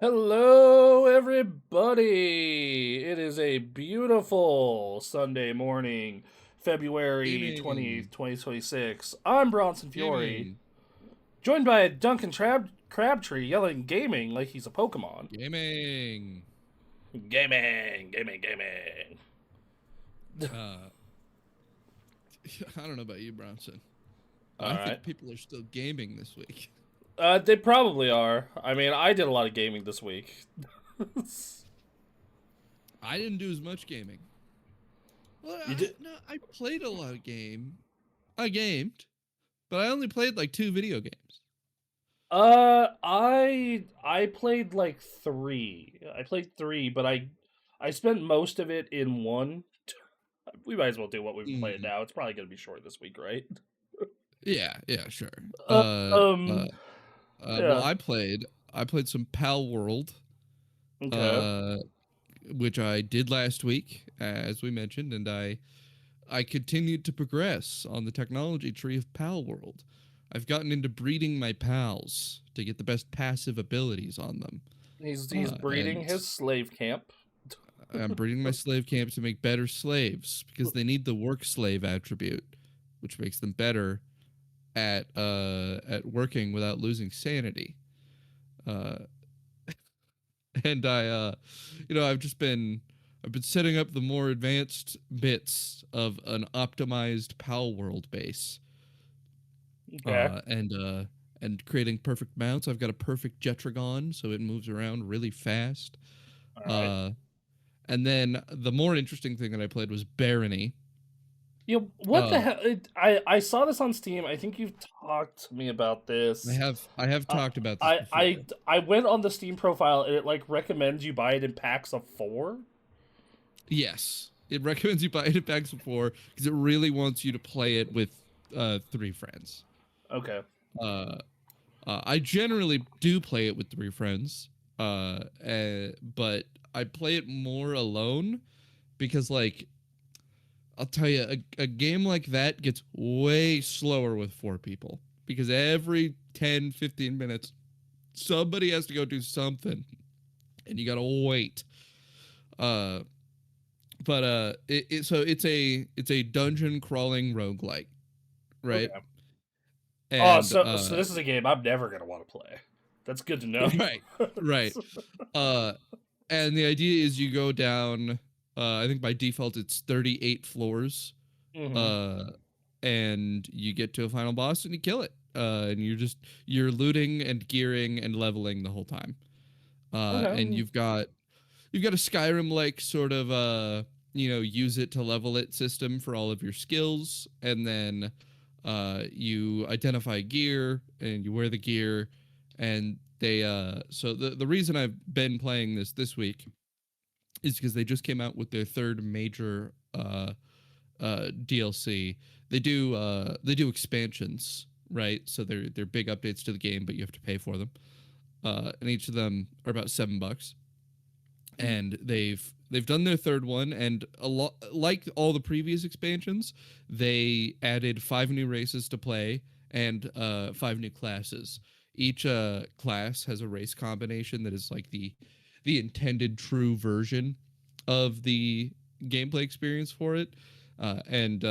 Hello, everybody! It is a beautiful Sunday morning, February 20th, Gaming. 2026. I'm Bronson Fiore, Gaming. joined by Duncan Crabtree yelling gaming like he's a Pokemon. Gaming. Gaming, gaming, gaming. Uh, I don't know about you, Bronson, but I Alright. think people are still gaming this week. They probably are. I mean, I did a lot of gaming this week. I didn't do as much gaming. Well, You did? no, I played a lot of game. I gamed, but I only played like 2 video games. I played like three. I played three, but I spent most of it in one. We might as well do what we've been playing Mm, now. It's probably gonna be short this week, right? yeah, sure. Uh, Uh, uh, um, well, yeah. I played some Pal World, Okay. uh, which I did last week, as we mentioned, and I continued to progress on the technology tree of Pal World. I've gotten into breeding my pals to get the best passive abilities on them. He's breeding And his slave camp. I'm breeding my slave camps to make better slaves because they need the work slave attribute, which makes them better at working without losing sanity. Uh, and I've been setting up the more advanced bits of an optimized Pal World base Okay. uh, and uh, and creating perfect mounts. I've got a perfect Jetragon, so it moves around really fast. All right. Uh, and then the more interesting thing that I played was Barony. What the Uh, hell? I saw this on Steam. I think you've talked to me about I this. have I have Uh, talked about this I I before. I went on the Steam profile and it like recommends you buy it in packs of four. Yes, it recommends you buy it at packs of 4 because it really wants you to play it with 3 friends. Okay. Uh, I generally do play it with 3 friends, but I play it more alone because like I'll tell you, a game like that gets way slower with 4 people because every 10, 15 minutes, somebody has to go do something and you gotta wait. Uh, so it's a dungeon crawling roguelike, right? Okay. Oh, And so this is a game I'm never gonna want to play. That's good to know. right, right. Uh, and the idea is you go down. I think by default it's 38 floors, hmm uh, and you get to a final boss and you kill it. And you're looting and gearing and leveling the whole time. And Okay. you've got a Skyrim like sort of use it to level it system for all of your skills, and then you identify gear and you wear the gear, and so the reason I've been playing this week is because they just came out with their third major DLC. They do expansions, right? So they're big updates to the game, but you have to pay for them. And each of them are about $7. And they've done their third one, and a lot like all the previous expansions, they added 5 new races to play and 5 new classes. Each class has a race combination that is like the intended true version of the gameplay experience for it, and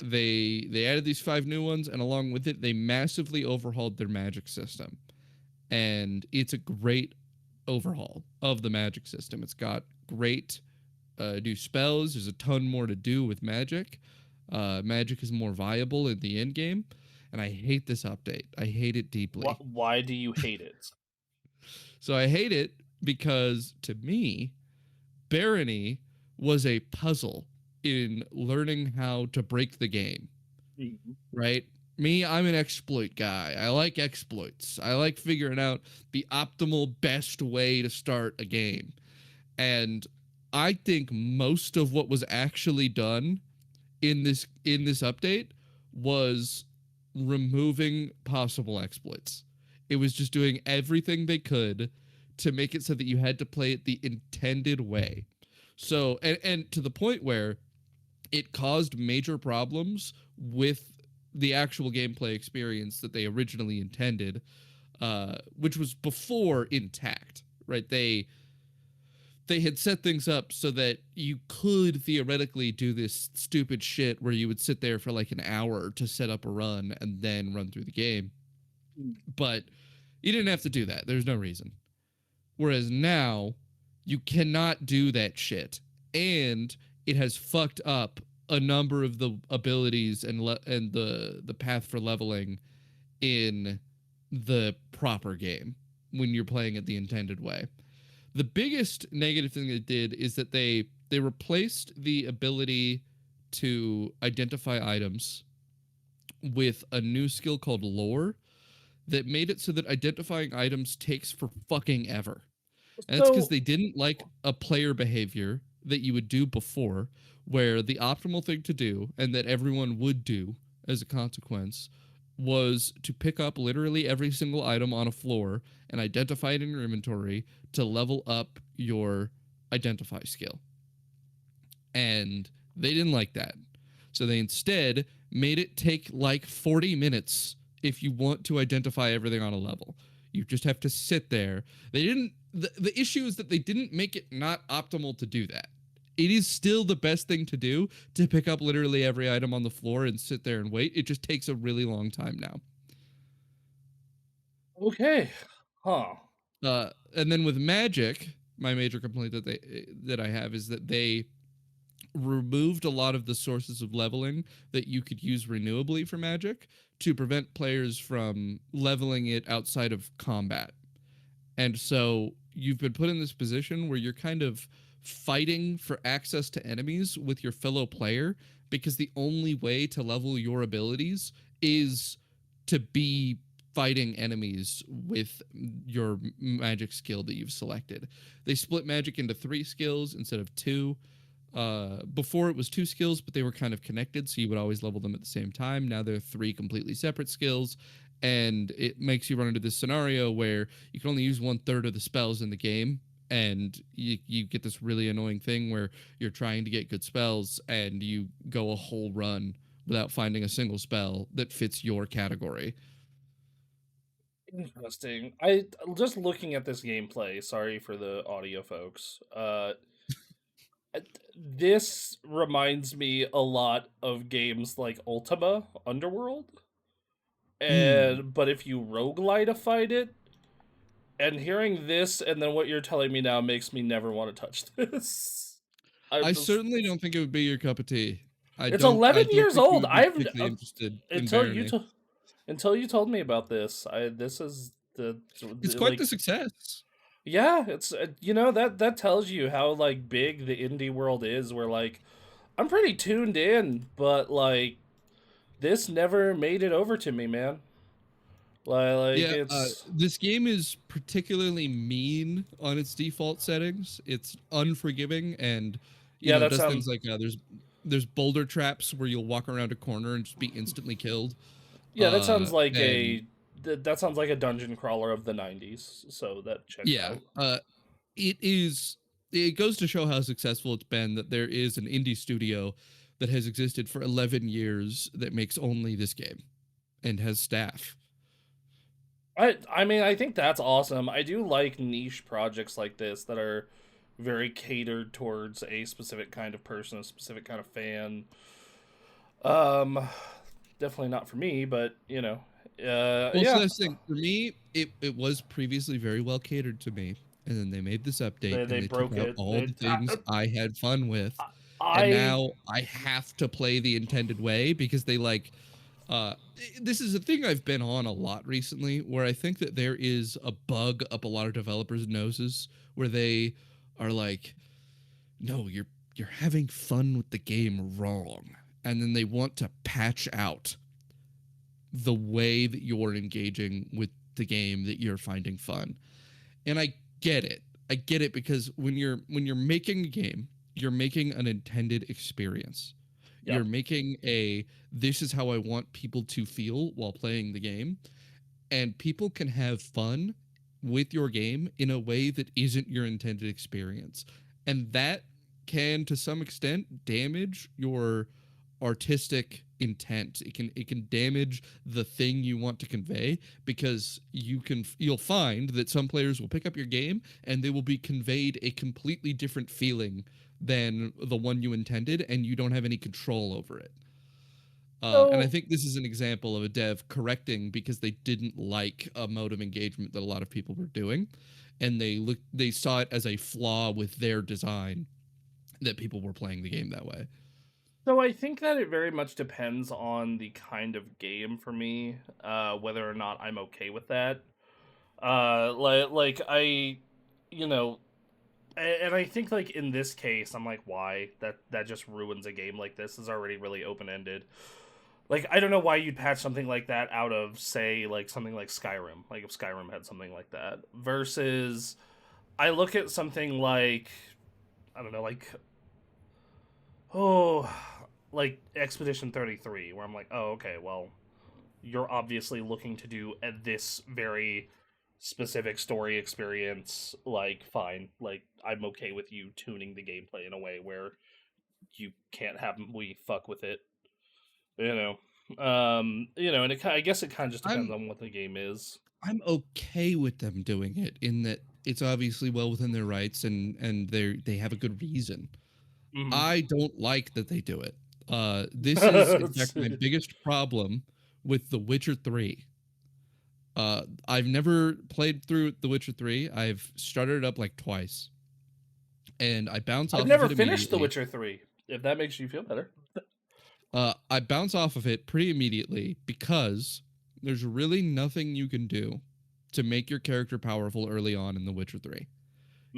they added these 5 new ones, and along with it, they massively overhauled their magic system, and it's a great overhaul of the magic system. It's got great new spells. There's a ton more to do with magic. Magic is more viable in the end game, and I hate this update. I hate it deeply. Why do you hate it? So I hate it because to me, Barony was a puzzle in learning how to break the game, Mhm. right? Me, I'm an exploit guy. I like exploits. I like figuring out the optimal best way to start a game. And I think most of what was actually done in this update was removing possible exploits. It was just doing everything they could to make it so that you had to play it the intended way. So and to the point where it caused major problems with the actual gameplay experience that they originally intended, which was before intact, right? They had set things up so that you could theoretically do this stupid shit where you would sit there for like an hour to set up a run and then run through the game. But you didn't have to do that. There's no reason. Whereas now, you cannot do that shit. And it has fucked up a number of the abilities and the path for leveling in the proper game when you're playing it the intended way. The biggest negative thing they did is that they replaced the ability to identify items with a new skill called lore that made it so that identifying items takes for fucking ever. And that's because So they didn't like a player behavior that you would do before, where the optimal thing to do, and that everyone would do as a consequence, was to pick up literally every single item on a floor and identify it in your inventory to level up your identify skill. And they didn't like that. So they instead made it take like 40 minutes if you want to identify everything on a level. You just have to sit there. They didn't. The issue is that they didn't make it not optimal to do that. It is still the best thing to do to pick up literally every item on the floor and sit there and wait. It just takes a really long time now. okay, huh? And then with Magic, my major complaint that I have is that they removed a lot of the sources of leveling that you could use renewably for Magic to prevent players from leveling it outside of combat. And so you've been put in this position where you're kind of fighting for access to enemies with your fellow player because the only way to level your abilities is to be fighting enemies with your magic skill that you've selected. They split magic into 3 skills instead of 2. Before it was 2 skills, but they were kind of connected, so you would always level them at the same time. Now they're 3 completely separate skills, and it makes you run into this scenario where you can only use 1/3 of the spells in the game, and you get this really annoying thing where you're trying to get good spells, and you go a whole run without finding a single spell that fits your category. Interesting. I just looking at this gameplay. Sorry for the audio, folks. This reminds me a lot of games like Ultima Underworld. Mm. And but if you roguelite it, and hearing this and then what you're telling me now makes me never want to touch this. I'm I just certainly don't think it would be your cup of tea. I It's don't. I 11 don't years think you old. would be I've particularly interested in until you Barony. to until you told me about this. I this is It's quite the like success. yeah, it's that tells you how like big the indie world is where like I'm pretty tuned in, but like this never made it over to me, man. Like Yeah, it's this game is particularly mean on its default settings. It's unforgiving, and yeah, that does things sounds like there's boulder traps where you'll walk around a corner and just be instantly killed. yeah, that sounds like And that sounds like a dungeon crawler of the 90s. So that checks yeah, out. it is. It goes to show how successful it's been that there is an indie studio that has existed for 11 years that makes only this game and has staff. I mean, I think that's awesome. I do like niche projects like this that are very catered towards a specific kind of person, a specific kind of fan. Um, definitely not for me, but Well, so yeah, that's the thing. For me, it was previously very well catered to me, and then they made this update they and they took broke out it. all the things I had fun with, and I now I have to play the intended way because they like. Uh, this is a thing I've been on a lot recently, where I think that there is a bug up a lot of developers' noses, where they are like, "No, you're having fun with the game wrong," and then they want to patch out the way that you're engaging with the game that you're finding fun. And I get it. I get it because when you're making a game, you're making an intended experience. You're yep. making a this is how I want people to feel while playing the game, and people can have fun with your game in a way that isn't your intended experience. And that can to some extent damage your artistic intent. It can damage the thing you want to convey, because you'll find that some players will pick up your game and they will be conveyed a completely different feeling than the one you intended, and you don't have any control over it. And I So think this is an example of a dev correcting because they didn't like a mode of engagement that a lot of people were doing, and they saw it as a flaw with their design that people were playing the game that way. So I think that it very much depends on the kind of game for me, whether or not I'm okay with that. Like I, you know, and I think like in this case, I'm like, why? That just ruins a game like this. Is already really open ended. Like I don't know why you'd patch something like that out of, say, like something like Skyrim. Like if Skyrim had something like that, versus I look at something like, I don't know, oh, like Expedition 33, where I'm like, oh, okay, well, you're obviously looking to do this very specific story experience. Like, fine, like I'm okay with you tuning the gameplay in a way where you can't have we fuck with it, you know. And I guess it kind of just depends I'm on what the game is. I'm okay with them doing it in that it's obviously well within their rights, and they have a good reason. Mm-hmm. I don't like that they do it. This is in fact my biggest problem with The Witcher 3. I've never played through The Witcher 3. I've started it up like twice, and I bounce I've off of never it finished The immediately. Witcher 3, if that makes you feel better. I bounce off of it pretty immediately because there's really nothing you can do to make your character powerful early on in The Witcher 3.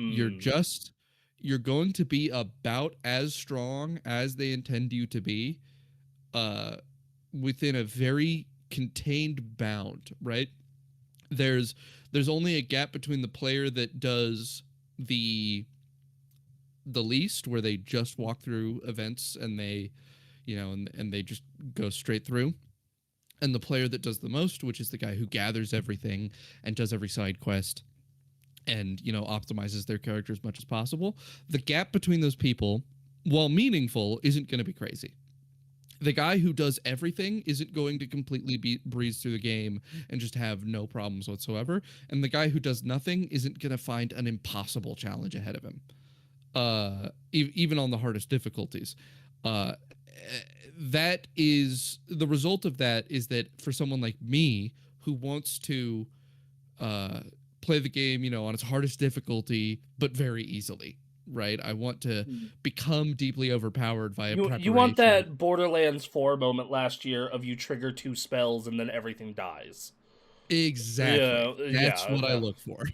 You're Hmm. just you're going to be about as strong as they intend you to be, uh within a very contained bound, right? There's there's only a gap between the player that does the the least, where they just walk through events and they, and they just go straight through, and the player that does the most, which is the guy who gathers everything and does every side quest and, optimizes their character as much as possible. The gap between those people, while meaningful, isn't going to be crazy. The guy who does everything isn't going to completely breeze through the game and just have no problems whatsoever, and the guy who does nothing isn't going to find an impossible challenge ahead of him, even on the hardest difficulties. uh that is the result of that, is that for someone like me who wants to uh play the game, on its hardest difficulty but very easily, right? I want to become deeply overpowered via You want preparation. that Borderlands 4 moment last year of you trigger two spells and then everything dies. Exactly, that's Yeah. what I look for.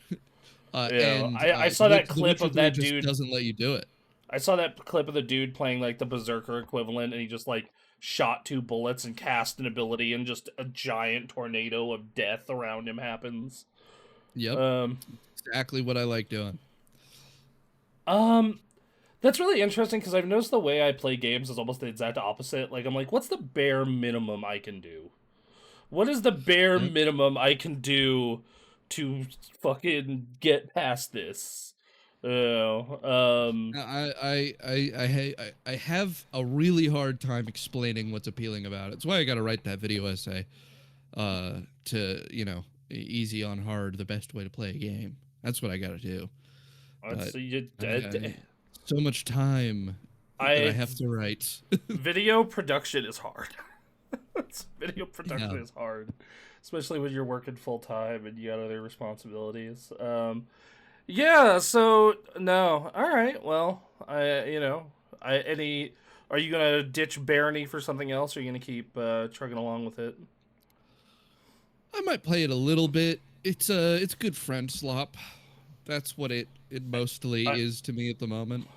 And I saw the, that the clip Witcher of 3 that just dude. doesn't let you do it. I saw that clip of the dude playing like the Berserker equivalent, and he just like shot two bullets and cast an ability, and just a giant tornado of death around him happens. Yep, Um, exactly what I like doing. um, that's really interesting because I've noticed the way I play games is almost the exact opposite. Like I'm like, what's the bare minimum I can do? What is the bare Yep. minimum I can do to fucking get past this? I have a really hard time explaining what's appealing about it. It's why I got to write that video essay. To easy on hard, the best way to play a game. That's what I got to do. It's, But you, so much time that I I have to write. video production is hard. Video Yeah. production is hard, especially when you're working full time and you got other responsibilities. Yeah. So no. All right. Well, I any. Are you gonna ditch Barony for something else, or are you gonna keep trucking along with it? I might play it a little bit. It's good friend slop. That's what it mostly I, is to me at the moment.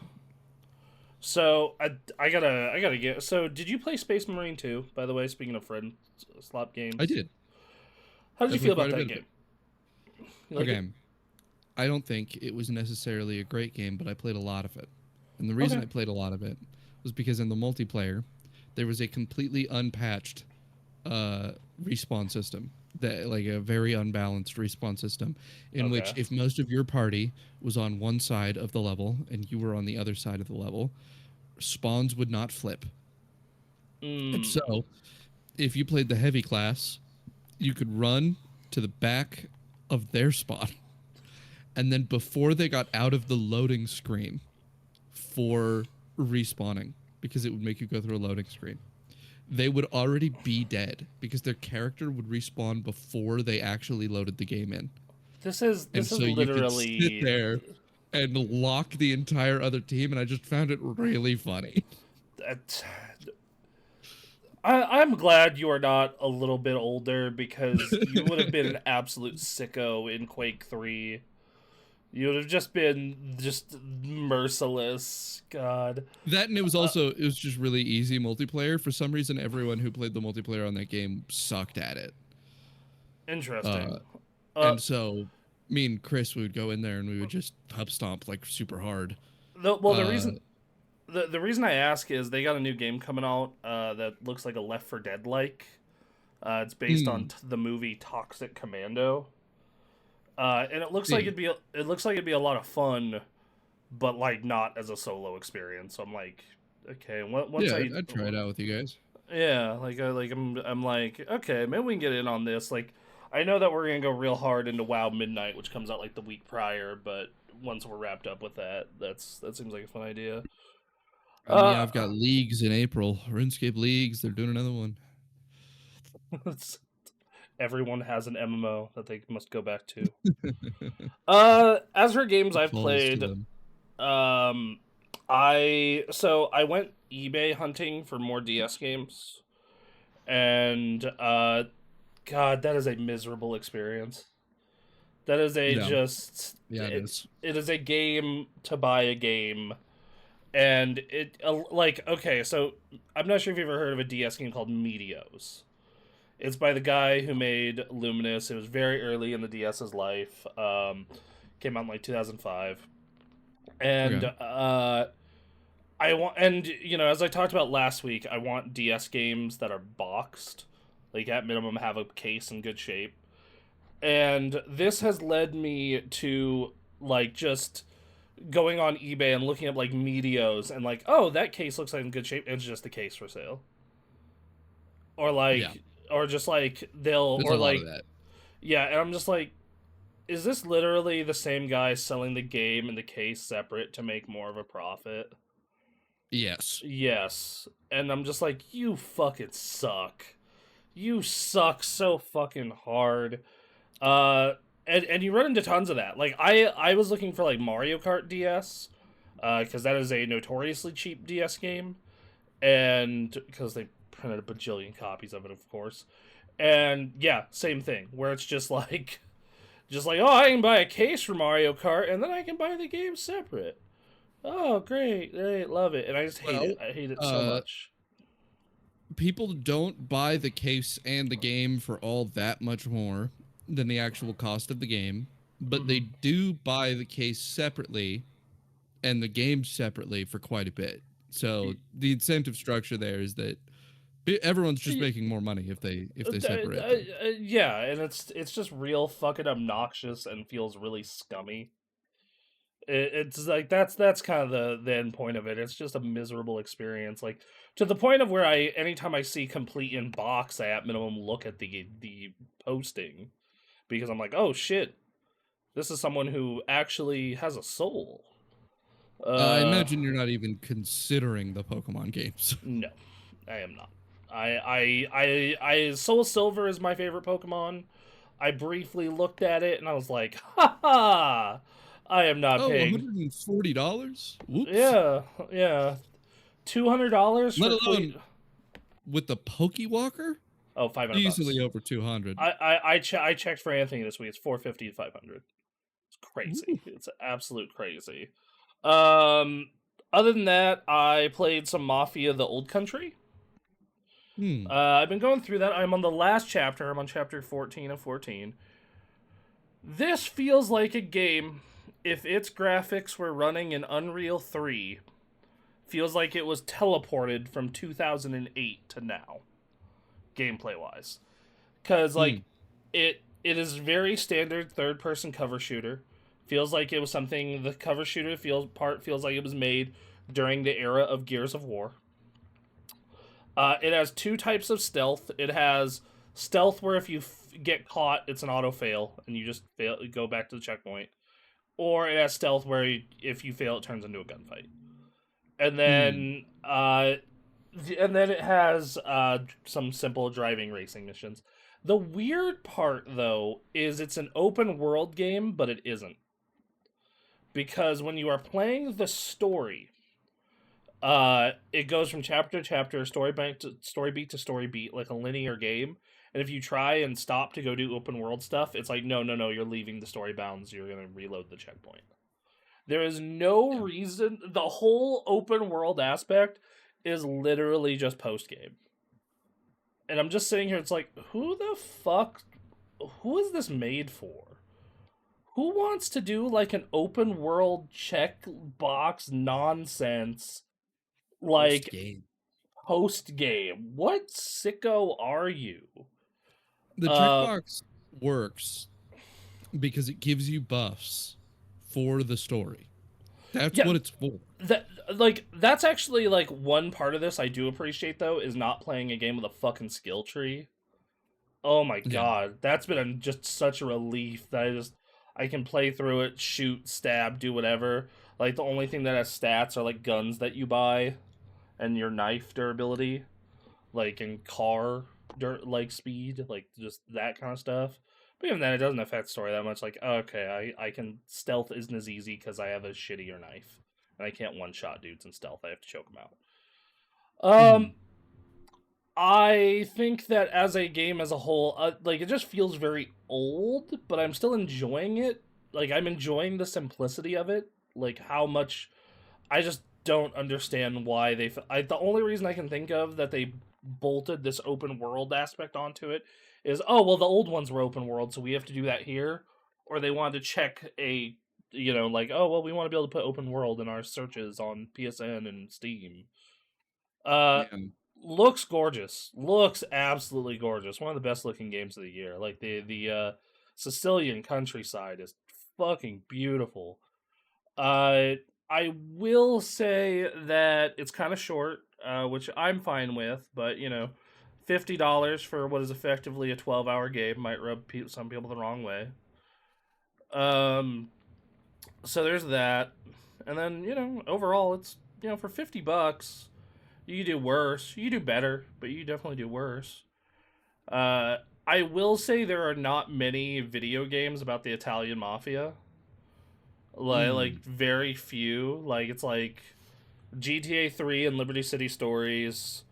so I gotta get. So did you play Space Marine 2? By the way, speaking of friend slop I games, did. how did I you feel played about quite a that bit of it. game? You like Okay. it? I don't think it was necessarily a great game, but I played a lot of it. And the reason Okay. I played a lot of it was because in the multiplayer, there was a completely unpatched uh, respawn system, that like a very unbalanced respawn system, in which Okay. if most of your party was on one side of the level and you were on the other side of the level, spawns would not flip. And Mm. so, if you played the heavy class, you could run to the back of their spot, and then before they got out of the loading screen for respawning, because it would make you go through a loading screen, they would already be dead because their character would respawn before they actually loaded the game in. And This is so you could sit literally. there and lock the entire other team, and I just found it really funny. That, I'm glad you are not a little bit older because you would have been an absolute sicko in Quake 3. You would have just been just merciless. God. That, and Uh, it was just really easy multiplayer. For some reason, everyone who played the multiplayer on that game sucked at it. Interesting. Uh, And so me and Chris would go in there and we would just hub stomp like super hard. well, Uh, the reason I ask is they got a new game coming out that looks like a Left 4 Dead like. It's based on mm, the movie Toxic Commando, and see, it looks like it'd be a lot of fun, but like not as a solo experience. So I'm like, okay, once yeah, I I'd try it out with you guys. yeah, I'm like, okay, maybe we can get in on this. Like, I know that we're gonna go real hard into WoW Midnight, which comes out like the week prior, but once we're wrapped up with that, that seems like a fun idea. Yeah, Uh, I've got leagues in April. RuneScape leagues. They're doing another one. everyone has an MMO that they must go back to. As for games I've Calls to played, them. um, I went eBay hunting for more DS games, and God, that is a miserable experience. That is a Yeah, just yeah, it is. it is a game to buy a game, and it like okay, so I'm not sure if you've ever heard of a DS game called Meteos. It's by the guy who made Luminous. It was very early in the DS's life. Came out in like 2005, and Okay. I want, and you know, as I talked about last week, I want DS games that are boxed, like at minimum have a case in good shape. And this has led me to like just going on eBay and looking up like Meteos and like, oh, that case looks like in good shape. And it's just the case for sale, or Yeah, like, or just like they'll, there's a or lot of like, that. yeah. And I'm just like, is this literally the same guy selling the game and the case separate to make more of a profit? Yes. Yes. And I'm just like, you fucking suck. You suck so fucking hard. Uh, and you run into tons of that. Like I was looking for like Mario Kart DS, because that is a notoriously cheap DS game, and because they printed a bajillion copies of it, of course. And yeah, same thing where it's just like oh, I can buy a case for Mario Kart and then I can buy the game separate. Oh, great, great, love it, and I just hate Well, it. I hate it so uh, much. people don't buy the case and the game for all that much more than the actual cost of the game, but Mm-hmm. they do buy the case separately and the game separately for quite a bit. So the incentive structure there is that everyone's just making more money if they separate them. Yeah, and it's just real fucking obnoxious and feels really scummy. It's like that's kind of the end point of it. It's just a miserable experience, like to the point of where I anytime I see complete in box, I at minimum look at the posting because I'm like, oh shit, this is someone who actually has a soul. I Uh, imagine you're not even considering the Pokemon games. no, I am not. Soul Silver is my favorite Pokemon. I briefly looked at it and I was like, ha ha! I am not Oh, paying. $140? Whoops. Yeah, yeah. $200 Let for Cle. alone with the Pokewalker? Oh, 500 Easily bucks. over 200. I checked for Anthony this week. It's 450 to 500. It's Ooh. crazy. It's absolute crazy. Um, other than that, I played some Mafia: The Old Country. Hmm. I've been going through that. I'm on the last chapter. I'm on chapter 14 of 14. This feels like a game. If its graphics were running in Unreal 3, feels like it was teleported from 2008 to now, gameplay wise. Because Hmm. like it is very standard third person cover shooter. Feels like it was something the cover shooter feels like it was made during the era of Gears of War. It has two types of stealth. It has stealth where if you get caught, it's an auto fail and you just fail, go back to the checkpoint. Or it has stealth where if you fail, it turns into a gunfight. And Hmm. then it has some simple driving racing missions. The weird part though is it's an open world game, but it isn't, because when you are playing the story, it goes from chapter to chapter, story beat to story beat, like a linear game. And if you try and stop to go do open world stuff, it's like, no, no, no, you're leaving the story bounds. You're gonna reload the checkpoint. There is no Yeah. reason. The whole open world aspect is literally just post game. And I'm just sitting here. It's like, who the fuck? Who is this made for? Who wants to do like an open world checkbox nonsense Post like game. post game? What sicko are you? The Uh, checkbox works because it gives you buffs for the story. That's yeah, what it's for. that like that's actually like one part of this I do appreciate though is not playing a game with a fucking skill tree. Oh my Yeah. god, that's been just such a relief that I can play through it, shoot, stab, do whatever. Like the only thing that has stats are like guns that you buy and your knife durability, like in car dirt like speed, like just that kind of stuff. But even then, it doesn't affect story that much. Like, okay, I can stealth isn't as easy because I have a shittier knife, and I can't one shot dudes in stealth. I have to choke them out. Hmm. I think that as a game as a whole, like it just feels very old, but I'm still enjoying it. Like I'm enjoying the simplicity of it. Like how much I just don't understand why they. The only reason I can think of that they bolted this open world aspect onto it is, oh well, the old ones were open world, so we have to do that here, or they wanted to check a, like, oh well, we want to be able to put open world in our searches on PSN and Steam. Uh, Yeah. looks gorgeous. Looks absolutely gorgeous. One of the best looking games of the year. Like the Sicilian countryside is fucking beautiful. Uh, I will say that it's kind of short, which I'm fine with, but $50 for what is effectively a 12-hour game might rub some people the wrong way. Um, so there's that, and then overall, it's for $50, you do worse, you do better, but you definitely do worse. Uh, I will say there are not many video games about the Italian mafia. Mm. Like very few. Like it's like GTA 3 and Liberty City Stories,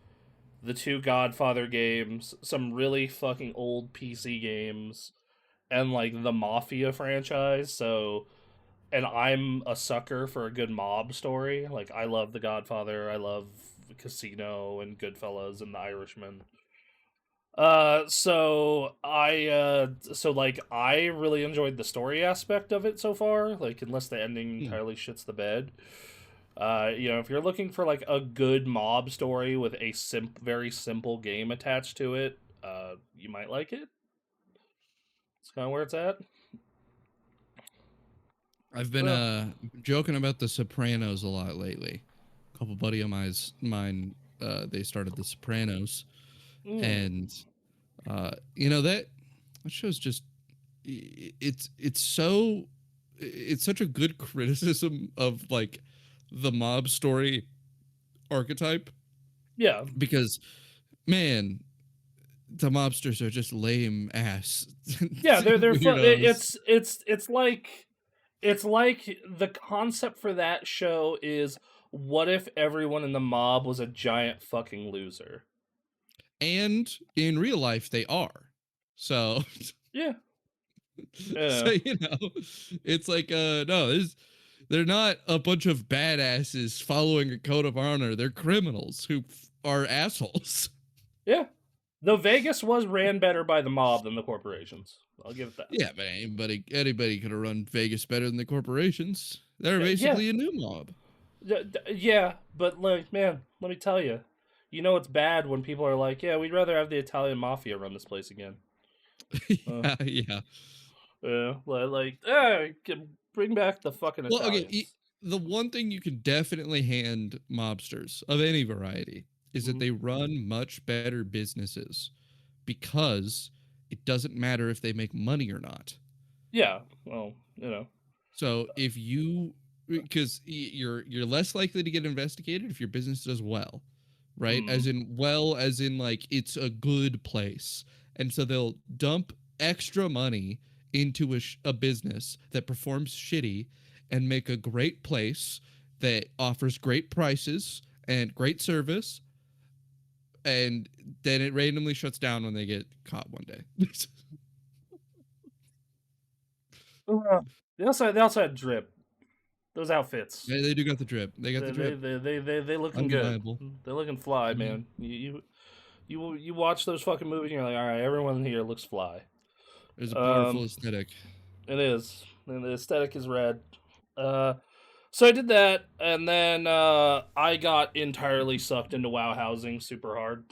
the two Godfather games, some really fucking old PC games, and like the Mafia franchise. So, and I'm a sucker for a good mob story. Like I love The Godfather, I love Casino and Goodfellas and The Irishman. So like I really enjoyed the story aspect of it so far, like unless the ending Mm. entirely shits the bed. If you're looking for like a good mob story with a very simple game attached to it, you might like it. It's kind of where it's at. I've been So, joking about the Sopranos a lot lately. A couple buddy of mine they started the Sopranos, mm, and that show's just it's such a good criticism of like the mob story archetype, yeah, because man, the mobsters are just lame ass yeah, weirdos. it's like the concept for that show is, what if everyone in the mob was a giant fucking loser? And in real life they are. So Yeah, so yeah, it's like no, they're not a bunch of badasses following a code of honor. They're criminals who are assholes. yeah. Though Vegas was ran better by the mob than the corporations. I'll give it that. Yeah, but anybody could have run Vegas better than the corporations. They're Yeah, basically a new mob. yeah, but like, man, let me tell you, it's bad when people are like, "Yeah, we'd rather have the Italian mafia run this place again." Uh, Yeah, yeah. yeah, bring back the fucking Well, okay. Italians. The one thing you can definitely hand mobsters of any variety is that Mhm. they run much better businesses because it doesn't matter if they make money or not. Yeah. Well, you know. So if you because you're less likely to get investigated if your business does well, right? Mm. As in well as in like it's a good place. And so they'll dump extra money into a business that performs shitty and make a great place that offers great prices and great service, and then it randomly shuts down when they get caught one day. They also had drip. Those outfits. They do got the drip. They got the drip. They looking good. Undeniable. They're looking fly, Mhm. man. You watch those fucking movies and you're like, all right, everyone here looks fly. There's a powerful Um, aesthetic. it is, and the aesthetic is red. Uh, so I did that, and then I got entirely sucked into WoW housing super hard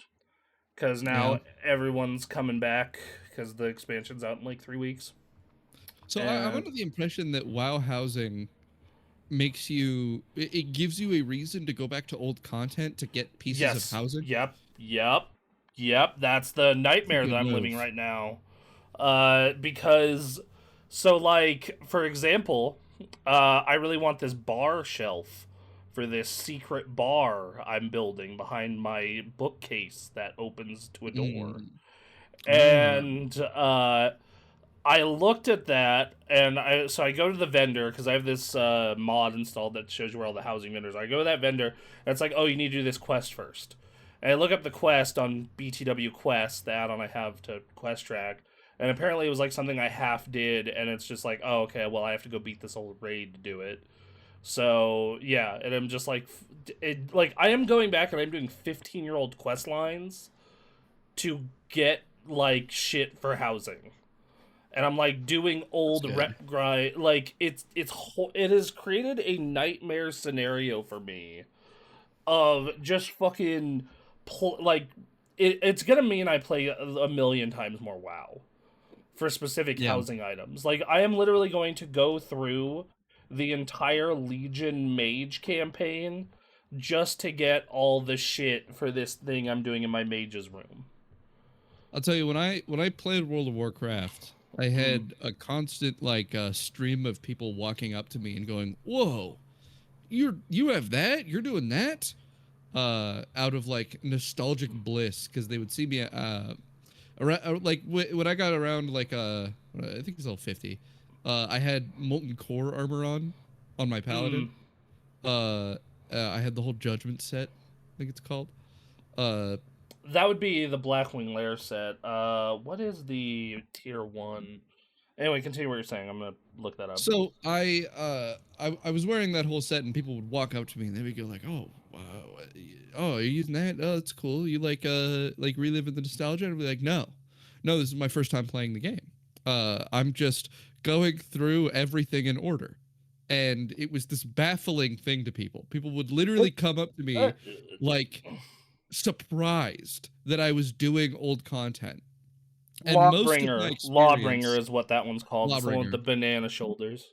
because Yeah. now everyone's coming back because the expansion's out in like 3 weeks, So I'm and under the impression that WoW housing makes you it gives you a reason to go back to old content to get pieces of yes, housing. yep. That's the It's a nightmare that good I'm living move. right now. Because like for example, I really want this bar shelf for this secret bar I'm building behind my bookcase that opens to a door. Mm. Ah. And I looked at that, and I go to the vendor because I have this mod installed that shows you where all the housing vendors are. I go to that vendor, and it's like, oh, you need to do this quest first. And I look up the quest on BTW Quest, the add-on I have to Quest Track, and apparently it was like something I half did, and it's just like, oh, okay, well I have to go beat this old raid to do it. So yeah, and I'm just like I am going back and I'm doing 15-year-old quest lines to get like shit for housing, and I'm like doing That's old good. rep grind. Like it has created a nightmare scenario for me of just fucking like it's gonna mean I play a million times more WoW for specific Yeah. housing items. Like I am literally going to go through the entire Legion Mage campaign just to get all the shit for this thing I'm doing in my mage's room. I'll tell you, when I played World of Warcraft, I Mm. had a constant like stream of people walking up to me and going, "Whoa, you have that? You're doing that?" Out of like nostalgic bliss because they would see me around like when I got around like I think it's level 50. I had molten core armor on my paladin. Mm. I had the whole judgment set, I think it's called. Uh, That would be the Blackwing Lair set. What is the tier one? Anyway, continue what you're saying. I'm gonna look that up. so I was wearing that whole set and people would walk up to me and they would go like, "Oh, wow, oh, are you using that? Oh, that's cool. You like reliving the nostalgia?" And I'd be like, "No, no, this is my first time playing the game. I'm just going through everything in order." And it was this baffling thing to people. People would literally come up to Uh, me like surprised that I was doing old content. And most of my Lawbringer experience, is what that one's called. It's the one with the Lawbringer, banana shoulders.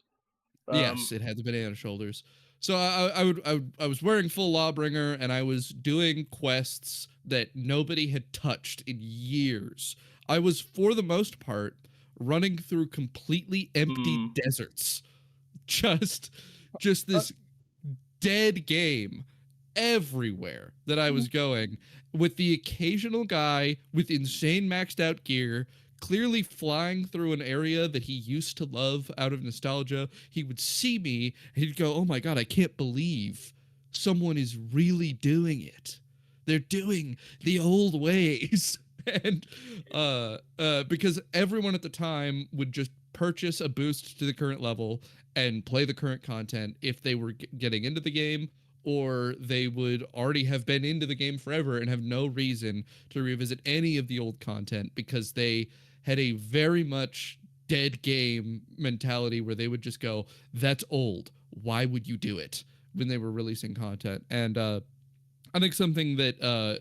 Um, yes, it had the banana shoulders. So I was wearing full Lawbringer and I was doing quests that nobody had touched in years. I was for the most part running through completely empty mm, deserts. Just just uh, this dead game everywhere that I was going, with the occasional guy with insane maxed out gear clearly flying through an area that he used to love out of nostalgia. He would see me and he'd go, "Oh my god, I can't believe someone is really doing it. They're doing the old ways." And because everyone at the time would just purchase a boost to the current level and play the current content if they were getting into the game, or they would already have been into the game forever and have no reason to revisit any of the old content because they had a very much dead game mentality where they would just go, "That's old. Why would you do it?" when they were releasing content. And I think something that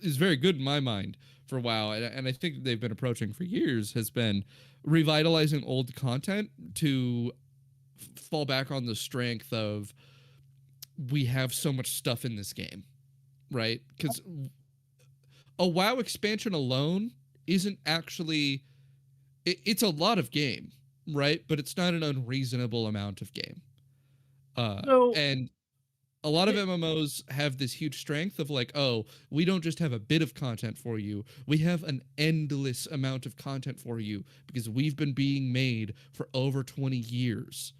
is very good in my mind for WoW, and I think they've been approaching for years, has been revitalizing old content to fall back on the strength of we have so much stuff in this game. right? Because a WoW expansion alone isn't actually it's a lot of game, right? But it's not an unreasonable amount of game. So, And a lot of it, MMOs have this huge strength of like, oh, we don't just have a bit of content for you. We have an endless amount of content for you because we've been being made for over 20 years.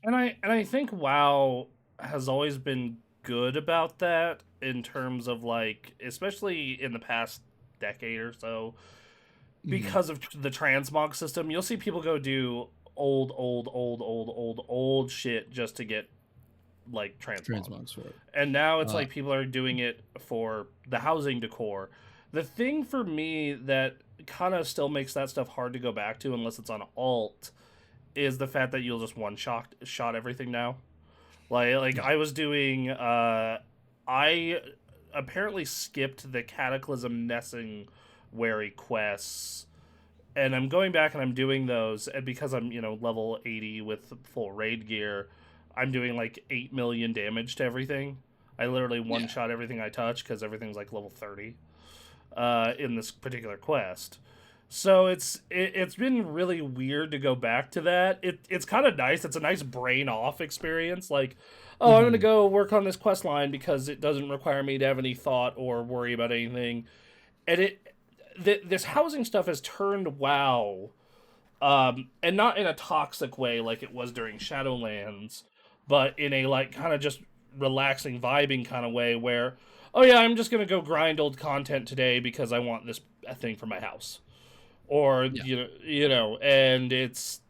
and I think WoW has always been good about that in terms of like, especially in the past decade or so, Mm-hmm. because of the transmog system. You'll see people go do old shit just to get like transmog. Transmogs for it. And now it's Uh, like people are doing it for the housing decor. The thing for me that kind of still makes that stuff hard to go back to unless it's on alt is the fact that you'll just one shot everything now. Like yeah. I was doing I apparently skipped the Cataclysm Nessing Wary quests, and I'm going back and I'm doing those, and because I'm level 80 with full raid gear, I'm doing like 8 million damage to everything. I literally one Yeah. shot everything I touch because everything's like level 30 in this particular quest. So it's been really weird to go back to that. It's kind of nice. It's a nice brain off experience. Like, oh, I'm gonna Mm-hmm. go work on this quest line because it doesn't require me to have any thought or worry about anything. And this housing stuff has turned WoW, and not in a toxic way like it was during Shadowlands, but in a like kind of just relaxing, vibing kind of way where, oh yeah, I'm just gonna go grind old content today because I want this thing for my house, or Yeah. and it's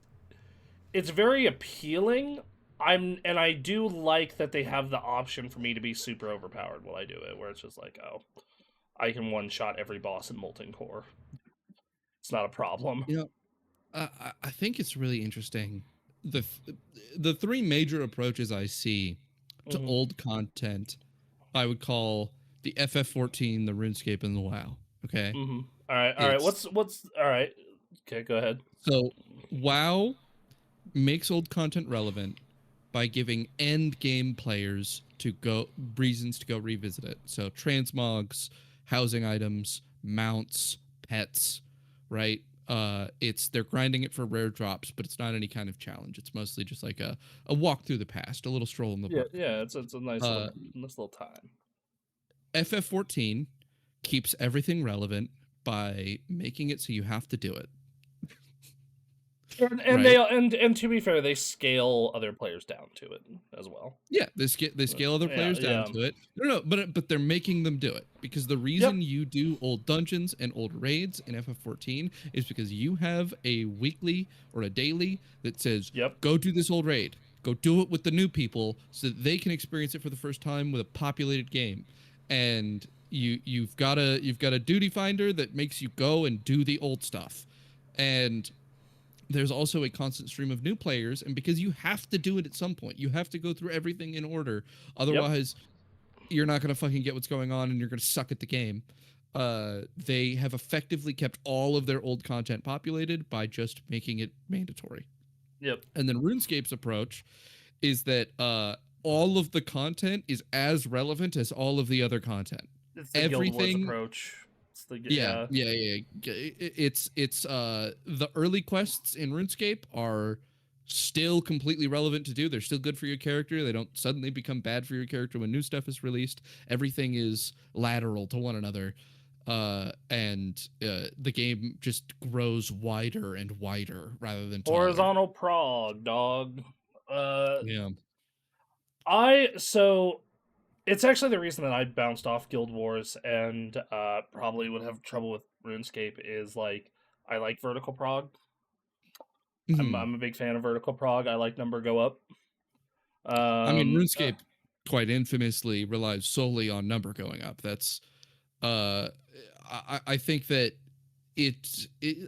very appealing. I do like that they have the option for me to be super overpowered while I do it, where it's just like, oh, I can one shot every boss in Molten Core. It's not a problem. You know, I think it's really interesting. The three major approaches I see to Hmm. old content, I would call the FF14, the RuneScape, and the WoW. Okay, Hmm. All right. it's What's all right? Okay, go ahead. so WoW makes old content relevant by giving end game players to go reasons to go revisit it. So transmogs, housing items, mounts, pets, right? It's they're grinding it for rare drops, but it's not any kind of challenge. It's mostly just like a walk through the past, a little stroll in the Yeah, park. yeah. It's a Uh, nice little time. FF14 keeps everything relevant by making it so you have to do it, And right? and to be fair, they scale other players down to it as well. Yeah, they scale other Yeah, players down yeah. to it. No, but they're making them do it because the Yep, reason you do old dungeons and old raids in FF14 is because you have a weekly or a daily that says yep, go do this old raid, go do it with the new people so that they can experience it for the first time with a populated game, and you've got a duty finder that makes you go and do the old stuff, and there's also a constant stream of new players, and because you have to do it at some point, you have to go through everything in order, yep, otherwise you're not going to fucking get what's going on and you're going to suck at the game. They have effectively kept all of their old content populated by just making it mandatory. yep. And then RuneScape's approach is that all of the content is as relevant as all of the other content. It's the Guild Wars Everything. approach. It's the Yeah, yeah. yeah, yeah. It's the early quests in RuneScape are still completely relevant to do. They're still good for your character. They don't suddenly become bad for your character when new stuff is released. Everything is lateral to one another. And the game just grows wider and wider rather than taller. Horizontal prog, dog. Uh, Yeah. I so it's actually the reason that I bounced off Guild Wars and probably would have trouble with RuneScape is like I like vertical prog. Mhm. I'm a big fan of vertical prog. I like number go up. I mean, Um, uh, RuneScape quite infamously relies solely on number going up. That's uh I think that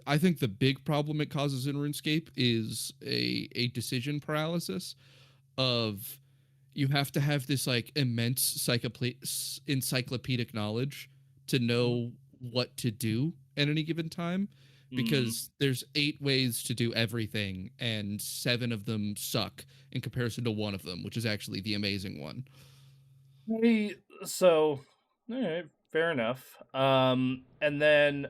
I think the big problem it causes in RuneScape is a decision paralysis of you have to have this like immense encyclopedic knowledge to know what to do at any given time mm, because there's 8 ways to do everything and 7 of them suck in comparison to one of them, which is actually the amazing one. hey, so. All right, fair enough. And then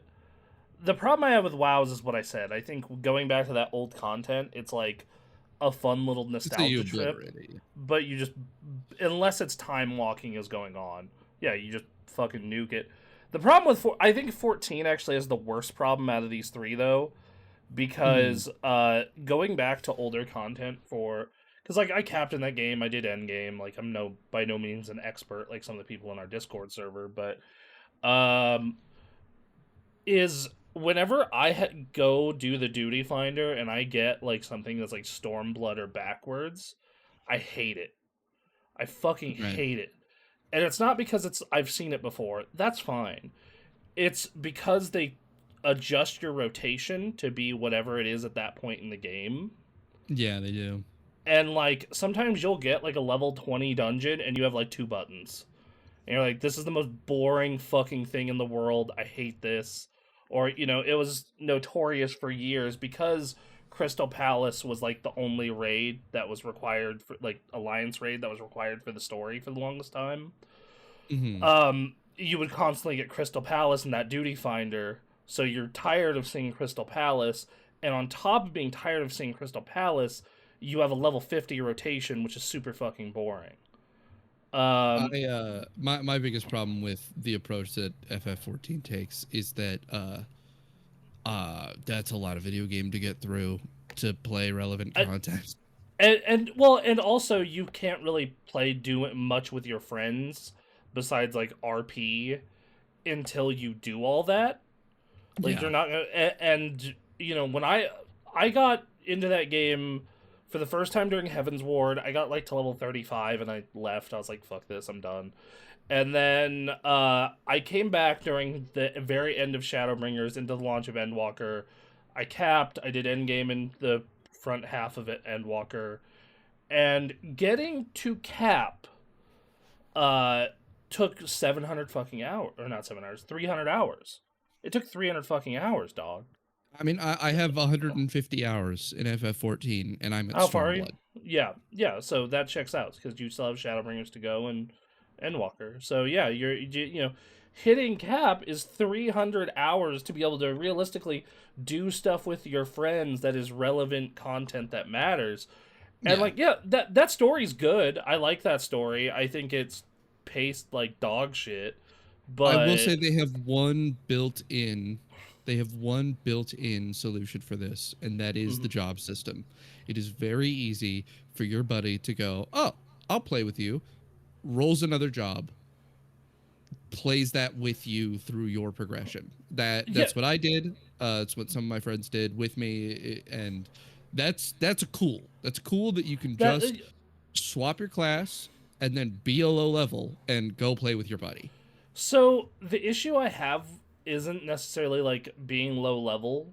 the problem I have with WoWs is what I said. I think going back to that old content, it's like a fun little So you nostalgia trip, obliterate it. but you just, unless it's time walking is going on, yeah, you just fucking nuke it. The problem with I think 14 actually is the worst problem out of these three though, Hmm. because going back to older content for, because like I captained that game, I did end game, like I'm no by no means an expert like some of the people in our Discord server, but um is whenever go do the duty finder and I get like something that's like Stormblood or backwards, I hate it. I fucking Right. hate it. And it's not because it's I've seen it before. That's fine. It's because they adjust your rotation to be whatever it is at that point in the game. Yeah, they do. And like sometimes you'll get like a level 20 dungeon and you have like two buttons. And you're like, this is the most boring fucking thing in the world. I hate this. Or, it was notorious for years because Crystal Palace was like the only raid that was required for like Alliance raid that was required for the story for the longest time. Hmm. You would constantly get Crystal Palace and that duty finder. So you're tired of seeing Crystal Palace, and on top of being tired of seeing Crystal Palace, you have a level 50 rotation, which is super fucking boring. Um, My biggest problem with the approach that FF14 takes is that that's a lot of video game to get through to play relevant I, content. and well, and also you can't really play do it much with your friends besides like RP until you do all that. Like Yeah. you're not gonna, and when I got into that game for the first time during Heaven's Ward, I got like to level 35 and I left. I was like, fuck this, I'm done. And then I came back during the very end of Shadowbringers into the launch of Endwalker. I capped. I did endgame in the front half of it, Endwalker, and getting to cap uh took 700 fucking hours, or not 7 hours, 300 hours. It took 300 fucking hours, dog. I mean, I have 150 hours in FF14 and I'm at How far are you? Stormblood. Yeah, yeah. So that checks out because you still have Shadowbringers to go and Endwalker. So yeah, hitting cap is 300 hours to be able to realistically do stuff with your friends that is relevant content that matters. And Yeah. like, yeah, that story's good. I like that story. I think it's paced like dog shit, I will but say they have one built-in solution for this, and that is the mhm. job system. It is very easy for your buddy to go, "Oh, I'll play with you." Rolls another job, plays that with you through your progression. Yeah, That's what I did. It's what some of my friends did with me, and that's cool. That's cool that you can that just swap your class and then be a low level and go play with your buddy. so the issue I have isn't necessarily like being low level.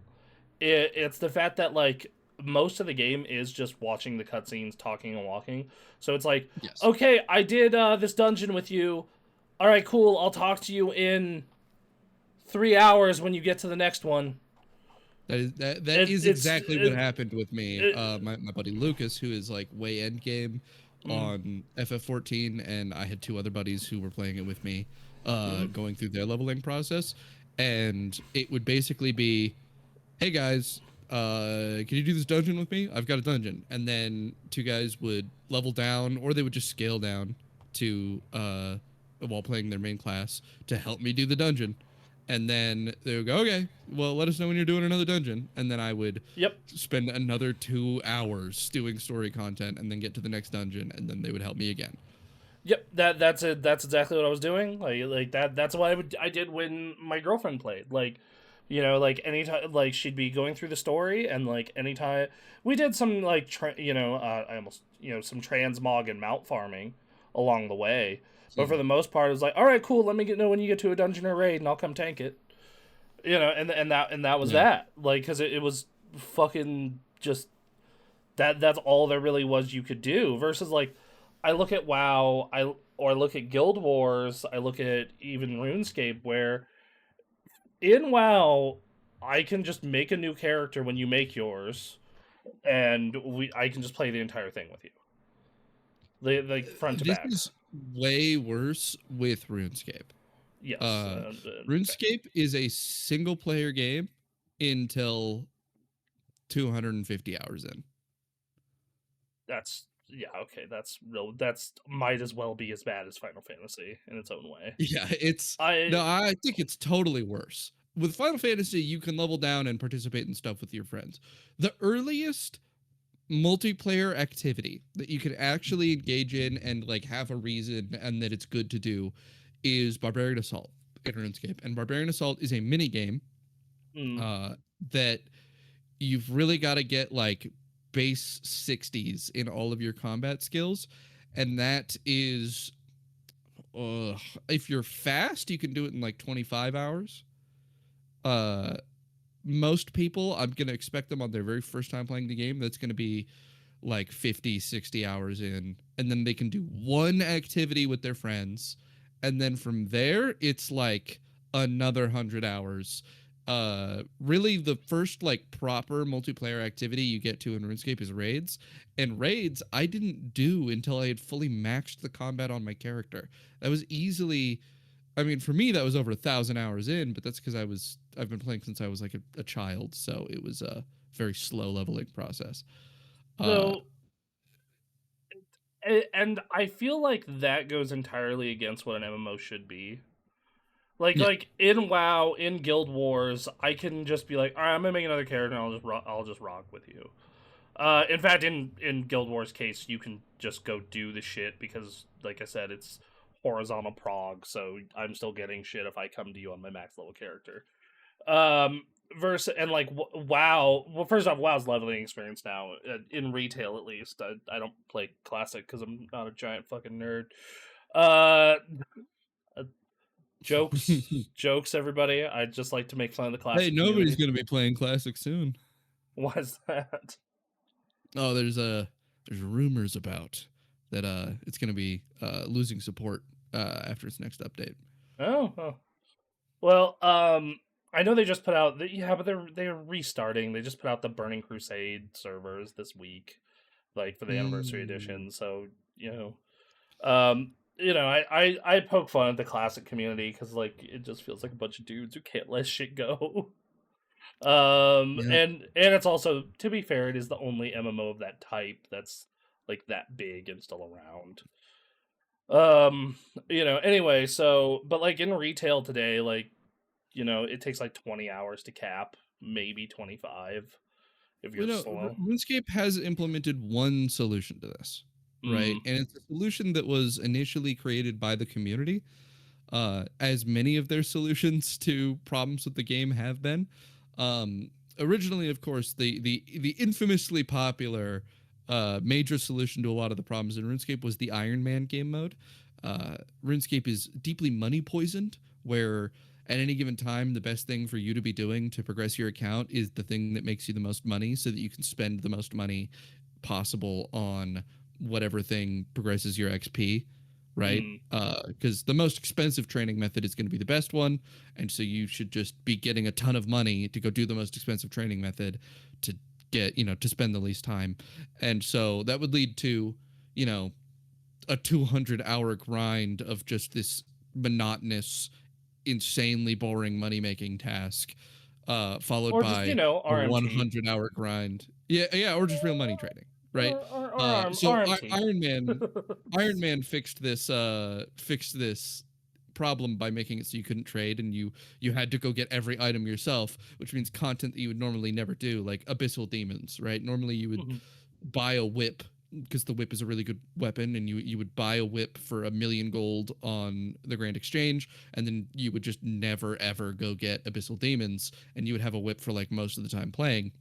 It's the fact that like most of the game is just watching the cutscenes, talking and walking. So it's like, Yes. okay, I did this dungeon with you. All right, cool. I'll talk to you in 3 hours when you get to the next one. That It, is it's exactly what happened with me. it, My buddy Lucas, who is like way end game mm, on FF14, and I had two other buddies who were playing it with me, mm, going through their leveling process, and it would basically be, "Hey guys, can you do this dungeon with me? I've got a dungeon," and then two guys would level down, or they would just scale down to while playing their main class to help me do the dungeon, and then they would go, "Okay, well, let us know when you're doing another dungeon," and then I would yep, spend another 2 hours doing story content, and then get to the next dungeon, and then they would help me again. yep. That's it. That's exactly what I was doing. Like that. That's what I did when my girlfriend played. Like, like anytime, like she'd be going through the story, and like anytime we did some like I almost some transmog and mount farming along the way. But for Hmm. the most part, it was like, all right, cool. Let me know when you get to a dungeon or raid, and I'll come tank it. And that was Yeah. that. Like, because it was fucking just that. That's all there really was you could do. Versus like, I look at WoW, I look at Guild Wars, I look at even RuneScape, where in WoW, I can just make a new character when you make yours, and I can just play the entire thing with you, like front to This back. is way worse with RuneScape. Yes, Uh, okay. RuneScape is a single player game until 250 hours in. That's yeah, okay. That's real. That's might as well be as bad as Final Fantasy in its own way. Yeah, it's no, I I think it's totally worse. With Final Fantasy, you can level down and participate in stuff with your friends. The earliest multiplayer activity that you can actually engage in and like have a reason and that it's good to do is Barbarian Assault in RuneScape. And Barbarian Assault is a mini game mm, uh, that you've really got to get like base 60s in all of your combat skills. And that is, uh, if you're fast, you can do it in like 25 hours. Uh, Most people, I'm going to expect them on their very first time playing the game, that's going to be like 50, 60 hours in. And then they can do one activity with their friends. And then from there, it's like another 100 hours. Really, the first like proper multiplayer activity you get to in RuneScape is raids. And raids, I didn't do until I had fully maxed the combat on my character. That was easily, I mean, for me, that was over 1,000 hours in, but that's because I've been playing since I was like a child. So it was a very slow leveling process. Uh, so and I feel like that goes entirely against what an MMO should be. yeah. Like in WoW, in Guild Wars, I can just be like, all right, I'm gonna make another character, and I'll just rock with you. In fact, in Guild Wars case, you can just go do the shit because, like I said, it's horizontal prog, so I'm still getting shit if I come to you on my max level character. Um, versus and like WoW. Well, first off, WoW's leveling experience now in retail at least. I don't play classic because I'm not a giant fucking nerd. Uh, jokes, everybody. I just like to make fun of the Hey, classic nobody's community. gonna be playing classic soon. Why is that? Oh, there's rumors about that it's gonna be losing support after its next update. Oh. Well, I know they just put out. Yeah, but they're restarting. They just put out the Burning Crusade servers this week, like for the anniversary Mm. edition. So I poke fun at the classic community because like it just feels like a bunch of dudes who can't let shit go. Yeah. And it's also, to be fair, it is the only MMO of that type that's like that big and still around. Um, anyway, so but like in retail today, like it takes like 20 hours to cap, maybe 25 if Well, you're no, slow. RuneScape has implemented one solution to this, right? Mm, And it's a solution that was initially created by the community, as many of their solutions to problems with the game have been. Um, Originally, of course, the infamously popular major solution to a lot of the problems in RuneScape was the Iron Man game mode. RuneScape is deeply money poisoned, where at any given time, the best thing for you to be doing to progress your account is the thing that makes you the most money so that you can spend the most money possible on whatever thing progresses your XP, right? mm. Because the most expensive training method is going to be the best one. And so you should just be getting a ton of money to go do the most expensive training method to get, to spend the least time. And so that would lead to, you know, a 200-hour grind of just this monotonous, insanely boring money making task, followed Or just by a RMT. 100-hour grind. Yeah, or just real money trading, right? Or So RMT. Iron Man fixed this problem by making it so you couldn't trade and you had to go get every item yourself, which means content that you would normally never do, like abyssal demons, right? Normally you would Mhm. buy a whip because the whip is a really good weapon, and you would buy a whip for 1,000,000 gold on the Grand Exchange, and then you would just never ever go get abyssal demons, and you would have a whip for like most of the time playing.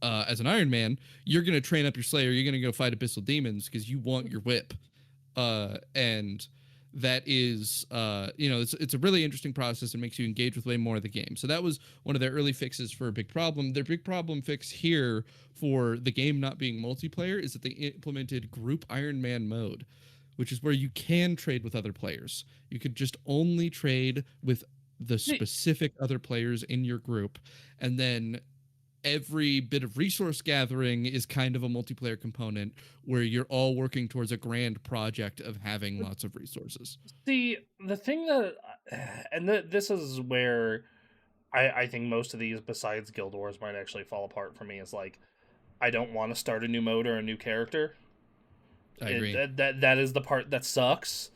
As an Iron Man, you're gonna train up your Slayer, you're gonna go fight abyssal demons because you want your whip, and that is it's a really interesting process and makes you engage with way more of the game. So that was one of their early fixes for a big problem. Their big problem fix here for the game not being multiplayer is that they implemented group Iron Man mode, which is where you can trade with other players. You could just only trade with the See, specific other players in your group, and then every bit of resource gathering is kind of a multiplayer component where you're all working towards a grand project of having lots of resources. see, the thing that and this is where I think most of these, besides Guild Wars, might actually fall apart for me. Is like, I don't want to start a new mode or a new character. I agree. That is the part that sucks.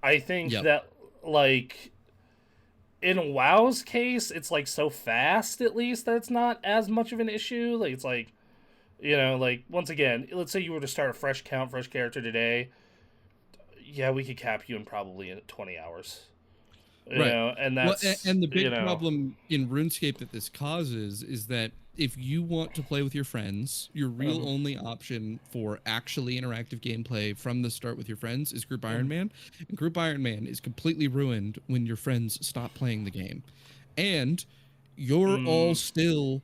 I think Yep. that, like, in WoW's case, it's like so fast, at least, that it's not as much of an issue. Like, it's like, like, once again, let's say you were to start a fresh count, fresh character today. Yeah, we could cap you in probably 20 hours. Right. And Well, that's, and the big problem in RuneScape that this causes is that if you want to play with your friends, your real um, only option for actually interactive gameplay from the start with your friends is Group Iron um, Man. And Group Iron Man is completely ruined when your friends stop playing the game. And you're all mm, still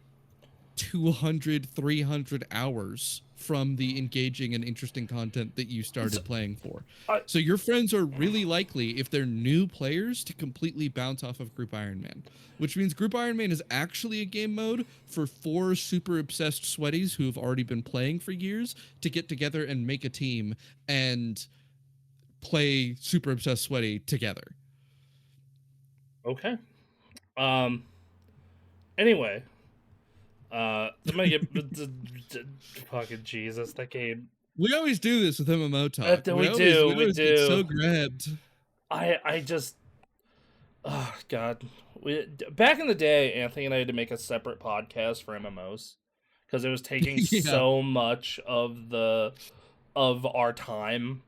200, 300 hours from the engaging and interesting content that you so, started playing for. I, So your friends are really likely, if they're new players, to completely bounce off of Group Iron Man, which means Group Iron Man is actually a game mode for 4 super obsessed sweaties who have already been playing for years to get together and make a team and play super obsessed sweaty together. okay. Um. Anyway, I'm gonna get fucking Jesus. That game. We always do this with MMO talk. We We do. We always get so do. grabbed. I just. Oh God. Back in the day, Anthony and I had to make a separate podcast for MMOs because it was taking Yeah. so much of our time.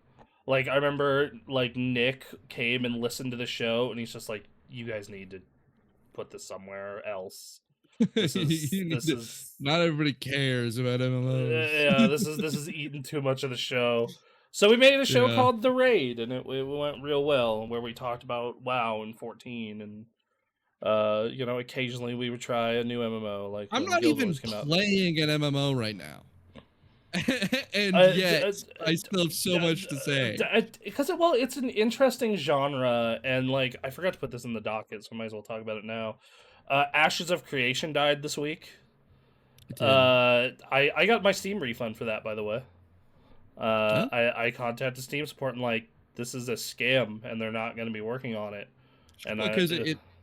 Like, I remember, like, Nick came and listened to the show, and he's just like, "You guys need to put this somewhere else. This is You need this to, is not everybody cares about MMOs. yeah, this is eating too much of the show." So we made a show Yeah. called The Raid, and it went real well, where we talked about WoW and 14, and occasionally we would try a new MMO, like I'm when not Guild even Wars came out. playing an MMO right now. And yet, I still have so much to say. Because it's an interesting genre, and like I forgot to put this in the docket, so I might as well talk about it now. Ashes of Creation died this week. It did. I got my Steam refund for that, by the way. Huh? I contacted Steam support and, like, this is a scam, and they're not going to be working on it. And Well, because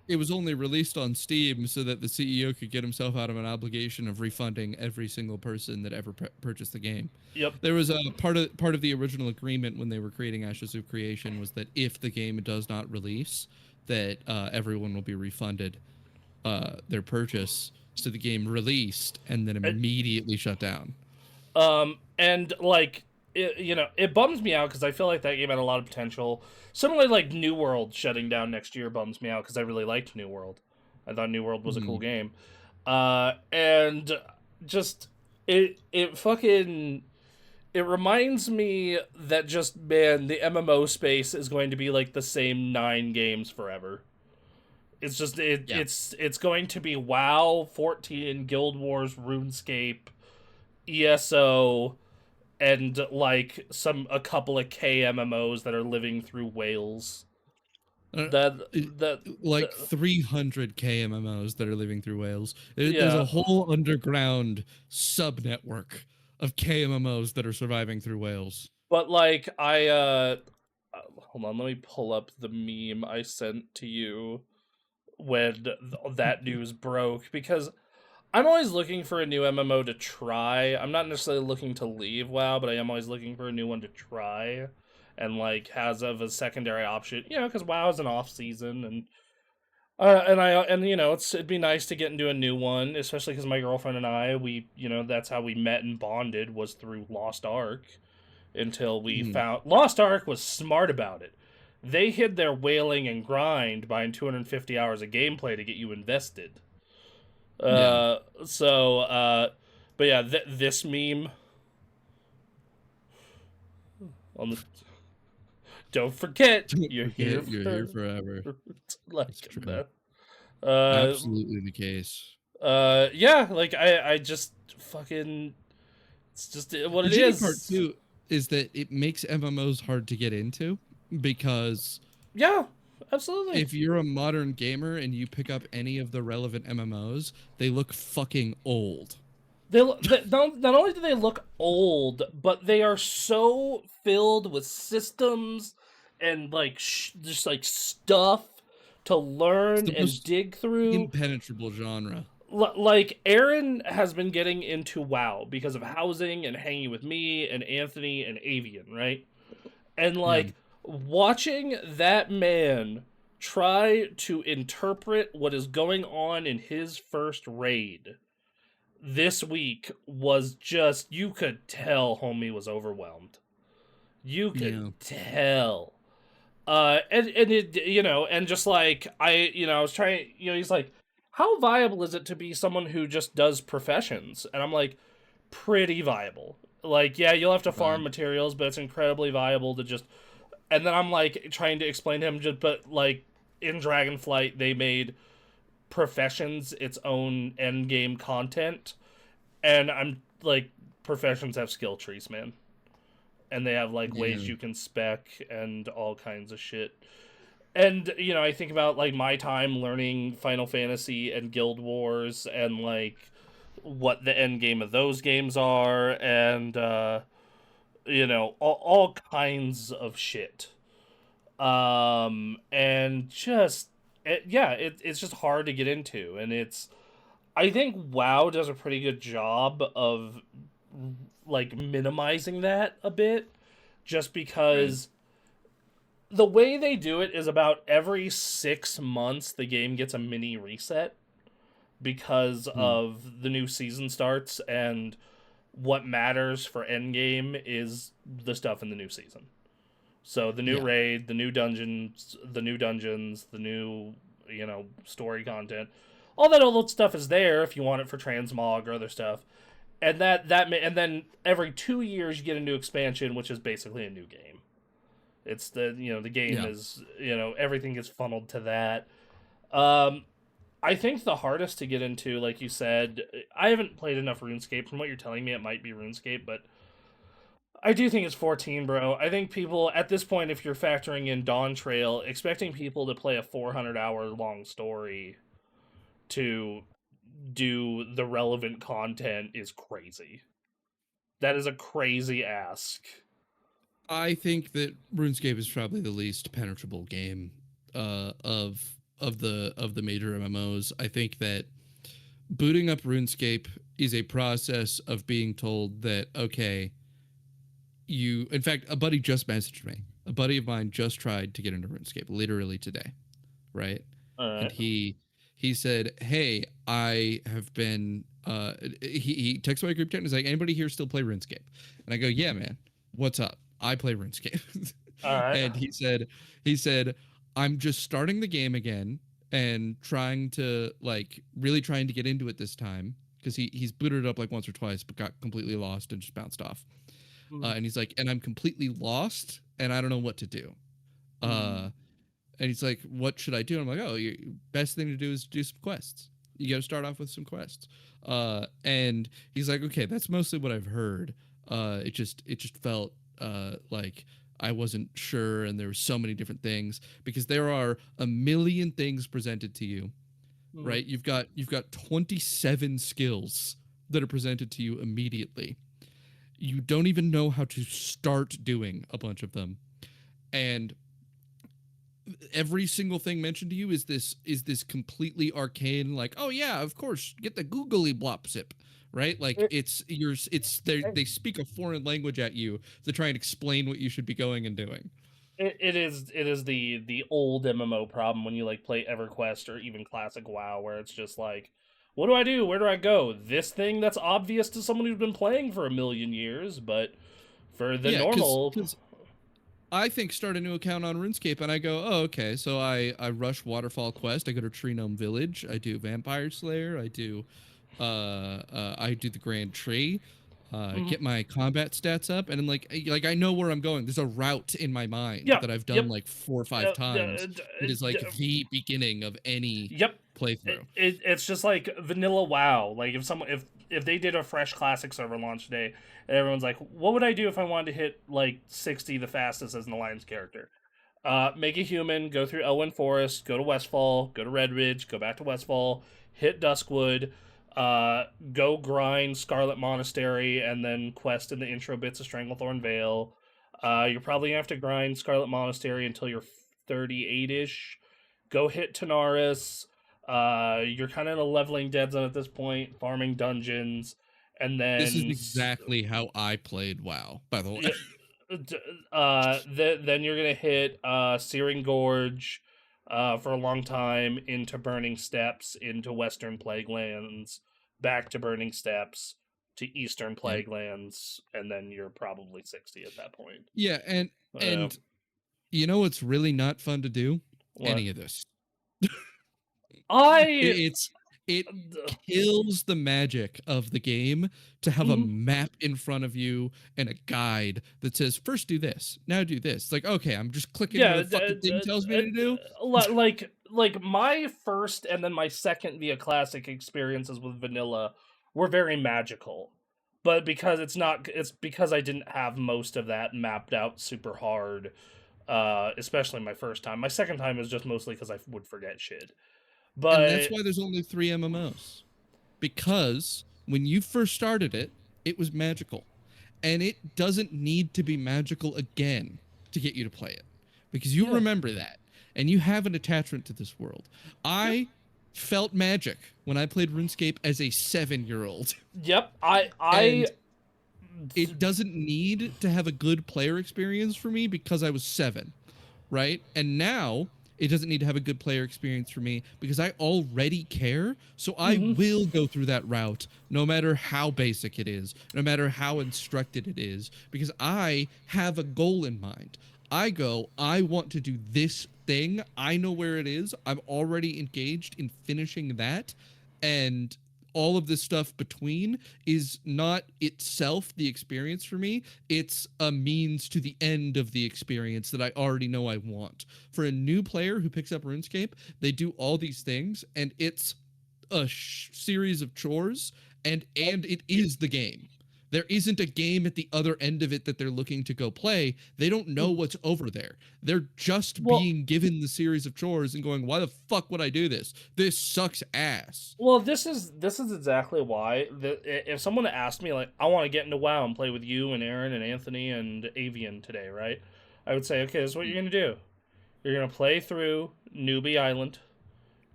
it was only released on Steam so that the CEO could get himself out of an obligation of refunding every single person that ever purchased the game. yep. There was a part of the original agreement when they were creating Ashes of Creation was that if the game does not release, that everyone will be refunded their purchase. So the game released and then And, immediately shut down. and like it bums me out because I feel like that game had a lot of potential. Similarly, like New World shutting down next year bums me out because I really liked New World. I thought New World was a cool Mhm. game. And just it fucking it reminds me that, just, man, the MMO space is going to be like the same 9 games forever. It's just Yeah. it's going to be WoW, 14, Guild Wars, RuneScape, ESO, and like a couple of KMMOs that are living through Wales. Uh, That it- that, like that 300 KMMOs that are living through Wales. There's yeah. a whole underground sub network of KMMOs that are surviving through Wales. But like hold on, let me pull up the meme I sent to you when that news broke, because I'm always looking for a new MMO to try. I'm not necessarily looking to leave WoW, but I am always looking for a new one to try, and like has of a secondary option, because WoW is an off season, and it'd be nice to get into a new one, especially because my girlfriend and I, we that's how we met and bonded, was through Lost Ark, until we Mhm. found Lost Ark was smart about it. They hid their whaling and grind buying 250 hours of gameplay to get you invested. Yeah. But yeah, this meme on the don't forget Don't you're here forget, you're here forever. like That's true. that. Uh, Absolutely the case. yeah, like I just fucking, it's just what The it shitty part is. too is that it makes MMOs hard to get into because Yeah, absolutely. if you're a modern gamer and you pick up any of the relevant MMOs, they look fucking old. They not only do they look old, but they are so filled with systems and like just like stuff to It's learn the and most dig through. impenetrable genre. Like Aaron has been getting into WoW because of housing and hanging with me and Anthony and Avian, right? And Yeah. like watching that man try to interpret what is going on in his first raid this week was just, you could tell homie was overwhelmed. You could Yeah. tell. And it, and just like I was trying, he's like, how viable is it to be someone who just does professions? And I'm like, pretty viable. Like, yeah, you'll have to farm Right. materials, but it's incredibly viable to just. And then I'm like trying to explain to him, just but like in Dragonflight, they made professions its own end game content, and I'm like, professions have skill trees, man, and they have like ways Yeah. you can spec and all kinds of shit. And I think about like my time learning Final Fantasy and Guild Wars and like what the end game of those games are, and all kinds of shit. And just it's just hard to get into, and I think WoW does a pretty good job of like minimizing that a bit, just Right. because the way they do it is about every 6 months the game gets a mini reset because Hmm. of the new season starts, and what matters for endgame is the stuff in the new season. So the new Yeah. raid, the new story content, all that old stuff is there if you want it for transmog or other stuff. And then every 2 years you get a new expansion, which is basically a new game. It's the game Yeah. is everything gets funneled to that. Um, I think the hardest to get into, like you said, I haven't played enough RuneScape. From what you're telling me, it might be RuneScape, but I do think it's 14, bro. I think people at this point, if you're factoring in Dawn Trail, expecting people to play a 400-hour long story to do the relevant content is crazy. That is a crazy ask. I think that RuneScape is probably the least penetrable game of the major MMOs. I think that booting up RuneScape is a process of being told that okay, you in fact a buddy just messaged me. A buddy of mine just tried to get into RuneScape literally today, right? All And right. he said, "Hey, I have been." He texted my group chat and he's like, "Anybody here still play RuneScape?" And I go, "Yeah, man. What's up? I play RuneScape." All right. And he said, "I'm just starting the game again and trying to like really trying to get into it this time because he's booted it up like once or twice but got completely lost and just bounced off." And he's like, "And I'm completely lost and I don't know what to do." Mm-hmm. Uh, and he's like, "What should I do?" And I'm like, "Oh, your best thing to do is do some quests. You got to start off with some quests." And he's like, "Okay, that's mostly what I've heard. It just felt like I wasn't sure, and there were so many different things because there are a million things presented to you, Mm-hmm. right? You've got 27 skills that are presented to you immediately. You don't even know how to start doing a bunch of them, and every single thing mentioned to you is this completely arcane like oh yeah of course get the googly blop zip right like It, it's they speak a foreign language at you to try and explain what you should be going and doing. it is the old MMO problem when you like play EverQuest or even classic WoW, where it's just like, what do I do? Where do I go? This thing that's obvious to someone who's been playing for a million years, but for the Yeah, because normal. because I think start a new account on RuneScape and I go, oh, okay. So I rush Waterfall Quest. I go to Tree Gnome Village. I do Vampire Slayer. I do the Grand Tree. Mhm. Get my combat stats up, and then like I know where I'm going. There's a route in my mind Yeah, that I've done yep, like 4 or 5 times. It is like uh, the beginning of any yep. playthrough. It's just like vanilla WoW. Like if they did a fresh classic server launch today, and everyone's like, what would I do if I wanted to hit like 60 the fastest as an alliance character? Make a human, go through Elwyn Forest, go to Westfall, go to Red Ridge, go back to Westfall, hit Duskwood, go grind Scarlet Monastery, and then quest in the intro bits of Stranglethorn Vale. You're probably gonna have to grind Scarlet Monastery until you're 38 ish, go hit Tanaris. You're kind of in a leveling dead zone at this point, farming dungeons, and This is then exactly how I played WoW, by the way. yeah, then you're gonna hit Searing Gorge for a long time, into Burning Steppes, into Western Plaguelands, back to Burning Steppes, to Eastern Yep. Plaguelands, and then you're probably 60 at that point. Yeah, Uh, and you know what's really not fun to do? what Any of this. I It's it kills the magic of the game to have a mhm. map in front of you and a guide that says first do this, now do this. It's like, okay, I'm just clicking what Yeah, the fucking thing tells me to do. like my first and then my second via classic experiences with vanilla were very magical, but because it's because I didn't have most of that mapped out super hard. Especially my first time. My second time was just mostly because I would forget shit. And that's But why there's only 3 MMOs. Because when you first started it, it was magical. And it doesn't need to be magical again to get you to play it. Because you yeah, remember that. And you have an attachment to this world. yep, I felt magic when I played RuneScape as a 7-year-old. yep. And it doesn't need to have a good player experience for me because I was 7, right? And now it doesn't need to have a good player experience for me because I already care. So I mhm. will go through that route no matter how basic it is, no matter how instructed it is, because I have a goal in mind. I want to do this thing. I know where it is. I'm already engaged in finishing that. And all of this stuff between is not itself the experience for me. It's a means to the end of the experience that I already know I want. For a new player who picks up RuneScape, they do all these things, and it's a series of chores, and it is the game. There isn't a game at the other end of it that they're looking to go play. They don't know what's over there. They're just Well, being given the series of chores and going, why the fuck would I do this? This sucks ass. Well, this is exactly why. If someone asked me like, I want to get into WoW and play with you and Aaron and Anthony and Avian today, right? I would say, okay, this is what you're gonna do. You're gonna play through Newbie Island.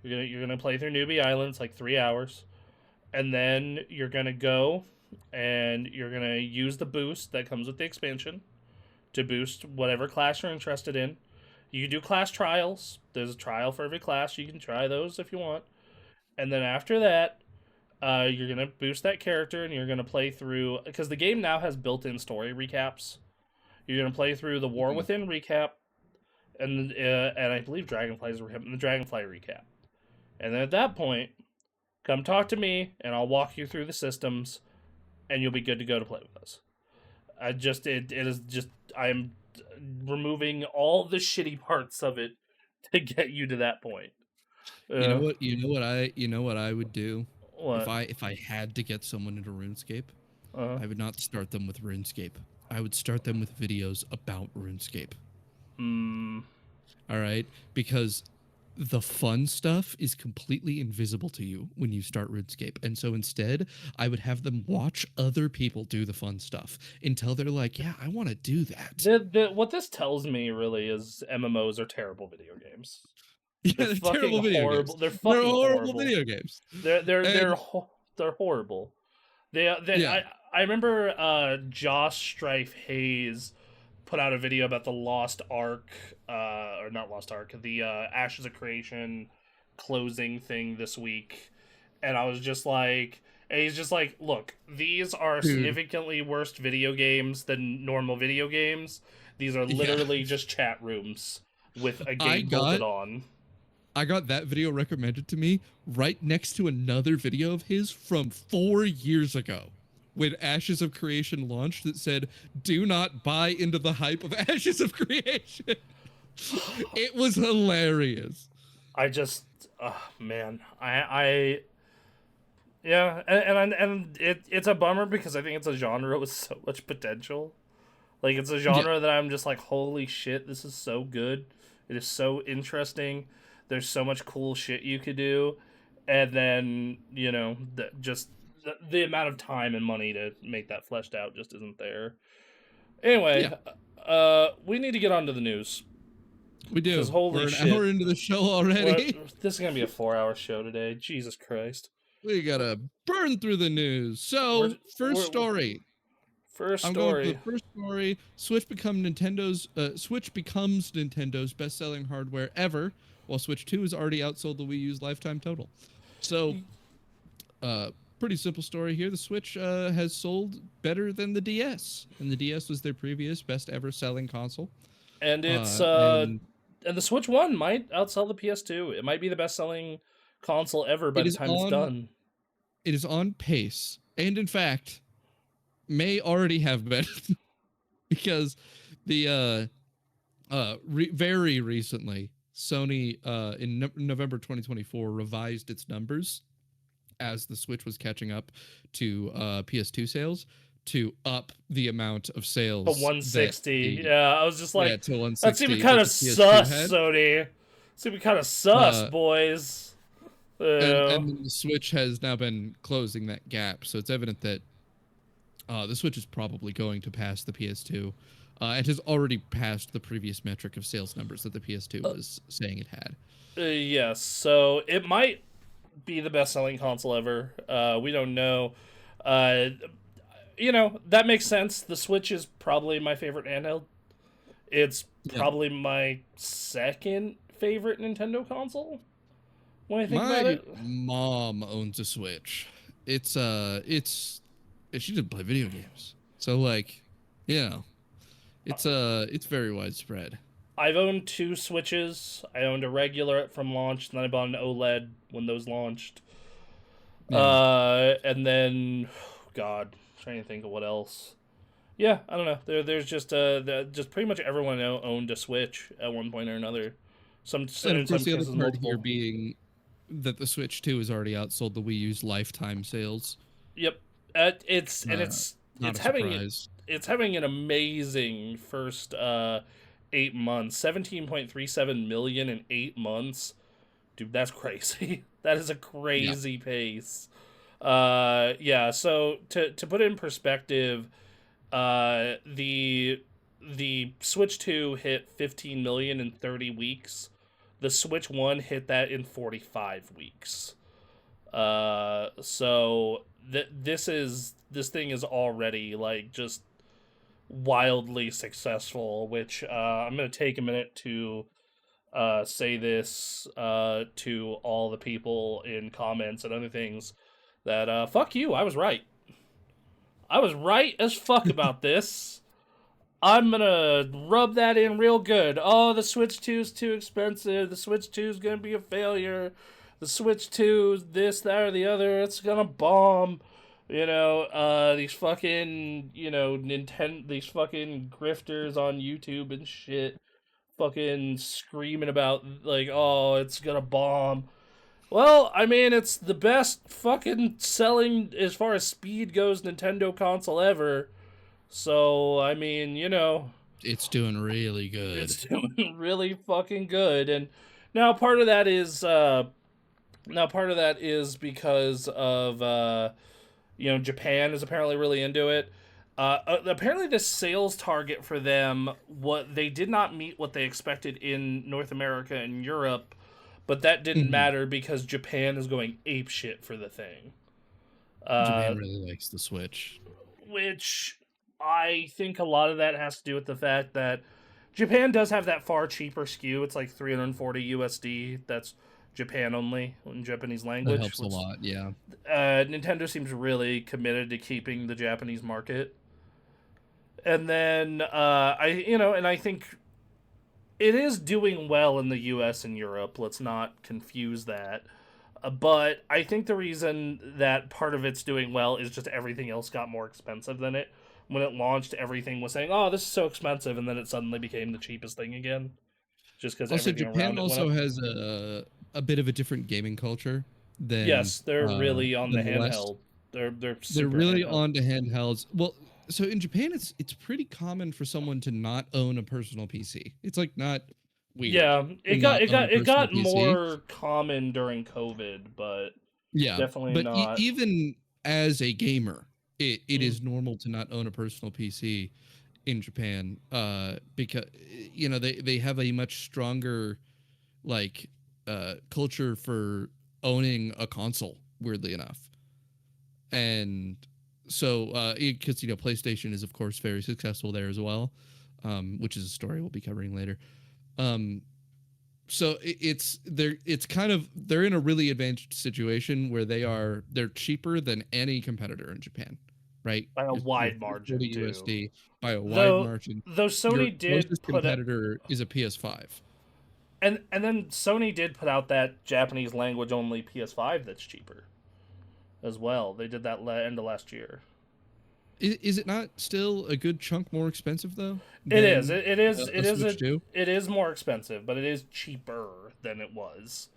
You're gonna play through Newbie Island. It's like 3 hours, and then you're gonna go and you're gonna use the boost that comes with the expansion to boost whatever class you're interested in. You can do class trials. There's a trial for every class. You can try those if you want. And then after that, you're gonna boost that character, and you're gonna play through, because the game now has built-in story recaps. You're gonna play through the War Mhm. Within recap, and I believe Dragonfly's recap, and the Dragonfly recap. And then at that point, come talk to me, and I'll walk you through the systems, and you'll be good to go to play with us. It is just I'm removing all the shitty parts of it to get you to that point. You know Uh, what? You know what I would do what? if I had to get someone into RuneScape. Uh, I would not start them with RuneScape. I would start them with videos about RuneScape. mm, All right, because the fun stuff is completely invisible to you when you start RuneScape. And so instead, I would have them watch other people do the fun stuff until they're like, yeah, I want to do that. what this tells me really is MMOs are terrible video games. Yeah, They're they're fucking terrible video games. horrible. They're They're fucking horrible horrible. video games. They're And they're horrible. They yeah, I remember Josh Strife Hayes put out a video about the Lost Ark, or not Lost Ark, the Ashes of Creation closing thing this week, and I was just like, and he's just like, look, these are dude, significantly worse video games than normal video games. These are yeah. literally just chat rooms with a I game bolted got on. I got that video recommended to me right next to another video of his from 4 years ago when Ashes of Creation launched that said, do not buy into the hype of Ashes of Creation. It was hilarious. I just, man, yeah, it's a bummer because I think it's a genre with so much potential. Like, it's a Yeah. genre that I'm just like, holy shit, this is so good. It is so interesting. There's so much cool shit you could do, and then the amount of time and money to make that fleshed out just isn't there. Yeah. Anyway, we need to get on to the news. We Because do. holy We're an shit, hour into the show already. this is gonna be a 4-hour show today. Jesus Christ. We gotta burn through the news. We're So, first we're story. first I'm going for story. the first story. Switch becomes Nintendo's best-selling hardware ever, while Switch 2 has already outsold the Wii U's lifetime total. So, uh, pretty simple story here. The Switch has sold better than the DS, and the DS was their previous best ever selling console. And it's And and the Switch One might outsell the PS2. It might be the best selling console ever by it the is time it's on done. it is on pace, and in fact, may already have been because the very recently Sony in November 2024 revised its numbers as the Switch was catching up to PS2 sales to up the amount of To sales that 160. the Yeah, I was just yeah like, to that's even 160 kind that of the PS2 sus, had. Sony. It's even kind of sus, Uh, boys. and Uh, then the Switch has now been closing that gap, so it's evident that the Switch is probably going to pass the PS2. It has already passed the previous metric of sales numbers that the PS2 was saying it had. yes, so it might be the best selling console ever. We don't know. Uh, that makes sense. The Switch is probably my favorite handheld. It's Yeah. probably my second favorite Nintendo console when I think about My it. mom owns a Switch. It's she doesn't play video games. So like, you know, it's very widespread. I've owned two Switches. I owned a regular from launch, and then I bought an OLED when those launched. Yeah. And then, God, I'm trying to think of what else. Yeah, I don't know. There's just pretty much everyone owned a Switch at one point or another. And In of course some the other cases part here multiple. being that the Switch 2 has already outsold the Wii U's lifetime sales. Yep. It's and Uh, it's Not it's a having surprise. it's having an amazing first 8 months. 17.37 million in 8 months. Dude, that's crazy. That is a Yeah. crazy pace. Yeah. So to put it in perspective, the Switch 2 hit 15 million in 30 weeks. The Switch 1 hit that in 45 weeks. So this thing is already like just wildly successful, which I'm gonna take a minute to say this to all the people in comments and other things that fuck you, I was right. I was right as fuck about this. I'm gonna rub that in real good. Oh, the Switch 2 is too expensive. The Switch 2 is gonna be a failure. The Switch 2 is this, that, or the other. It's gonna bomb. These fucking, these fucking grifters on YouTube and shit fucking screaming about, like, oh, it's gonna bomb. Well, I mean, it's the best fucking selling, as far as speed goes, Nintendo console ever. So, I mean, It's doing really good. it's doing really fucking good. And now part of that is because of Japan is apparently really into it. Apparently the sales target for them, what they did not meet what they expected in North America and Europe, but that didn't Mhm. matter because Japan is going ape shit for the thing. Uh, Japan really likes the Switch. which I think a lot of that has to do with the fact that Japan does have that far cheaper SKU. It's like 340 USD. That's Japan only in Japanese That language. helps a Which lot, yeah. Nintendo seems really committed to keeping the Japanese market. And then I think it is doing well in the U.S. and Europe. Let's not confuse that. But I think the reason that part of it's doing well is just everything else got more expensive than it. When it launched, everything was saying, "Oh, this is so expensive," and then it suddenly became the cheapest thing again, just because Also, everything Japan around it went also up. has a bit of a different gaming culture Yes, they're really on the than the West. handheld. They're They're super really handheld. on to handhelds. Well, so in Japan, it's pretty common for someone to not own a personal PC. It's like not weird Yeah, to it got not it own a got it personal got PC. more common during COVID, but Yeah, definitely but not. even as a gamer, it Mm. is normal to not own a personal PC. in Japan, because they have a much stronger like culture for owning a console, weirdly enough. And so because PlayStation is of course very successful there as well, which is a story we'll be covering later. um so it's kind of they're in a really advantaged situation where they're cheaper than any competitor in Japan, right? By a You're wide 440 margin too. USD by a wide Though margin. though Your Sony did closest put it, competitor is a PS5. and then Sony did put out that Japanese language only PS5 that's cheaper as well. They did that end of last year. Is it not still a good chunk more expensive though It is. than It a is Switch 2? it is more expensive, but it is cheaper than it was.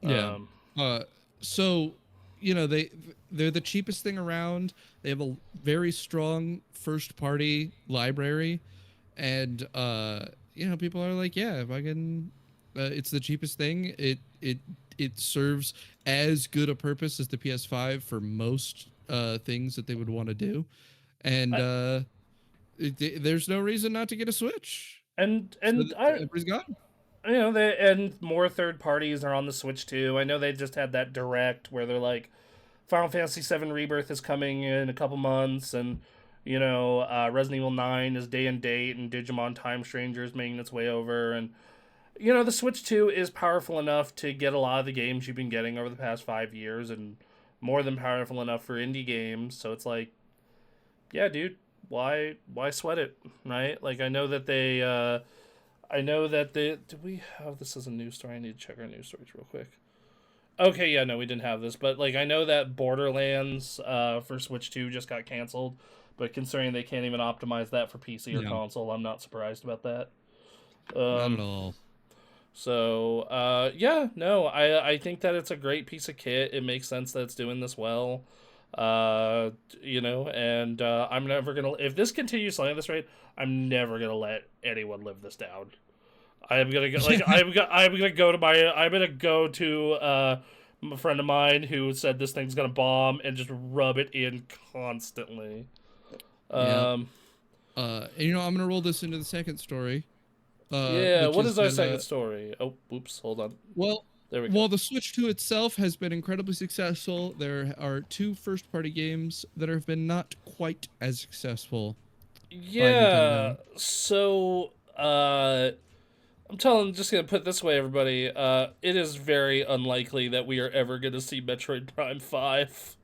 Yeah. Um, Uh, so they're the cheapest thing around. They have a very strong first party library, and people are like, yeah, if I can, it's the cheapest thing. It serves as good a purpose as the PS5 for most things that they would want to do, and I, there's no reason not to get a Switch. So and that I everybody's got 'em. they and more third parties are on the Switch too. I know they just had that direct where they're like, Final Fantasy VII Rebirth is coming in a couple months, and Resident Evil 9 is day and date, and Digimon Time Stranger is making its way over, and the Switch 2 is powerful enough to get a lot of the games you've been getting over the past 5 years, and more than powerful enough for indie games. So it's like, yeah, dude, why sweat it, right? Like I know that they did we have this as a news story? I need to check our news stories real quick. Okay, yeah, no, we didn't have this, but like I know that Borderlands for Switch 2 just got canceled, but considering they can't even optimize that for PC or Yeah, console, I'm not surprised about that. not at Um, all. so yeah, no, I think that it's a great piece of kit. It makes sense that it's doing this well. And I'm never gonna if this continues selling at this rate, I'm never gonna let anyone live this down. I'm gonna go like I'm gonna go to a friend of mine who said this thing's gonna bomb and just rub it in constantly. Yeah. Um, And, I'm gonna roll this into the second story, yeah. which What is is our that second story? Oh, oops. Hold on. well, There we go. while the Switch 2 itself has been incredibly successful, there are two first-party games that have been not quite as successful by Yeah. Nintendo. So, just gonna put it this way, everybody. It is very unlikely that we are ever gonna see Metroid Prime 5.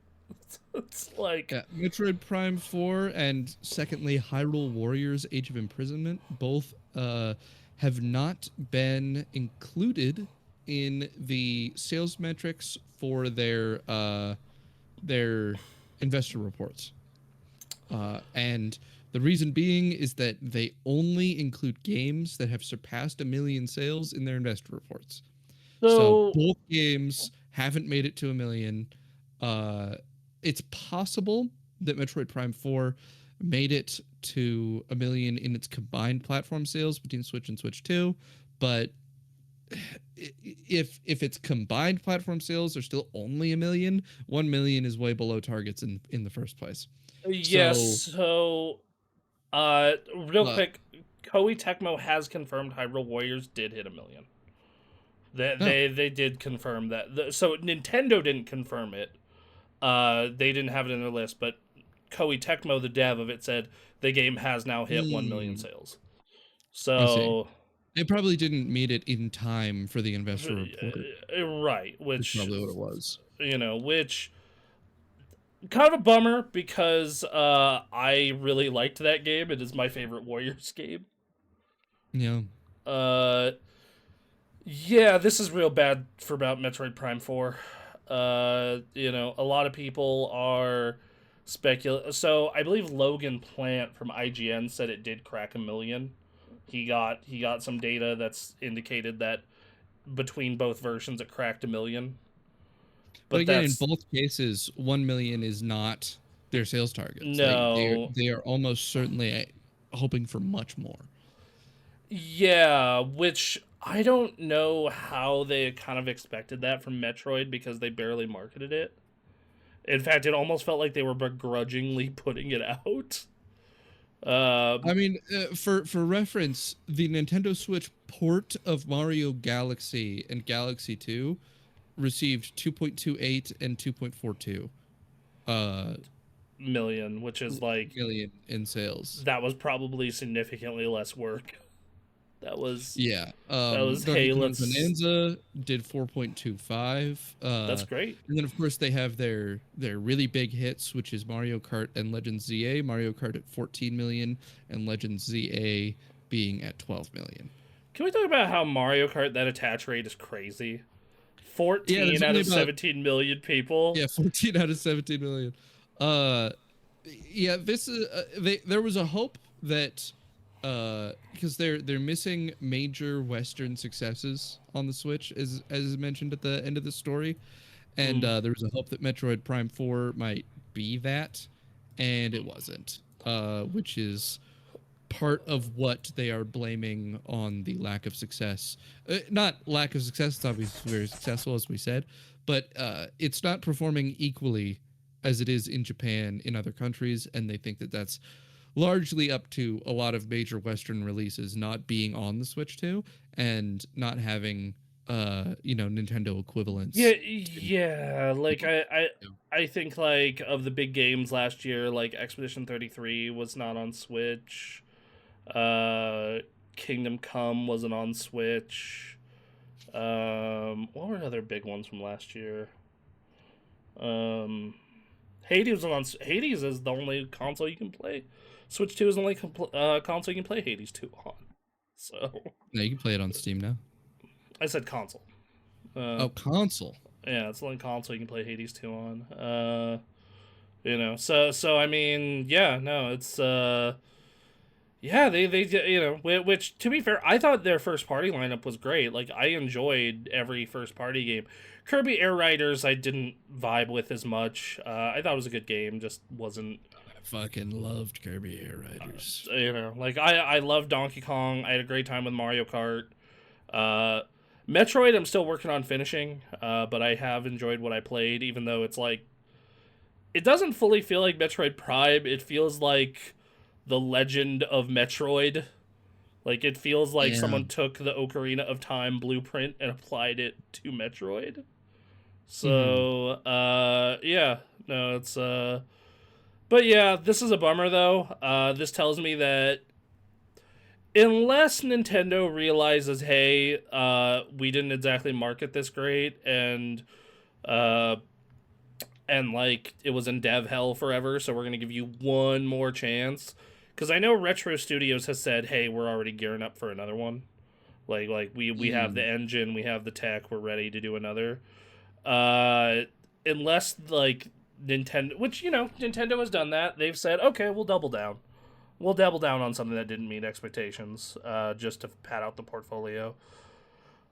It's like, Yeah, Metroid Prime 4 and secondly Hyrule Warriors Age of Imprisonment both have not been included in the sales metrics for their investor reports. And the reason being is that they only include games that have surpassed 1 million sales in their investor reports. So so, both games haven't made it to 1 million. Uh, it's possible that Metroid Prime 4 made it to 1 million in its combined platform sales between Switch and Switch 2, but if it's combined platform sales are still only 1 million, 1 million is way below targets in the first place. yes, So so, real uh, quick, Koei Tecmo has confirmed Hyrule Warriors did hit 1 million. They, no, they, they did confirm that. So, Nintendo didn't confirm it. They didn't have it in their list, but Koei Tecmo, the dev of it, said the game has now hit 1 million mm, sales. I see. So, They probably didn't meet it in time for the investor report. right, Is which, probably what it was. which kind of a bummer because I really liked that game. It is my favorite Warriors game. Yeah. Uh, yeah, this is real bad for about Metroid Prime 4. A lot of people are So I believe Logan Plant from IGN said it did crack 1 million. He got some data that's indicated that between both versions it cracked 1 million. But But again, in that's both cases, 1 million is not their sales targets. no. They are almost certainly hoping for much more. Yeah, which I don't know how they kind of expected that from Metroid because they barely marketed it. In fact, it almost felt like they were begrudgingly putting it out. Uh, I mean, for reference, the Nintendo Switch port of Mario Galaxy and Galaxy 2 received 2.28 and 2.42 uh million, which is like million in sales. that was probably significantly less work. That was Yeah. Donkey hey, Kong let's. Bonanza did 4.25. That's great. And then of course they have their really big hits, which is Mario Kart and Legends ZA. Mario Kart at 14 million and Legends ZA being at 12 million. Can we talk about how Mario Kart, that attach rate is crazy? Yeah, 14 there's out only of about 17 million people. 14 out of 17 million. Uh yeah, this is there was a hope that because they're missing major Western successes on the Switch, as mentioned at the end of the story, and Mm. there was a hope that Metroid Prime 4 might be that, and it wasn't, which is part of what they are blaming on the lack of success. Not lack of success; it's obviously very successful, as we said, but it's not performing equally as it is in Japan in other countries, and they think that that's largely up to a lot of major Western releases not being on the Switch 2 and not having Nintendo Yeah, equivalents to yeah. Like you know. I think like of the big games last year, like Expedition 33 was not on Switch. Uh, Kingdom Come wasn't on Switch. What were other big ones from last year? Um, Hades was on. Hades is the only console you can play. Switch 2 is the only console you can play Hades 2 on. So No, you can play it on Steam now. I said console. Uh, Oh, console. yeah, it's the only console you can play Hades 2 on. So I mean, yeah, no, it's yeah, they which to be fair, I thought their first party lineup was great. Like I enjoyed every first party game. Kirby Air Riders I didn't vibe with as much. I thought it was a good game, just wasn't. I fucking loved Kirby Air Riders. Like I love Donkey Kong. I had a great time with Mario Kart. Uh, Metroid I'm still working on finishing, but I have enjoyed what I played, even though it's like it doesn't fully feel like Metroid Prime. It feels like the Legend of Metroid. Like it feels like Yeah. someone took the Ocarina of Time blueprint and applied it to Metroid. Hmm. So, yeah, no, it's but yeah, this is a bummer though. This tells me that unless Nintendo realizes, hey, we didn't exactly market this great, uh, and like it was in dev hell forever, so we're gonna give you one more chance. Because I know Retro Studios has said, hey, we're already gearing up for another one. We have the Mm. engine, we have the tech, we're ready to do another. Uh, Unless like Nintendo, which Nintendo has done that. They've said, okay, we'll double down. We'll double down on something that didn't meet expectations, just to pad out the portfolio.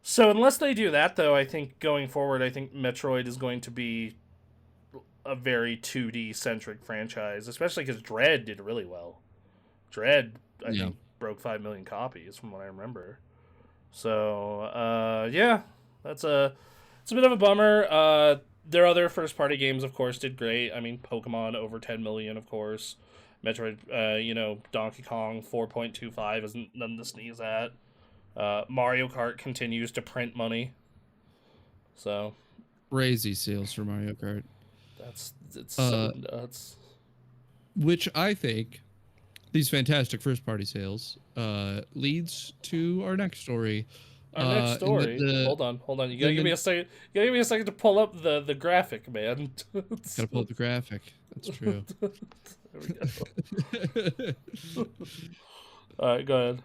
So unless they do that, though, I think going forward, I think Metroid is going to be a very 2D centric franchise, especially because Dread did really well. Dread, I Yeah. think, broke 5 million copies from what I remember. So yeah, that's a it's a bit of a bummer. Their other first party games, of course, did great. I mean, Pokemon over 10 million, of course. Metroid, Donkey Kong 4.25 isn't nothing to sneeze at. Mario Kart continues to print money, so Crazy sales for Mario Kart. it's so Uh, nuts. which I think these fantastic first party sales leads to our next story. Our next In that story. Hold on. You gotta give me the a second. You gotta give me a second to pull up the graphic, man. gotta pull up the graphic. That's true. There we go. All right, go ahead.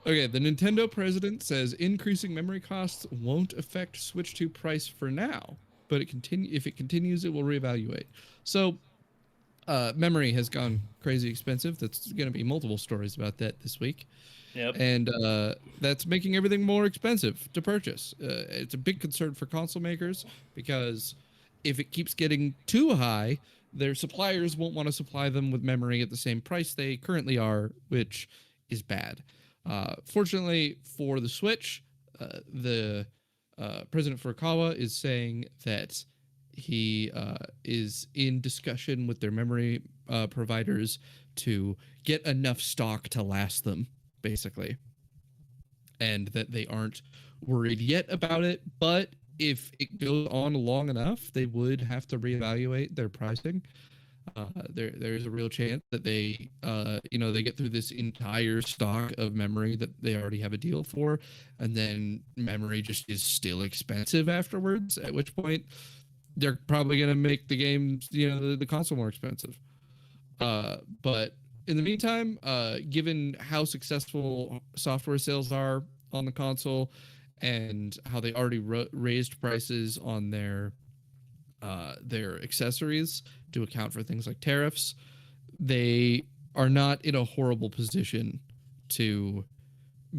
Okay, the Nintendo president says increasing memory costs won't affect Switch 2 price for now, but if it continues, it will reevaluate. So, memory has gone crazy expensive. That's going to be multiple stories about that this week, Yep. and that's making everything more expensive to purchase. It's a big concern for console makers because if it keeps getting too high, their suppliers won't want to supply them with memory at the same price they currently are, which is bad. Fortunately for the Switch, the President Furukawa is saying that he is in discussion with their memory providers to get enough stock to last them, basically, and that they aren't worried yet about it. But if it goes on long enough, they would have to reevaluate their pricing. There's a real chance that they get through this entire stock of memory that they already have a deal for, and then memory just is still expensive afterwards. At which point, they're probably going to make the games, the console more expensive. But in the meantime, given how successful software sales are on the console and how they already raised prices on their accessories to account for things like tariffs, they are not in a horrible position to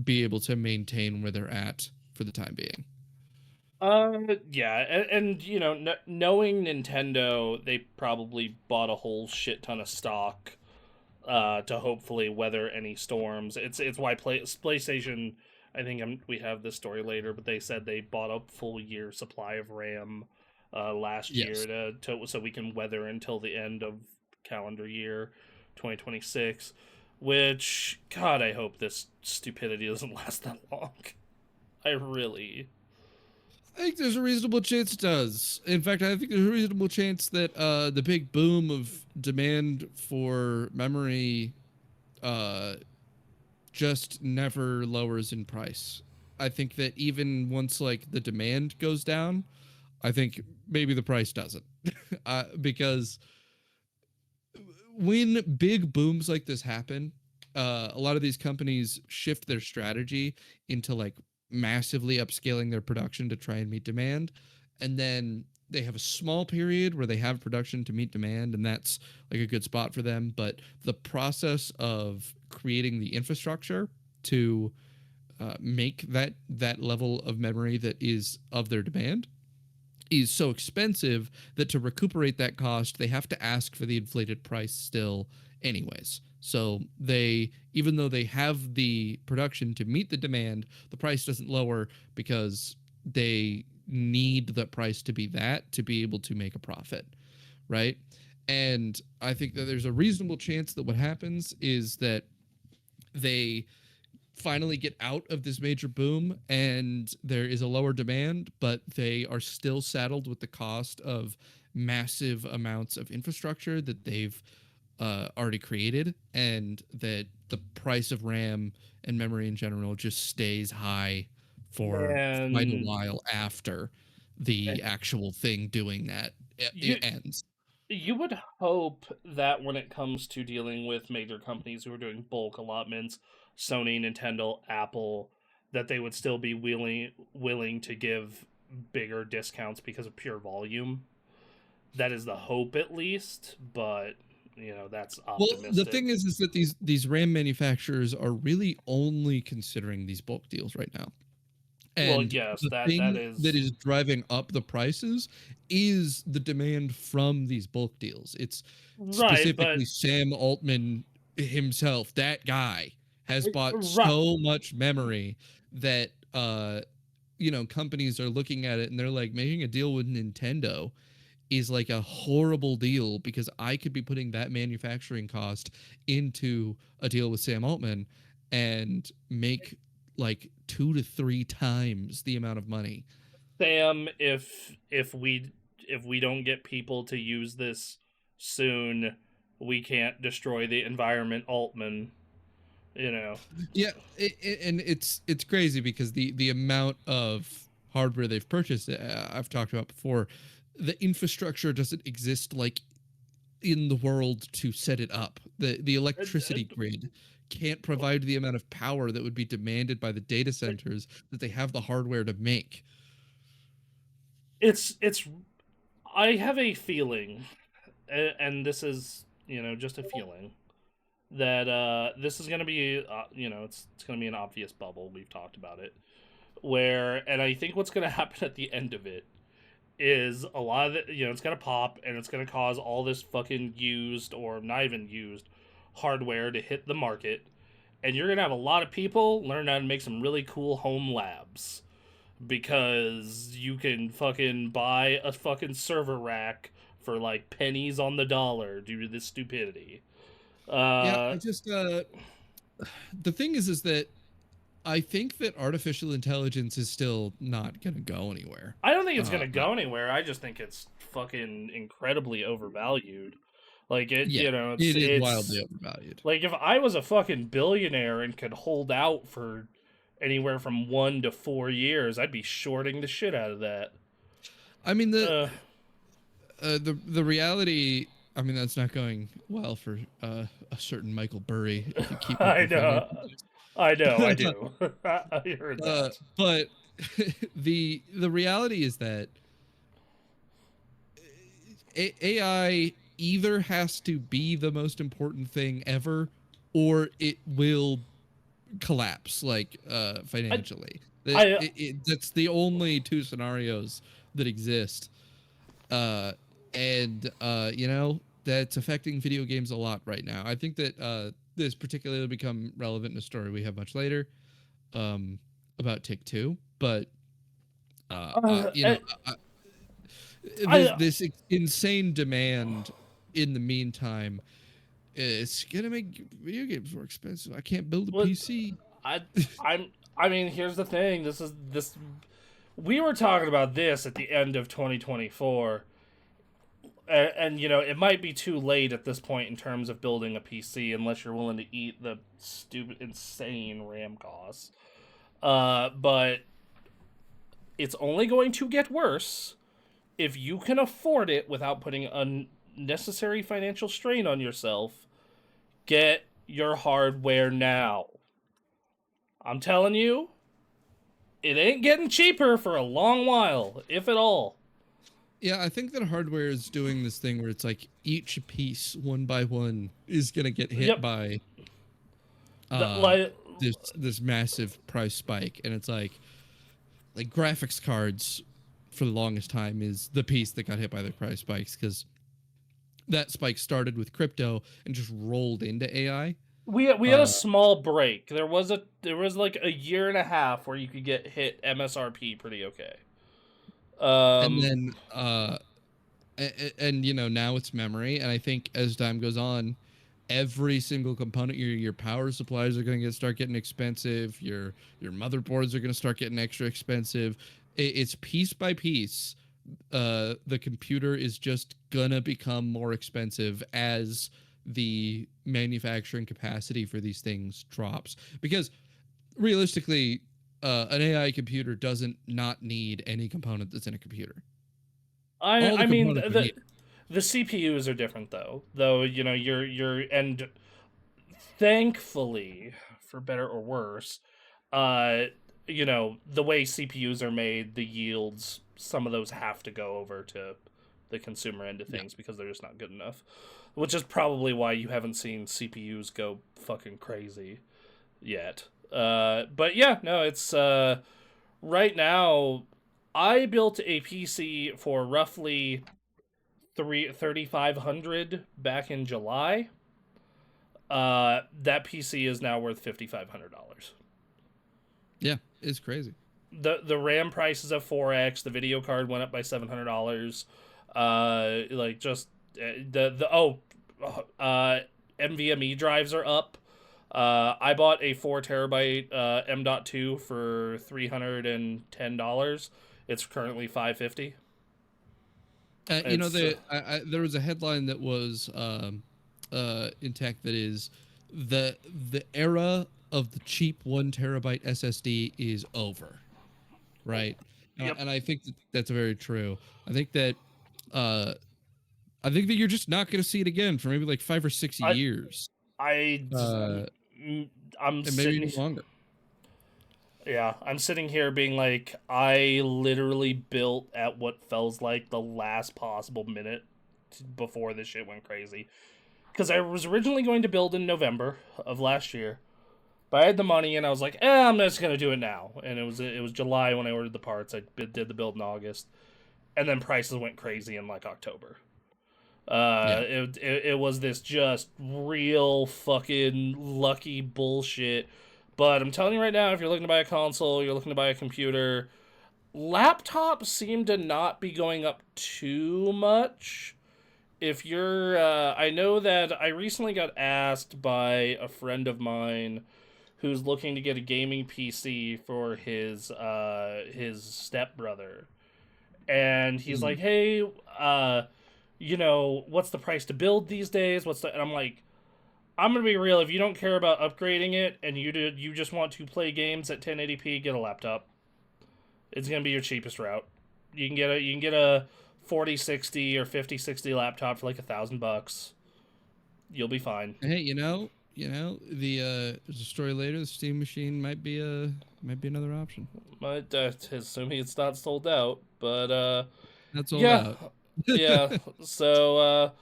be able to maintain where they're at for the time being. Yeah, and knowing Nintendo, they probably bought a whole shit ton of stock to hopefully weather any storms. It's why PlayStation. I think we have this story later, but they said they bought a full year supply of RAM last year Yes. to so we can weather until the end of calendar year 2026. Which, God, I hope this stupidity doesn't last that long. I really. I think there's a reasonable chance it does. In fact, I think there's a reasonable chance that the big boom of demand for memory uh, just never lowers in price. I think that even once like the demand goes down, I think maybe the price doesn't, because when big booms like this happen, a lot of these companies shift their strategy into like massively upscaling their production to try and meet demand, and then they have a small period where they have production to meet demand, and that's like a good spot for them. But the process of creating the infrastructure to make that level of memory that is of their demand is so expensive that to recuperate that cost, they have to ask for the inflated price still, anyways. So even though they have the production to meet the demand, the price doesn't lower because they need the price to be that to be able to make a profit, right? And I think that there's a reasonable chance that what happens is that they finally get out of this major boom and there is a lower demand, but they are still saddled with the cost of massive amounts of infrastructure that they've already created, and that the price of RAM and memory in general just stays high for quite a Man, while after the actual thing doing that you it ends. you would hope that when it comes to dealing with major companies who are doing bulk allotments, Sony, Nintendo, Apple, that they would still be willing to give bigger discounts because of pure volume. That is the hope, at least, but that's Well, the optimistic. thing is that these RAM manufacturers are really only considering these bulk deals right now. Well, And yes, the that thing that is is driving up the prices is the demand from these bulk deals. It's right, but specifically Sam Altman himself. That guy has bought right. so much memory that companies are looking at it and they're like, making a deal with Nintendo is like a horrible deal because I could be putting that manufacturing cost into a deal with Sam Altman and make like 2 to 3 times the amount of money. Sam, if we don't get people to use this soon, we can't destroy the environment, Altman. You know. Yeah, and it's crazy because the amount of hardware they've purchased, I've talked about before, the infrastructure doesn't exist like in the world to set it up. The electricity grid can't provide the amount of power that would be demanded by the data centers that they have the hardware to make. It's. I have a feeling, and this is just a feeling that this is gonna be it's gonna be an obvious bubble. We've talked about it. And I think what's gonna happen at the end of it is a lot of it, it's gonna pop and it's gonna cause all this fucking used or not even used hardware to hit the market, and you're gonna have a lot of people learn how to make some really cool home labs because you can fucking buy a fucking server rack for like pennies on the dollar due to this stupidity. Yeah, Uh, I just the thing is that I think that artificial intelligence is still not going to go anywhere. I don't think it's gonna Right. go anywhere. I just think it's fucking incredibly overvalued. Like it, Yeah, you know, it is wildly it's overvalued. like if I was a fucking billionaire and could hold out for anywhere from 1 to 4 years, I'd be shorting the shit out of that. I mean Uh, the reality. I mean that's not going well for a certain Michael Burry if you keep up I your financial know, I news. do. I heard that. But the reality is that AI either has to be the most important thing ever, or it will collapse like I, financially. I, That's the only two scenarios that exist. Uh, and you know that's affecting video games a lot right now. I think that this particularly become relevant in a story we have much later um, about Tick Two, but uh, you know I, I, this insane demand in the meantime, it's gonna make video games more expensive. I can't build a what, PC. I, I mean, here's the thing. This. We were talking about this at the end of 2024, and you know it might be too late at this point in terms of building a PC unless you're willing to eat the stupid, insane RAM costs. But it's only going to get worse if you can afford it without putting unnecessary financial strain on yourself. Get your hardware now. I'm telling you, it ain't getting cheaper for a long while, if at all. Yeah, I think that hardware is doing this thing where it's like each piece, one by one, is gonna get hit Yep. by The, uh like, this massive price spike, and it's like graphics cards for the longest time is the piece that got hit by the price spikes because that spike started with crypto and just rolled into AI. we had a Uh, small break. There was like a year and a half where you could get hit MSRP pretty okay. and Um, then and you know now it's memory, and I think as time goes on, every single component, your power supplies are going to start getting expensive. Your motherboards are going to start getting extra expensive. It's piece by piece. The computer is just gonna become more expensive as the manufacturing capacity for these things drops because realistically an AI computer doesn't not need any component that's in a computer. All the I mean components are needed. the CPUs are different though you know you're and thankfully for better or worse, uh, you know the way CPUs are made, the yields some of those have to go over to the consumer end of Yeah. things because they're just not good enough. Which is probably why you haven't seen CPUs go fucking crazy yet. But yeah, no, it's right now. I built a PC for roughly 3,500 back in July. That PC is now worth $5,500. Yeah, it's crazy. The RAM price is at 4x. The video card went up by $700. Like just the NVMe drives are up. I bought a 4 terabyte M.2 for $310. It's currently $550. You know, It's there was a headline that was in tech that is the era of the cheap 1 terabyte SSD is over, right? Yep. And I think that's very true. I think that uh, I think that you're just not going to see it again for maybe like 5 or 6 I years, I uh, I'm and maybe sitting. even longer. Yeah, I'm sitting here being like, I literally built at what feels like the last possible minute before this shit went crazy. Because I was originally going to build in November of last year, but I had the money and I was like, I'm just gonna do it now. And it was July when I ordered the parts. I did the build in August, and then prices went crazy in like October. Yeah, It was this just real fucking lucky bullshit. But I'm telling you right now, if you're looking to buy a console, you're looking to buy a computer, laptops seem to not be going up too much if you're, I know that I recently got asked by a friend of mine who's looking to get a gaming PC for his stepbrother, and he's like, Mm. "Hey, what's the price to build these days? What's the?" And I'm like, "I'm gonna be real. If you don't care about upgrading it and you just want to play games at 1080p, get a laptop. It's gonna be your cheapest route. You can get a 4060 or 5060 laptop for like $1,000. You'll be fine." Hey, the there's a story later. The Steam Machine might be another option. But assuming it's not sold out. But That's sold yeah, out. yeah. So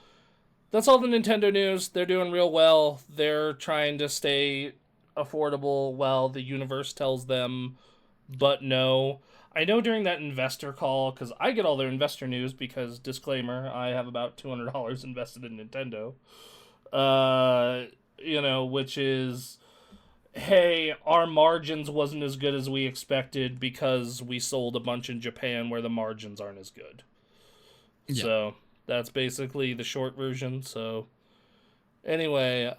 that's all the Nintendo news. They're doing real well. They're trying to stay affordable while the universe tells them, but no. I know during that investor call, because I get all their investor news because, disclaimer, I have about $200 invested in Nintendo. Uh, which is, hey, our margins wasn't as good as we expected because we sold a bunch in Japan where the margins aren't as good. Yeah. So that's basically the short version. So anyway,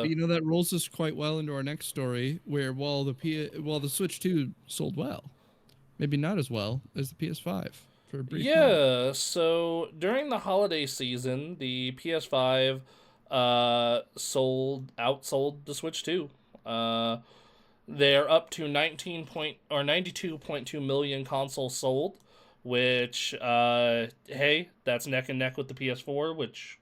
But that rolls us quite well into our next story, where while the Switch 2 sold well, maybe not as well as the PS5 for a brief moment. yeah. So during the holiday season, the PS5 outsold the Switch 2. Uh, they're up to 92.2 million consoles sold, which hey, that's neck and neck with the PS4, which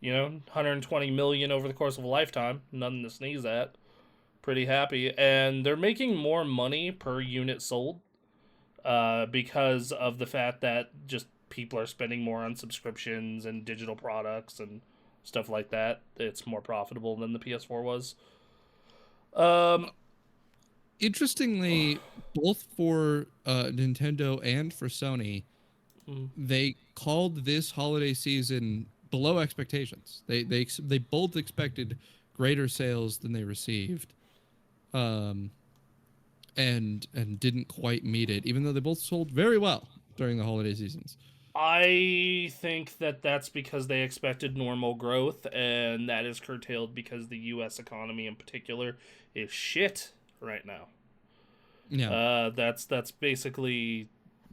120 million over the course of a lifetime, nothing to sneeze at. Pretty happy, and they're making more money per unit sold, because of the fact that just people are spending more on subscriptions and digital products and stuff like that. It's more profitable than the PS4 was. Um, Interestingly, both for Nintendo and for Sony, mm, they called this holiday season below expectations. They both expected greater sales than they received, um, and didn't quite meet it, even though they both sold very well during the holiday seasons. I think that that's because they expected normal growth, and that is curtailed because the U.S. economy in particular is shit right now. Yeah. That's basically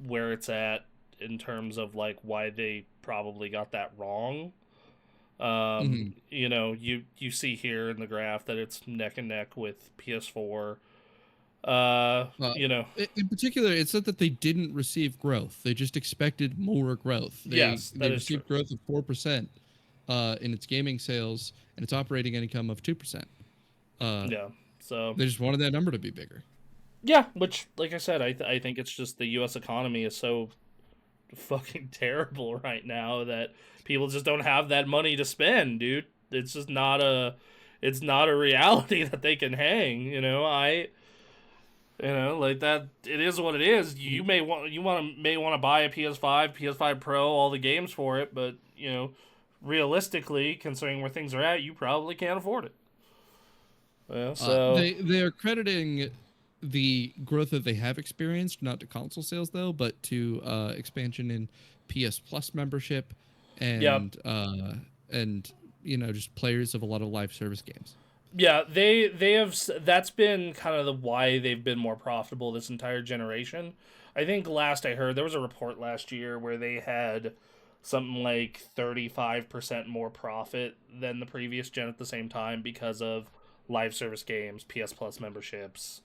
where it's at in terms of like why they probably got that wrong. Hmm. You see here in the graph that it's neck and neck with PS4. Uh, You know, in particular, it's not that they didn't receive growth; they just expected more growth. They yes, they that is true. received growth of 4% in its gaming sales and its operating income of 2%. Uh, Yeah, so they just wanted that number to be bigger. yeah, which like I said, I think it's just the U.S. economy is so fucking terrible right now that people just don't have that money to spend, dude. It's just not a reality that they can hang. Like that. It is what it is. May want to buy a PS5, PS5 Pro, all the games for it, but realistically, considering where things are at, you probably can't afford it. Yeah, so They are crediting the growth that they have experienced not to console sales though, but to expansion in PS Plus membership yeah, and just players of a lot of live service games. yeah. They have that's been kind of the why they've been more profitable this entire generation. I think last I heard there was a report last year where they had something like 35% more profit than the previous gen at the same time because of live service games, PS Plus memberships,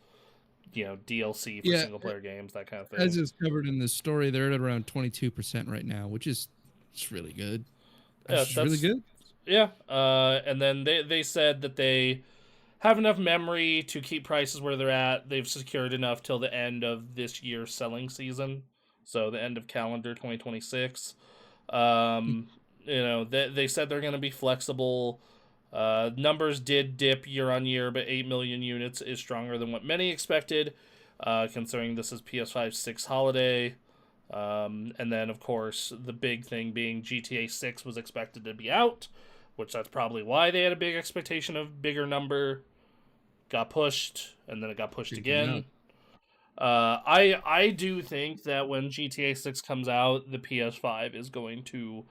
DLC for Yeah, single player games, that kind of as thing. is covered in this story, they're at around 22% right now, which is it's really good. That's Yeah, just really that's good. yeah. And then they said that they have enough memory to keep prices where they're at. They've secured enough till the end of this year's selling season, so the end of calendar 2026. Um, they said they're going to be flexible. Numbers did dip year on year, but 8 million units is stronger than what many expected, considering this is PS5 6 holiday. And then, of course, the big thing being GTA 6 was expected to be out, which that's probably why they had a big expectation of bigger number. Got pushed, and then it got pushed Didn't come again. out. I do think that when GTA 6 comes out, the PS5 is going to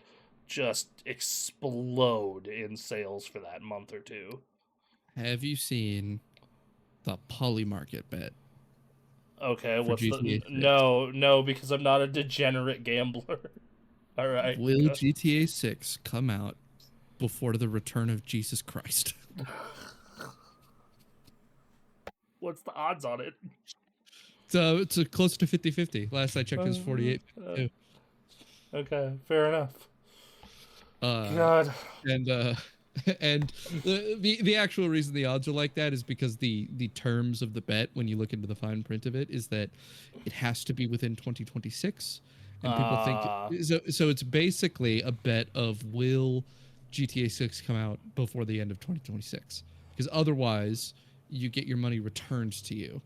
just explode in sales for that month or two. Have you seen the Poly Market bet Okay, for what's the GTA 6? no, because I'm not a degenerate gambler. All right, Will go. GTA 6 come out before the return of Jesus Christ? What's the odds on it? So it's a close to 50-50. Last I checked, it was Uh, 48. uh, okay, fair enough. Uh, God. and and the actual reason the odds are like that is because the terms of the bet, when you look into the fine print of it, is that it has to be within 2026, and people think Uh, so it's basically a bet of will GTA 6 come out before the end of 2026, because otherwise you get your money returned to you,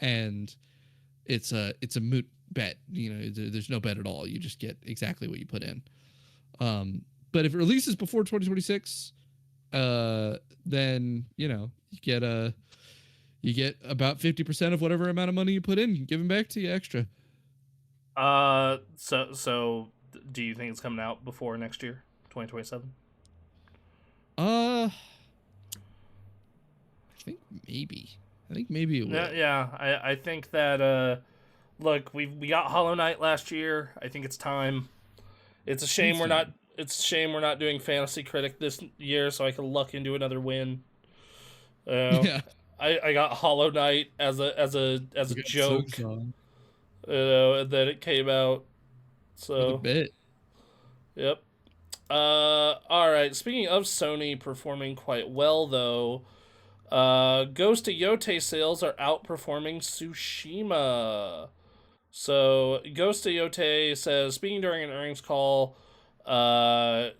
and it's a moot bet. There's no bet at all. You just get exactly what you put in. But if it releases before 2026, then you get about 50% of whatever amount of money you put in given back to you extra. so do you think it's coming out before next year, 2027? I think maybe. I think maybe it Yeah, will. yeah. I think that look, we got Hollow Knight last year. I think it's time. It's a I think shame it's we're not. time. It's a shame we're not doing Fantasy Critic this year, so I can luck into another win. Uh, Yeah. I got Hollow Knight as a We got joke, Silksong. and then it came out. For the So, bit. yep. All right. Speaking of Sony performing quite well, though, Ghost of Yote sales are outperforming Tsushima. So Ghost of Yote says, speaking during an earnings call, uh,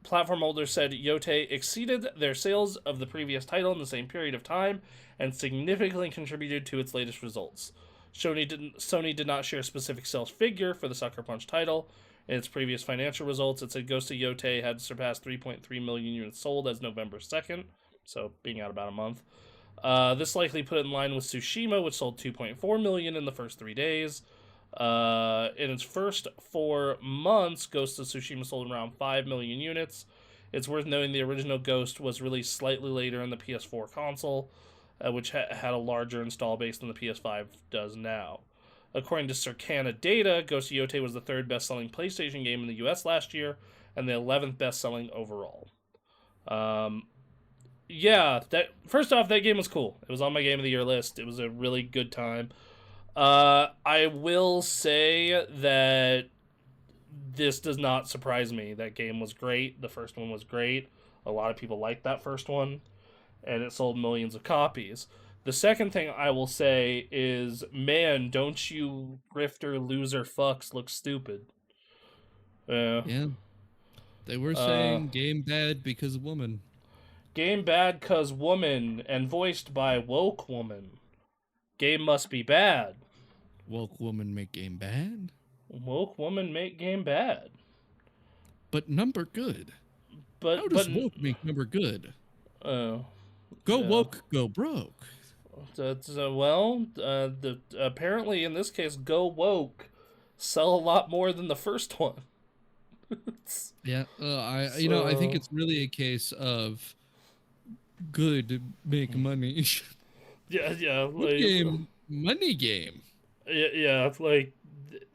platform holders said Yote exceeded their sales of the previous title in the same period of time and significantly contributed to its latest results. Sony did not share a specific sales figure for the Sucker Punch title. In its previous financial results, it said Ghost of Yote had surpassed 3.3 million units sold as November 2nd, so being out about a month. This likely put it in line with Tsushima, which sold 2.4 million in the first 3 days. In its first 4 months, Ghost of Tsushima sold around 5 million units. It's worth noting the original Ghost was released slightly later in the PS4 console, which had a larger install base than the PS5 does now. According to Circana data, Ghost of Yote was the third best-selling PlayStation game in the US last year, and the 11th best-selling overall. Um, yeah, that first off, that game was cool. It was on my game of the year list. It was a really good time. I will say that this does not surprise me. That game was great. The first one was great. A lot of people liked that first one, and it sold millions of copies. The second thing I will say is, man, don't you grifter loser fucks look stupid. Yeah. Yeah. They were Uh, saying game bad because of woman. Game bad cause woman and voiced by woke woman. Game must be bad. Woke woman make game bad, Woke woman make game bad. but number good. How But does woke make number good? uh, Go yeah. woke, go broke. That's the apparently in this case, go woke sell a lot more than the first one. Yeah, I think So it's really a case of good make money. yeah, yeah, Good game, money game. yeah, like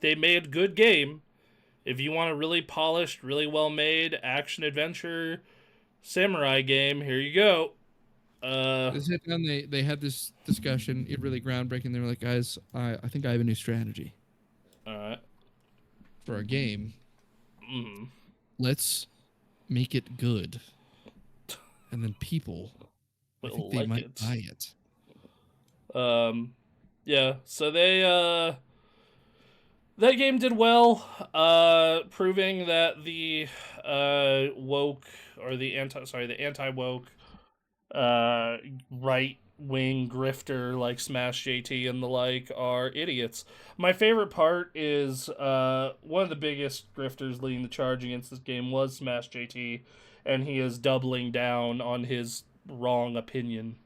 they made good game. If you want a really polished, really well made action adventure samurai game, here you go. They sat down, they had this discussion, it really groundbreaking. They were like, guys, I think I have a new strategy All right. for our game. Mm. Let's make it good. And then people, I think Will they like might it. buy it. Um, yeah. So that game did well, proving that the woke or the anti woke right wing grifter like Smash JT and the like are idiots. My favorite part is one of the biggest grifters leading the charge against this game was Smash JT, and he is doubling down on his wrong opinion.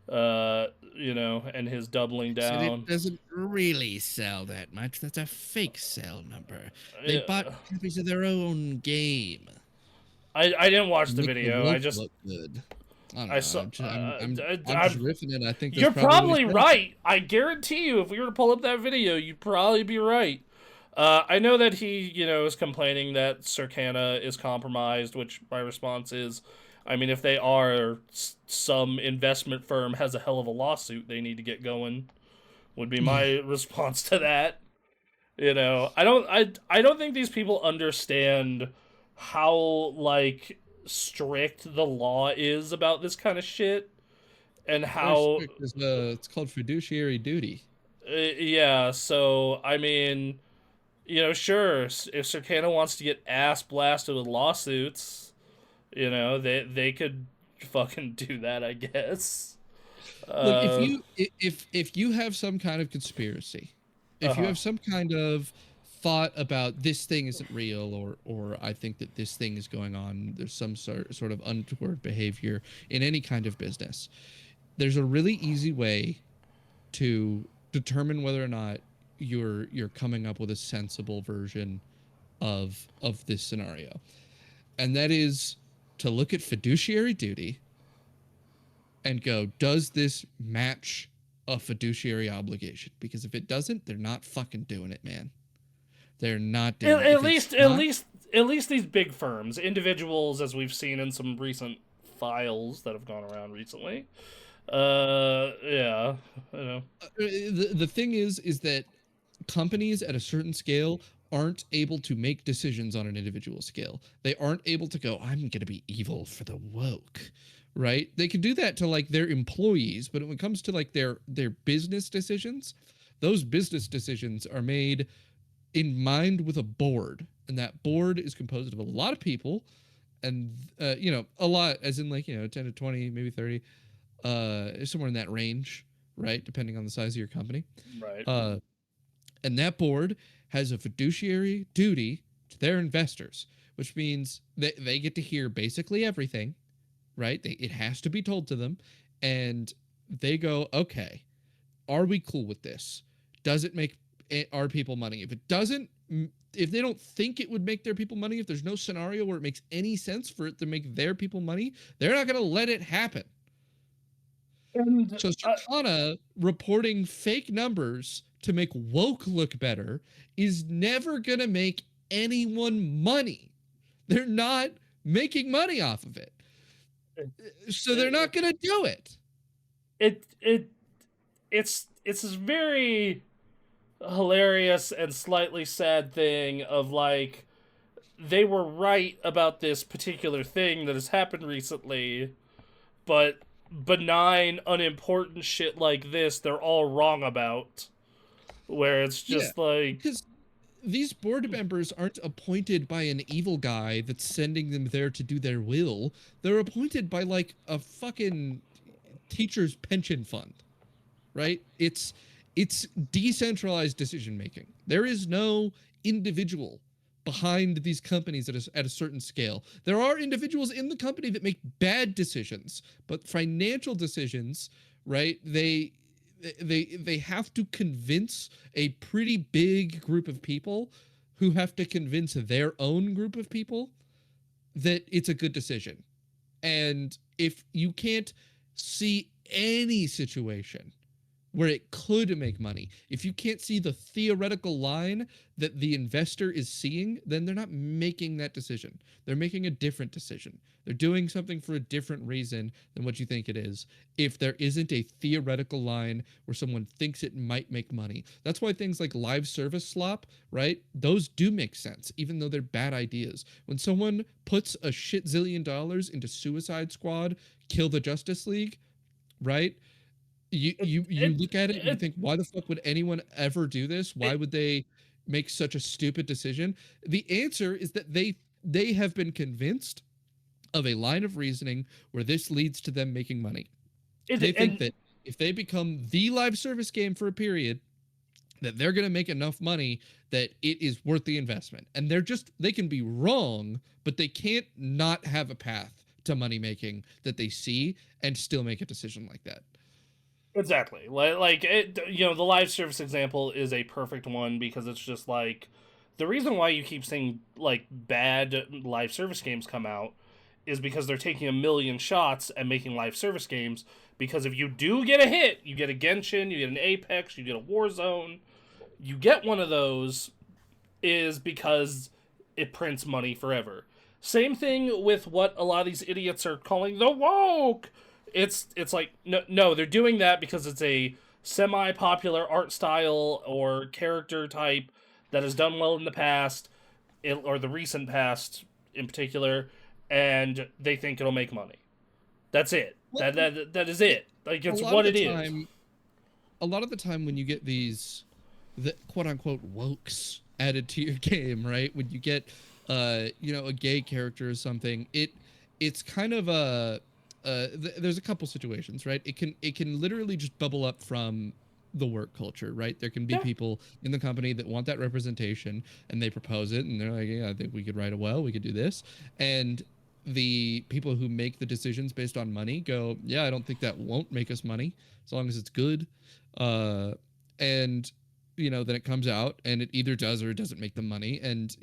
You know, and his doubling Said it down. doesn't really sell that much. That's a fake sell number. They bought Yeah. copies of their own game I didn't to watch the make the video. I woke just look good. I don't I know. saw. I'm just riffing it. I think that's You're probably what he's probably trying to say. right. I guarantee you, if we were to pull up that video, you'd probably be right. I know that he, you know, is complaining that Circana is compromised, which my response is, I mean, if they are, some investment firm has a hell of a lawsuit they need to get going, would be my response to that. You know, I don't think these people understand how, like, strict the law is about this kind of shit, and Very how, strict. It's called fiduciary duty. yeah. So I mean, you know, sure, if Circana wants to get ass blasted with lawsuits, you know, they could fucking do that, I guess. Look, Uh, if you have some kind of conspiracy, uh if you huh. have some kind of thought about this thing isn't real, or I think that this thing is going on, there's some sort of untoward behavior in any kind of business. There's a really easy way to determine whether or not you're coming up with a sensible version of this scenario. And that is to look at fiduciary duty and go, does this match a fiduciary obligation? Because if it doesn't, they're not fucking doing it, man. They're not doing it. At If it's least, not, at least these big firms, individuals, as we've seen in some recent files that have gone around recently. Yeah, you know, the thing is that companies at a certain scale aren't able to make decisions on an individual scale. They aren't able to go, I'm going to be evil for the woke, right? They can do that to like their employees, but when it comes to like their business decisions, those business decisions are made in mind with a board, and that board is composed of a lot of people, and you know, a lot as in like, you know, 10 to 20, maybe 30, somewhere in that range, right? Depending on the size of your company. right. Uh and that board has a fiduciary duty to their investors, which means that they get to hear basically everything, right? It has to be told to them. And they go, okay, are we cool with this? Does it make our people money? If it doesn't, if they don't think it would make their people money, if there's no scenario where it makes any sense for it to make their people money, they're not going to let it happen. And So Circana reporting fake numbers to make woke look better is never going to make anyone money. They're not making money off of it. So they're not it, going to do it. it it's this very hilarious and slightly sad thing of, like, they were right about this particular thing that has happened recently, but benign, unimportant shit like this, they're all wrong about. Where it's Yeah. just like, Because these board members aren't appointed by an evil guy that's sending them there to do their will. They're appointed by like a fucking teacher's pension fund, right? It's decentralized decision making. There is no individual behind these companies at a certain scale. There are individuals in the company that make bad decisions, but financial decisions, right? They have to convince a pretty big group of people who have to convince their own group of people that it's a good decision. And if you can't see any situation where it could make money, if you can't see the theoretical line that the investor is seeing, then they're not making that decision. They're making a different decision. They're doing something for a different reason than what you think it is. If there isn't a theoretical line where someone thinks it might make money, that's why things like live service slop, right? Those do make sense, even though they're bad ideas. When someone puts a shit zillion dollars into Suicide Squad, Kill the Justice League, right? You look at it and you think, why the fuck would anyone ever do this? Why it, would they make such a stupid decision? The answer is that they have been convinced of a line of reasoning where this leads to them making money. They think and that if they become the live service game for a period, that they're going to make enough money that it is worth the investment. And they can be wrong, but they can't not have a path to money making that they see and still make a decision like that. Exactly. Like it, the live service example is a perfect one because it's just like the reason why you keep seeing like bad live service games come out is because they're taking a million shots and making live service games. Because if you do get a hit, you get a Genshin, you get an Apex, you get a Warzone, you get one of those is because it prints money forever. Same thing with what a lot of these idiots are calling the woke. It's like no, they're doing that because it's a semi popular art style or character type that has done well in the past, or the recent past in particular, and they think it'll make money. That's it. Well, That is it. Like a it's lot of what the it is. time, a lot of the time when you get these, the quote unquote wokes added to your game, right? When you get, a gay character or something, it's kind of a, there's a couple situations, right? It can literally just bubble up from the work culture, right? There can be Yeah. people in the company that want that representation and they propose it and they're like, yeah, I think we could write a well, we could do this. And the people who make the decisions based on money go, yeah, I don't think that won't make us money as long as it's good. And then it comes out and it either does or it doesn't make them money. And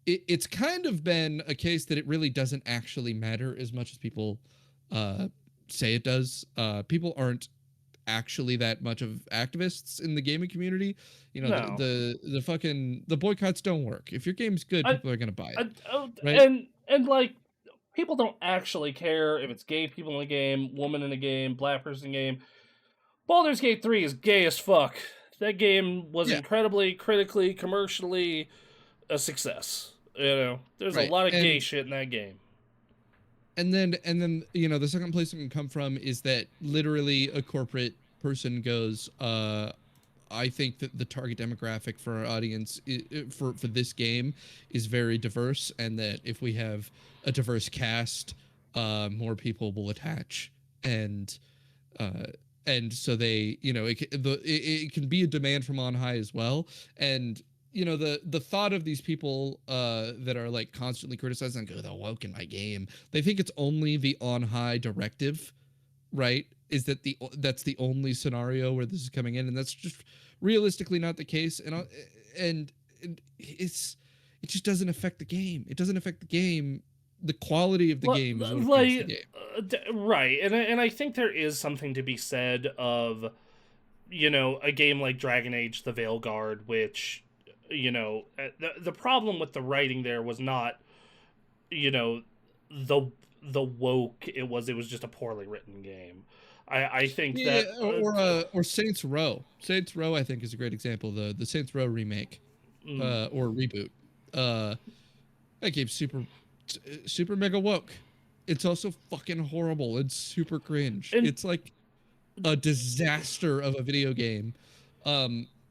it's kind of been a case that it really doesn't actually matter as much as people uh, say it does. People aren't actually that much of activists in the gaming community. No. The fucking the boycotts don't work. If your game's good, I, people are gonna buy it, right? and like people don't actually care if it's gay people in the game, woman in the game, black person in the game. Baldur's Gate 3 is gay as fuck. That game was Yeah, incredibly critically, commercially a success. There's a right. lot of gay And shit in that game. and then the second place it can come from is that literally a corporate person goes, I think that the target demographic for our audience for this game is very diverse, and that if we have a diverse cast, more people will attach, and uh, so they, it can be a demand from on high as well, and the thought of these people that are like constantly criticizing, like, oh, they're woke in my game. They think it's only the on high directive, right? Is that that's the only scenario where this is coming in, and that's just realistically not the case. And it just doesn't affect the game. It doesn't affect the game. The quality of the game is what affects the Like, game. right, and I think there is something to be said of a game like Dragon Age: The Veilguard, which the problem with the writing there was not you know the the woke. It was just a poorly written game. I think Yeah, that or Saints Row. Saints Row, I think, is a great example. The Saints Row remake, mm, or reboot. Uh, that game's super mega woke. It's also fucking horrible and super cringe. and It's like a disaster of a video game.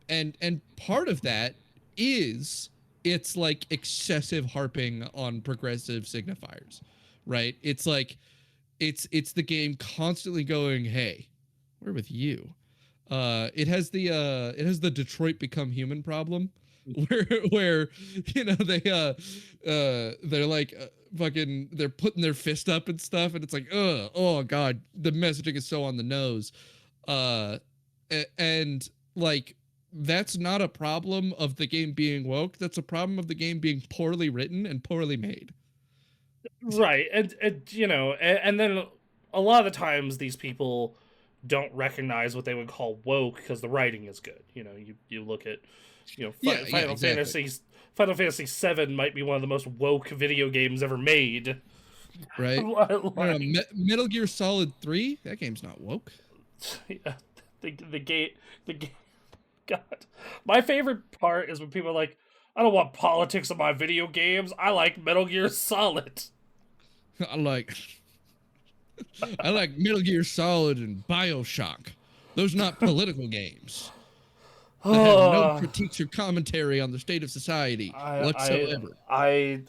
And part of that is it's like excessive harping on progressive signifiers, right? It's like it's the game constantly going, hey, we're with you. It has the Detroit Become Human problem, where they're like, fucking, they're putting their fist up and stuff, and it's like, oh god, the messaging is so on the nose. uh and like, that's not a problem of the game being woke. That's a problem of the game being poorly written and poorly made. right, and then a lot of the times these people don't recognize what they would call woke because the writing is good. You look at Yeah, yeah, Final exactly. Fantasy 7 might be one of the most woke video games ever made. Right? No, no, Like, Metal Gear Solid 3, that game's not woke. yeah, the gate the game. God, my favorite part is when people are like, "I don't want politics in my video games. I like Metal Gear Solid." I like I like Metal Gear Solid and BioShock. Those are not political games that have no I critiques or commentary on the state of society I whatsoever.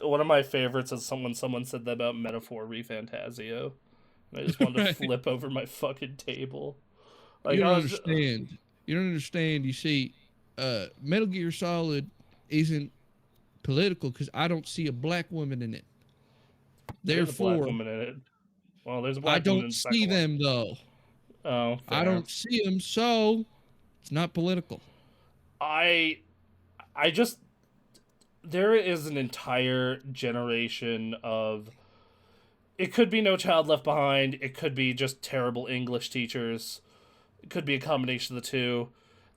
one of my favorites is someone said that about Metaphor Refantasio. And I just wanted to Right? flip over my fucking table. Like You I don't was understand. You don't understand. You see, Metal Gear Solid isn't political because I don't see a black woman in it. there's a black Therefore, woman in it. Well, there's a I black woman don't in the see second one. them though. Oh, I fair. don't see them, so it's not political. I I just there is an entire generation of it could be No Child Left Behind, it could be just terrible English teachers, it could be a combination of the two.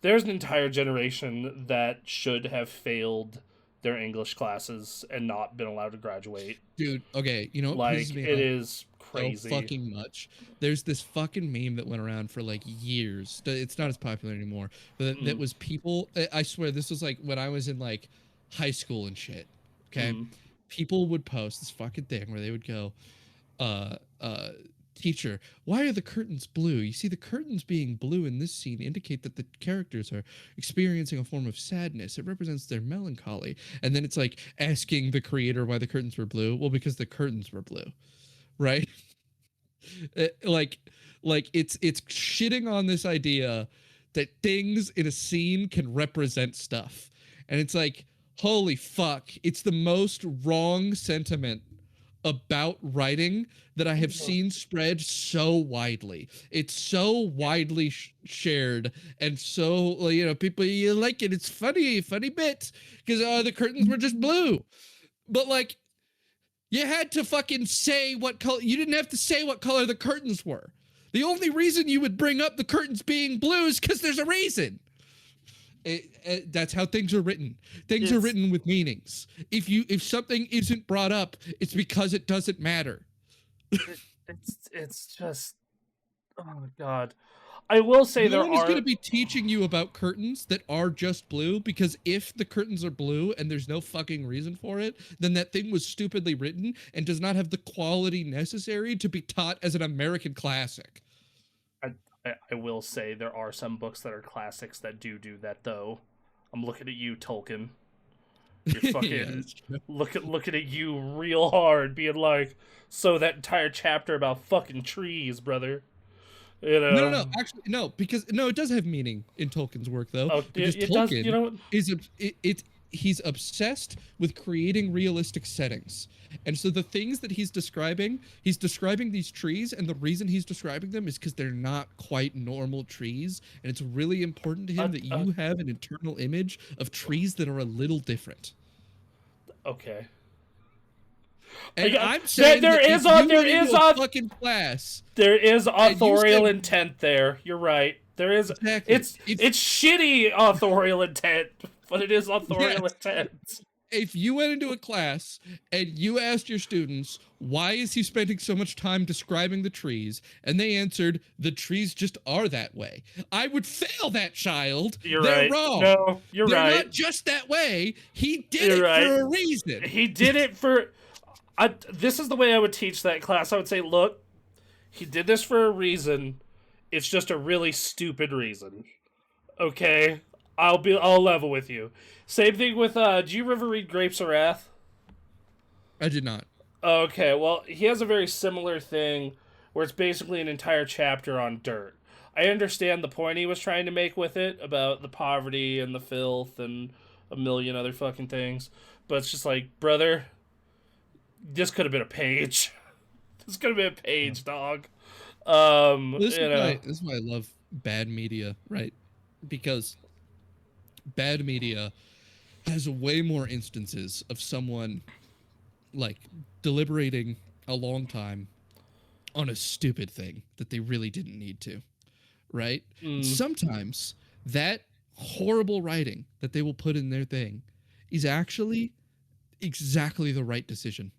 There's an entire generation that should have failed their English classes and not been allowed to graduate. Dude, okay, you know what pisses Like me it off is so crazy. fucking much? There's this fucking meme that went around for like years. It's not as popular anymore, but that Mm, was people. I swear this was like when I was in like high school and shit. Okay, mm. people would post this fucking thing where they would go, uh, uh, teacher, why are the curtains blue? You see, the curtains being blue in this scene indicate that the characters are experiencing a form of sadness. It represents their melancholy. And then it's like asking the creator why the curtains were blue. Well, because the curtains were blue, right? Like, it's shitting on this idea that things in a scene can represent stuff, and it's like, holy fuck, it's the most wrong sentiment about writing that I have seen spread so widely. It's so widely shared, and so people, you like it. It's funny bit because the curtains were just blue, but like you had to fucking say what color. You didn't have to say what color the curtains were. The only reason you would bring up the curtains being blue is because there's a reason. That's how things are written. Things are It's written with meanings. If something isn't brought up, it's because it doesn't matter. it's just oh my god. I will say No there one is going are to be teaching you about curtains that are just blue, because if the curtains are blue and there's no fucking reason for it, then that thing was stupidly written and does not have the quality necessary to be taught as an American classic. I, I will say there are some books that are classics that do that though. I'm looking at you, Tolkien. You're Yeah, fucking that's true. looking at you real hard, being like, so that entire chapter about fucking trees, brother. You No, no, know? no. Actually, no, because no, it does have meaning in Tolkien's work though, Oh, because it does. You Tolkien know what? is he's obsessed with creating realistic settings. And so the things that he's describing these trees, and the reason he's describing them is because they're not quite normal trees, and it's really important to Uh, him that uh, you have an internal image of trees that are a little different. okay. And I'm There, saying that if you went into a fucking class there is and you authorial said intent there. You're right. There is. exactly, if It's shitty authorial intent, but it is authorial yes, intent. if you went into a class and you asked your students, why is he spending so much time describing the trees? And they answered, the trees just are that way. I would fail that child. You're They're right. wrong. No, you're They're right. not just that way. He did You're it right. for a reason. He did it for. This is the way I would teach that class. I would say, look, he did this for a reason. It's just a really stupid reason. Okay, I'll level with you. Same thing with. Do you ever read Grapes of Wrath? I did not. Okay, well, he has a very similar thing where it's basically an entire chapter on dirt. I understand the point he was trying to make with it about the poverty and the filth and a million other fucking things, but it's just like, brother, this could have been a page. This could have been a page, dog. This is You why know, I love bad media, right? Because bad media has way more instances of someone like deliberating a long time on a stupid thing that they really didn't need to, right? And mm, sometimes that horrible writing that they will put in their thing is actually exactly the right decision.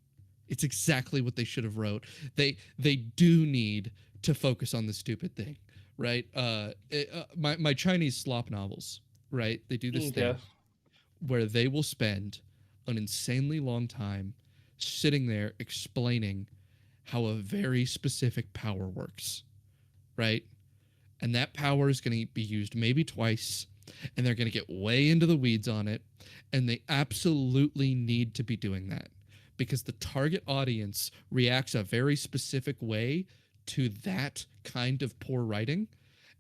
It's exactly what they should have wrote. They do need to focus on the stupid thing, right? My Chinese slop novels, right? They do this okay. thing where they will spend an insanely long time sitting there explaining how a very specific power works, right? And that power is going to be used maybe twice, and they're going to get way into the weeds on it, and they absolutely need to be doing that because the target audience reacts a very specific way to that kind of poor writing.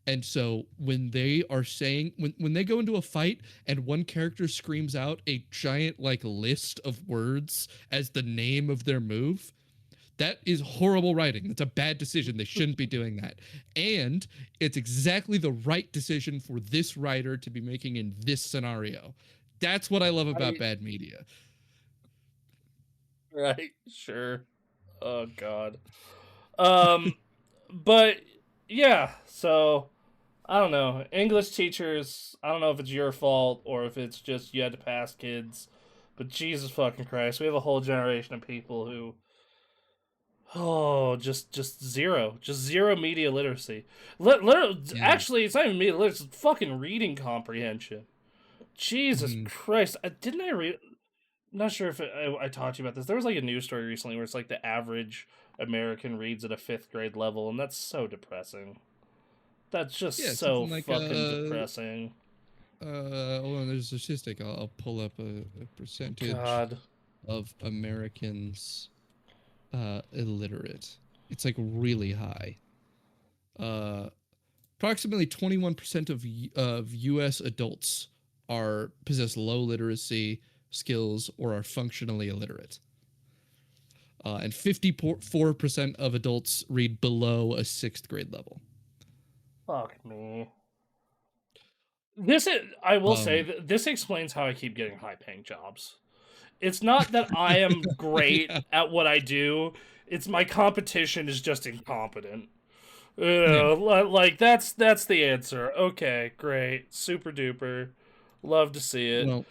And so when they are saying, when they go into a fight and one character screams out a giant like list of words as the name of their move, That is horrible writing. That's a bad decision. They shouldn't be doing that. And it's exactly the right decision for this writer to be making in this scenario. That's what I love about I bad media. right, sure. Oh God. Um, but yeah. So I don't know. English teachers. I don't know if it's your fault or if it's just you had to pass kids. But Jesus fucking Christ, we have a whole generation of people who just zero media literacy. Yeah. Actually, it's not even media literacy. It's fucking reading comprehension. Jesus Mhm. Christ! Didn't I read? Not sure if I talked to you about this. There was like a news story recently where it's like the average American reads at a fifth grade level, and that's so depressing. That's Yeah, just so something like fucking depressing. hold on, there's a statistic. I'll pull up a percentage God. of Americans illiterate. It's like really high. Uh, Approximately 21% of U.S. adults are possess low literacy skills or are functionally illiterate. And 54% of adults read below a sixth grade level. Fuck me. This is, I will say Um, that this explains how I keep getting high paying jobs. It's not that I am great yeah, at what I do. It's my competition is just incompetent. yeah. Like that's the answer. Okay, great, super duper, love to see it. Well,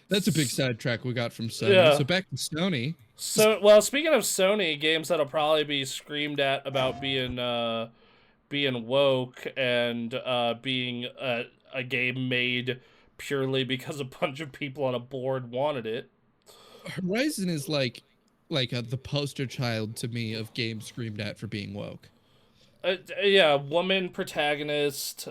that's a big sidetrack we got from Sony. Yeah. So back to Sony. So well, speaking of Sony games that'll probably be screamed at about being woke and being a game made purely because a bunch of people on a board wanted it. Horizon is like the poster child to me of games screamed at for being woke. Yeah, woman protagonist,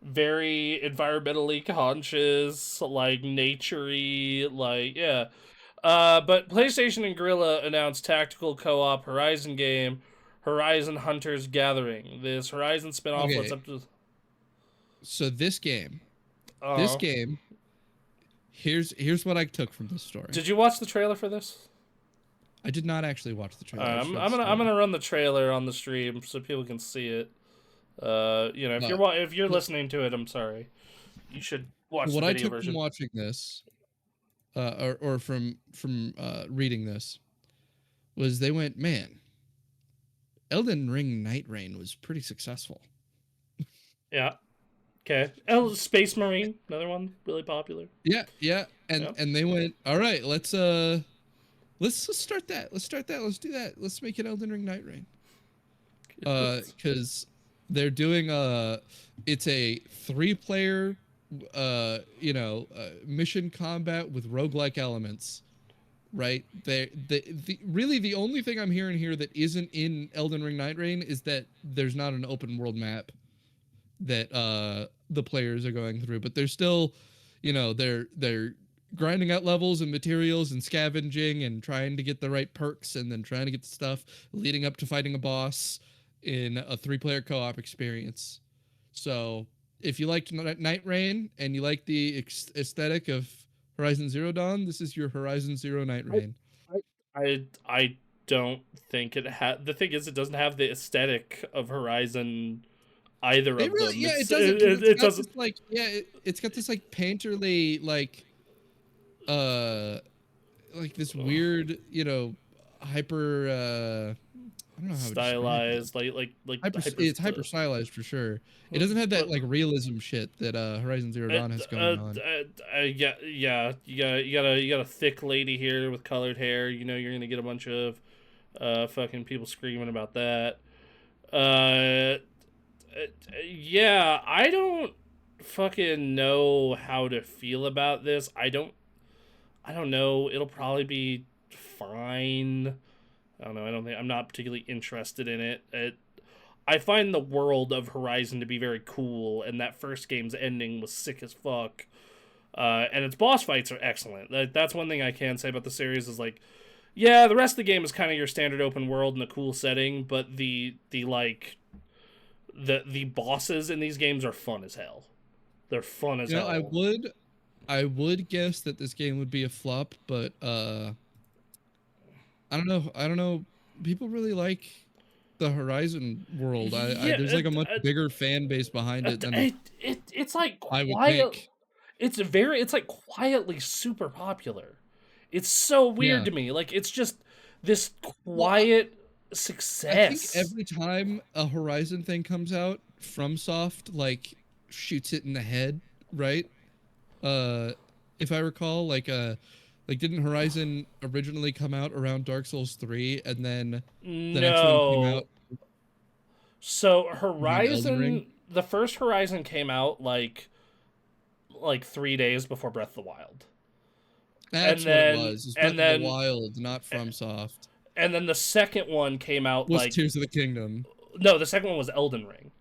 very environmentally conscious, like naturey, like yeah. But PlayStation and Gorilla announced tactical co-op Horizon game, Horizon Hunters Gathering. This Horizon spin-off lets Okay, up to so this uh game, here's what I took from this story. Did you watch the trailer for this? I did not actually watch the trailer. I just read the I'm story. gonna run the trailer on the stream so people can see it. Uh, if you're so listening to it, I'm sorry. You should watch the what I video took from version. watching this, or from reading this, was they went, man, Elden Ring Night Rain was pretty successful. Yeah. Okay. Oh, Space Marine, another one really popular. Yeah, yeah, Yeah. and they went, all right, let's start that. Let's start that. Let's do that. Let's make it Elden Ring Night Rain. Because they're doing it's a 3-player mission combat with roguelike elements, right? Really the only thing I'm hearing here that isn't in Elden Ring Night Rain is that there's not an open world map that the players are going through, but they're still, they're grinding out levels and materials and scavenging and trying to get the right perks and then trying to get the stuff leading up to fighting a boss in a 3-player co-op experience. So if you liked Night Rain and you like the aesthetic of Horizon Zero Dawn, this is your Horizon Zero Night I Rain. I don't think it had. The thing is, it doesn't have the aesthetic of Horizon. Either It of really, them. yeah, it doesn't, because it's It got this doesn't. like, yeah, it's got this like painterly uh like this weird, hyper I don't know how to describe it. Stylized, It's hyper stylized for sure. It doesn't have that but like realism shit that Horizon Zero Dawn has going on. yeah, you got a thick lady here with colored hair. You know you're gonna get a bunch of fucking people screaming about that. Uh, yeah, I don't fucking know how to feel about this. I don't know. It'll probably be fine. I don't know. I don't think I'm not particularly interested in it. I find the world of Horizon to be very cool, and that first game's ending was sick as fuck. And its boss fights are excellent. That's one thing I can say about the series is like, yeah, the rest of the game is kind of your standard open world in a cool setting, but the bosses in these games are fun as hell. They're fun as I hell. would guess that this game would be a flop, but I don't know. I don't know. People really like the Horizon world. I Yeah, there's like a much bigger fan base behind it than it's like I would quiet. think. It's like quietly super popular. It's so weird Yeah. to me. Like it's just this Well, quiet I think success. every time a Horizon thing comes out, FromSoft like shoots it in the head, right? Uh, if I recall, like didn't Horizon originally come out around Dark Souls 3, and then the next one came out No. So around Elden Ring? The first Horizon came out like 3 days before Breath of the Wild, and That's what it then was. It's Breath and of the then Wild, not FromSoft. and then the second one came out Was like Tears of the Kingdom. no, the second one was Elden Ring.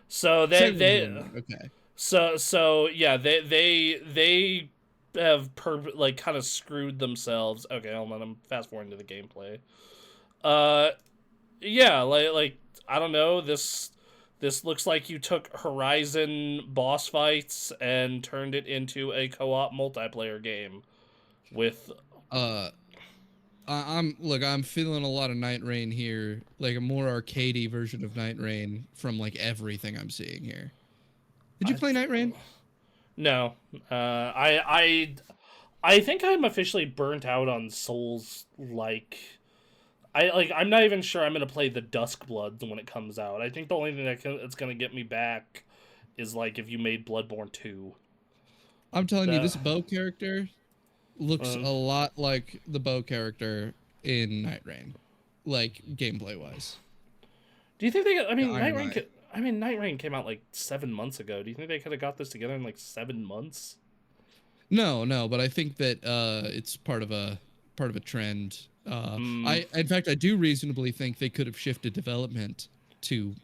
So Second one was Elden Ring. Okay. so yeah, they have like kind of screwed themselves. Okay, hold on, I'm fast forwarding to the gameplay. Uh, yeah, like I don't know, this looks like you took Horizon boss fights and turned it into a co-op multiplayer game with Uh, I'm look. I'm feeling a lot of Night Rain here, like a more arcadey version of Night Rain from like everything I'm seeing here. Did you I, play Night Rain? no, I think I'm officially burnt out on Souls. I'm not even sure I'm gonna play the Duskbloods when it comes out. I think the only thing that's gonna get me back is like if you made Bloodborne 2. I'm telling you, The this bow character looks um, a lot like the bow character in Night Rain, like gameplay wise. do you think they? The Iron Eye. Night Rain came out like 7 months ago. Do you think they could have got this together in like 7 months? No, no, but I think that it's part of a trend. Hmm. I in fact I do reasonably think they could have shifted development to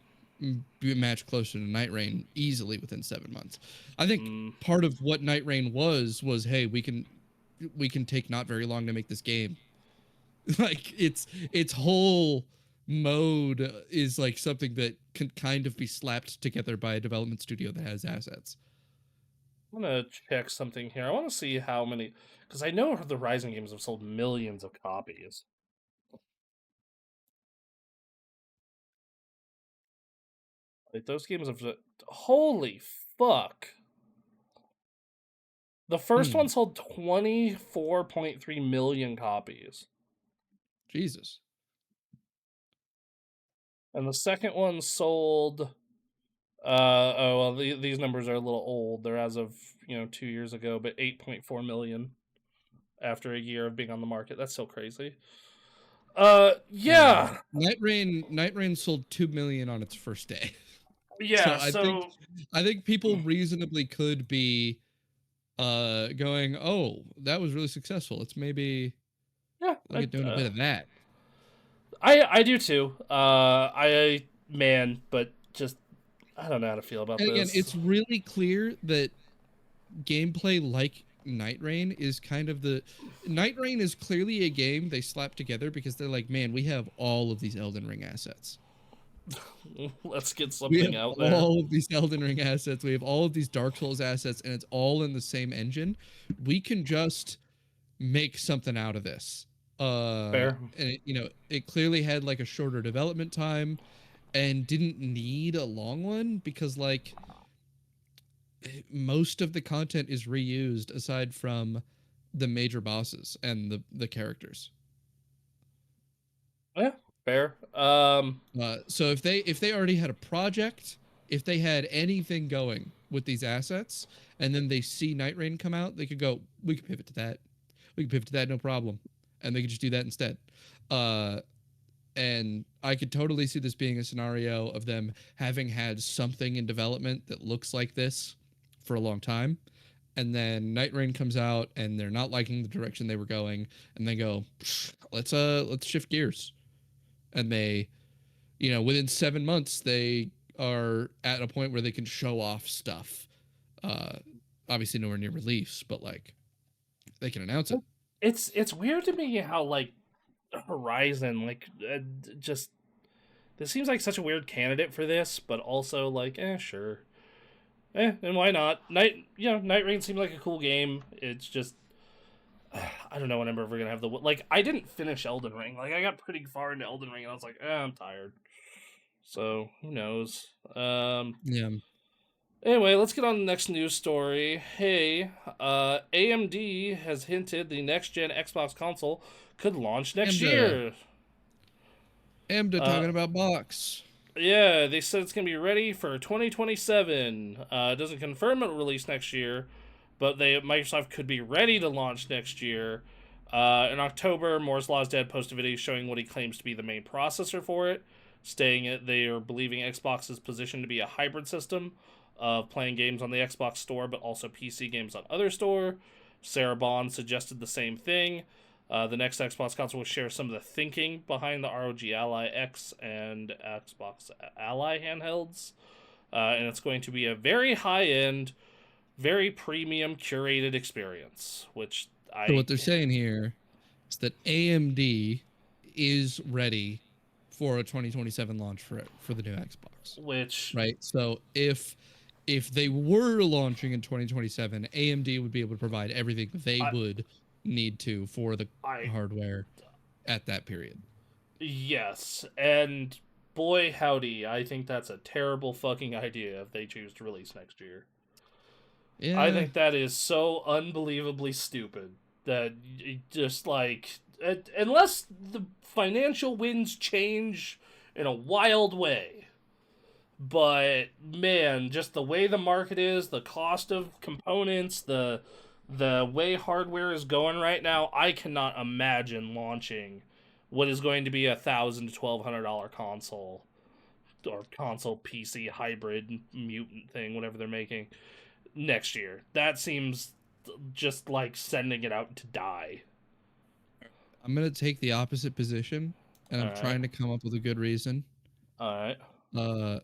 be match closer to Night Rain easily within 7 months. I think Hmm. part of what Night Rain was hey we can take not very long to make this game. Like its whole mode is like something that can kind of be slapped together by a development studio that has assets. I'm gonna check something here. I want to see how many, because I know the Rising games have sold millions of copies. Like those games have. Holy fuck! The first one Hmm. sold 24.3 million copies, Jesus. and the second one sold. Oh well, these numbers are a little old. They're as of 2 years ago, but 8.4 million after a year of being on the market. That's so crazy. Yeah, Night Rain sold 2 million on its first day. So yeah. So I think people reasonably could be going, "Oh, that was really successful. Let's maybe yeah, look at doing a bit of that." I do too. I man, but just I don't know how to feel about And again, this. it's really clear that gameplay like Night Rain is kind of the Night Rain is clearly a game they slapped together because they're like, "Man, we have all of these Elden Ring assets. Let's get We something have out there. all of these Elden Ring assets. We have all of these Dark Souls assets, and it's all in the same engine. We can just make something out of this." Fair. And it clearly had like a shorter development time and didn't need a long one because like most of the content is reused aside from the major bosses and the characters. Yeah, fair. So if they already had a project, if they had anything going with these assets, and then they see Night Rain come out, they could go, we could pivot to that. We could pivot to that, no problem, and they could just do that instead. Uh, and I could totally see this being a scenario of them having had something in development that looks like this for a long time, and then Night Rain comes out and they're not liking the direction they were going, and they go, let's shift gears, and they within 7 months they are at a point where they can show off stuff. Uh, Obviously nowhere near release, but like they can announce it. It's weird to me how like Horizon just this seems like such a weird candidate for this, but also like sure, and why not? Night Rain seems like a cool game. It's just I don't know when I'm ever gonna have the like. I didn't finish Elden Ring. Like I got pretty far into Elden Ring, and I was like, I'm tired. So who knows? Yeah. Anyway, let's get on to the next news story. Hey, AMD has hinted the next gen Xbox console could launch next AMD, year. AMD Uh, talking about box. yeah, they said it's gonna be ready for 2027. It doesn't confirm it'll release next year, but Microsoft could be ready to launch next year. In October, Moore's Law's Dead posted a video showing what he claims to be the main processor for it, stating that they are believing Xbox is positioned to be a hybrid system of playing games on the Xbox Store, but also PC games on other store. Sarah Bond suggested the same thing. The next Xbox console will share some of the thinking behind the ROG Ally X and Xbox Ally handhelds. And it's going to be a very high end, very premium curated experience, which So I what they're saying here is that AMD is ready for a 2027 launch for the new Xbox, which right? So if they were launching in 2027, AMD would be able to provide everything they I would need to for the I hardware at that period. yes, and boy howdy, I think that's a terrible fucking idea if they choose to release next year. I Yeah, think that is so unbelievably stupid that just like unless the financial winds change in a wild way. But man, just the way the market is, the cost of components, the way hardware is going right now, I cannot imagine launching what is going to be $1,000 to $1,200 console or console PC hybrid mutant thing, whatever they're making next year. That seems just like sending it out to die. I'm gonna take the opposite position, and All I'm right, trying to come up with a good reason. all right, Uh,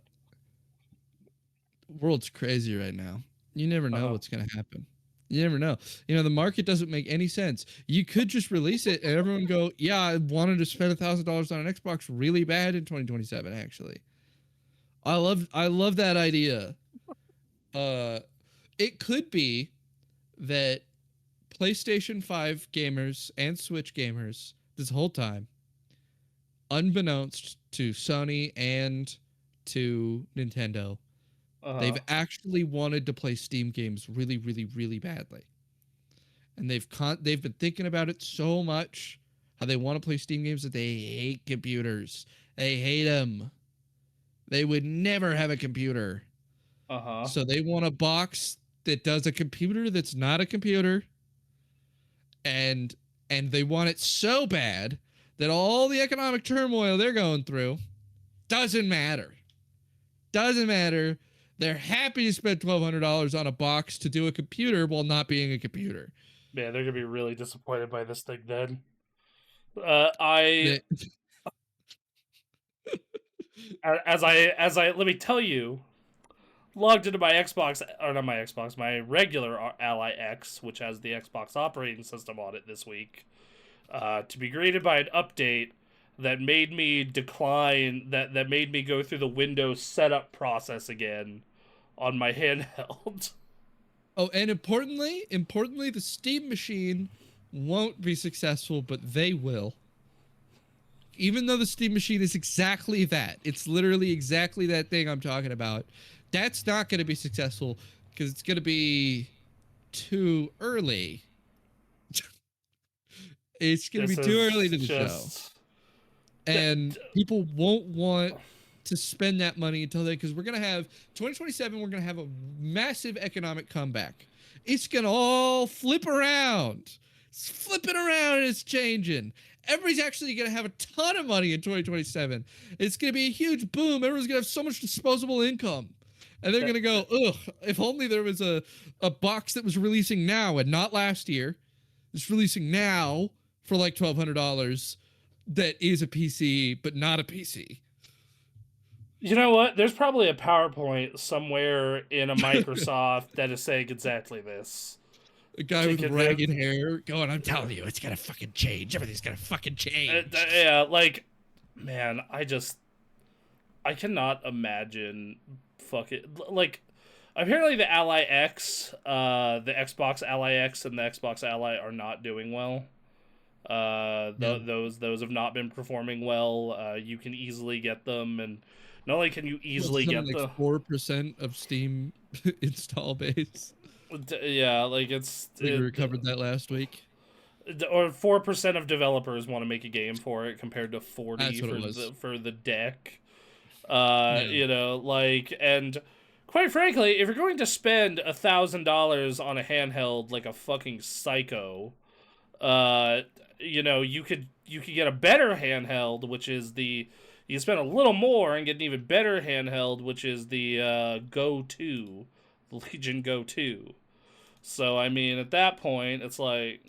World's crazy right now. You never uh know huh. what's gonna happen. You never know. You know, the market doesn't make any sense. You could just release it and everyone go, yeah, I wanted to spend $1,000 on an Xbox really bad in 2027, actually. I love that idea. Uh it could be that PlayStation 5 gamers and Switch gamers this whole time, unbeknownst to Sony and to Nintendo, Uh they've huh. actually wanted to play Steam games really, really, really badly. And they've been thinking about it so much how they want to play Steam games that they hate computers. They hate them. They would never have a computer. Uh huh. So they want a box that does a computer that's not a computer, and they want it so bad that all the economic turmoil they're going through doesn't matter. Doesn't matter. They're happy to spend $1,200 on a box to do a computer while not being a computer. Man, they're gonna be really disappointed by this thing then. I They, as I let me tell you, logged into my Xbox or not my Xbox, my regular Ally X, which has the Xbox operating system on it this week, to be greeted by an update that made me decline that made me go through the Windows setup process again on my handheld. oh, and importantly, the Steam machine won't be successful, but they will. Even though the Steam machine is exactly that, it's literally exactly that thing I'm talking about. That's not going to be successful because it's going to be too early. It's going to This be too early is to the show, just and people won't want to spend that money until then, because we're going to have 2027. We're going to have a massive economic comeback. It's going to all flip around. It's flipping around and it's changing. Everybody's actually going to have a ton of money in 2027. It's going to be a huge boom. Everyone's going to have so much disposable income. And they're going to go, ugh, if only there was a box that was releasing now and not last year. It's releasing now for like $1,200 that is a PC, but not a PC. you know what? There's probably a PowerPoint somewhere in a Microsoft that is saying exactly this. A guy To with ragged convince, hair going, I'm telling you, it's going to fucking change. Everything's going to fucking change. yeah, like, man, I cannot imagine, fuck it, like, Apparently, the Ally X, the Xbox Ally X, and the Xbox Ally are not doing well. Yeah. Those have not been performing well. You can easily get them, and not only can you What's easily something get like them, 4% of Steam install base? yeah, like it's I think we recovered that last week. or 4% of developers want to make a game for it compared to 40 That's what it was. for the deck. Yeah. You know, like, and quite frankly, if you're going to spend $1,000 on a handheld like a fucking psycho, uh, you know, you could get a better handheld, which is the you spend a little more and get an even better handheld, which is the Go 2, the Legion Go 2. So I mean, at that point, it's like,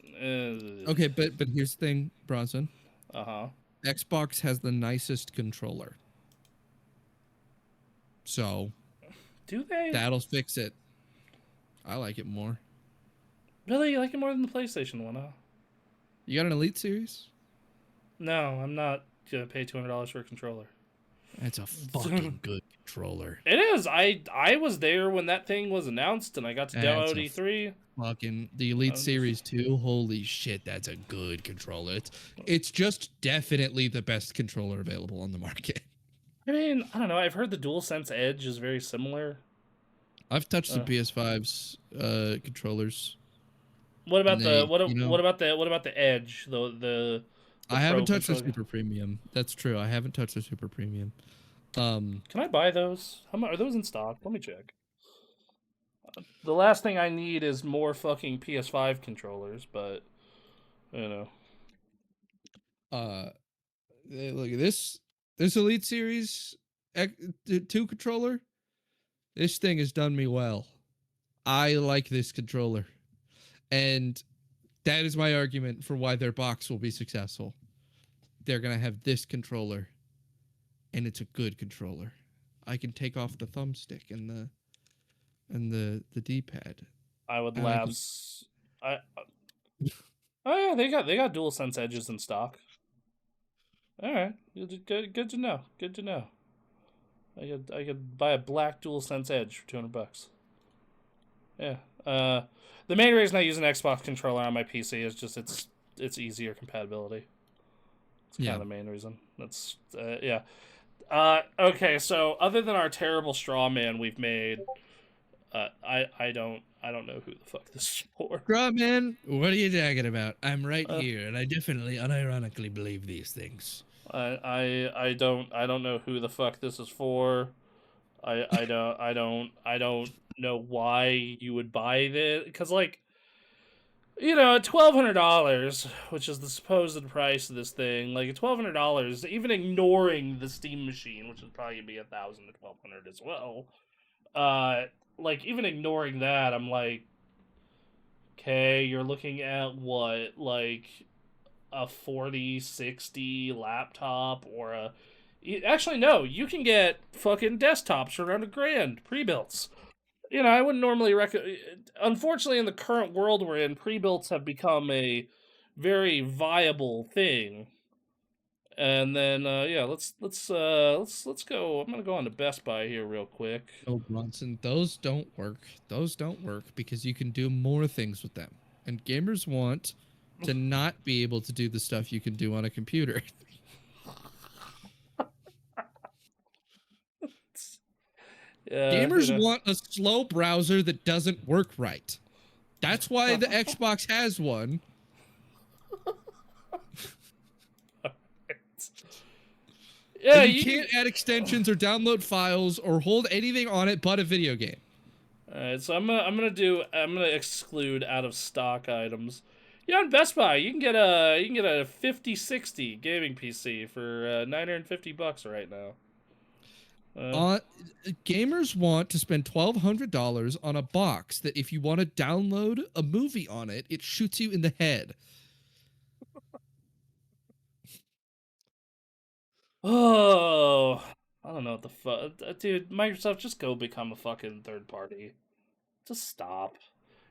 Okay, but here's the thing, Bronson. uh huh. Xbox has the nicest controller. So Do they that'll fix it. I like it more. really? You like it more than the PlayStation one? Huh? You got an Elite series? No, I'm not gonna pay $200 for a controller. That's a fucking good controller. It is. I was there when that thing was announced, and I got to demo That's it a E3. fucking the Elite Um, Series 2. Holy shit, that's a good controller. It's just definitely the best controller available on the market. I mean, I don't know. I've heard the DualSense Edge is very similar. I've touched some Uh, PS5's controllers, what and about the they, you know, what about the Edge? The I haven't Pro touched the controller. Super Premium. That's true. I haven't touched the Super Premium. Um, Can I buy those? How much are those in stock? Let me check. The last thing I need is more fucking PS5 controllers, but you know. uh, look at this Elite Series 2 controller. This thing has done me well. I like this controller, and that is my argument for why their box will be successful. They're gonna have this controller, and it's a good controller. I can take off the thumbstick and the D-pad, I would and I laugh. can. I oh yeah, they got DualSense Edges in stock. All right, good to know. Good to know. I could buy a black DualSense Edge for $200. Yeah. The main reason I use an Xbox controller on my PC is just it's easier compatibility. It's kind Yeah, of the main reason. That's yeah. Okay, so other than our terrible straw man we've made, I don't know who the fuck this is for. Straw man, what are you talking about? I'm right Uh, here, and I definitely unironically believe these things. I don't know who the fuck this is for. I don't know why you would buy this because like at $1,200, which is the supposed price of this thing, like at $1,200, even ignoring the Steam machine, which would probably be 1,000 to 1,200 as well. Uh, like even ignoring that, I'm like, okay, you're looking at what, like a 4060 laptop or a. Actually, no, you can get fucking desktops for around $1,000 pre-builts. I wouldn't normally recommend. Unfortunately, in the current world we're in, pre-builts have become a very viable thing. And then, yeah, let's go. I'm gonna go on to Best Buy here real quick. Oh, Bronson, those don't work. Those don't work because you can do more things with them, and gamers want to not be able to do the stuff you can do on a computer. Yeah, Gamers want a slow browser that doesn't work right. That's why the Xbox has one. yeah, And you you can't can. add extensions or download files or hold anything on it but a video game. All right, so I'm gonna exclude out of stock items. Yeah, on Best Buy, you can get a 5060 gaming PC for $950 right now. Uh, Uh, Gamers want to spend $1,200 on a box that if you want to download a movie on it, it shoots you in the head. oh, I don't know what the fuck, dude. Microsoft, just go become a fucking third party. Just stop.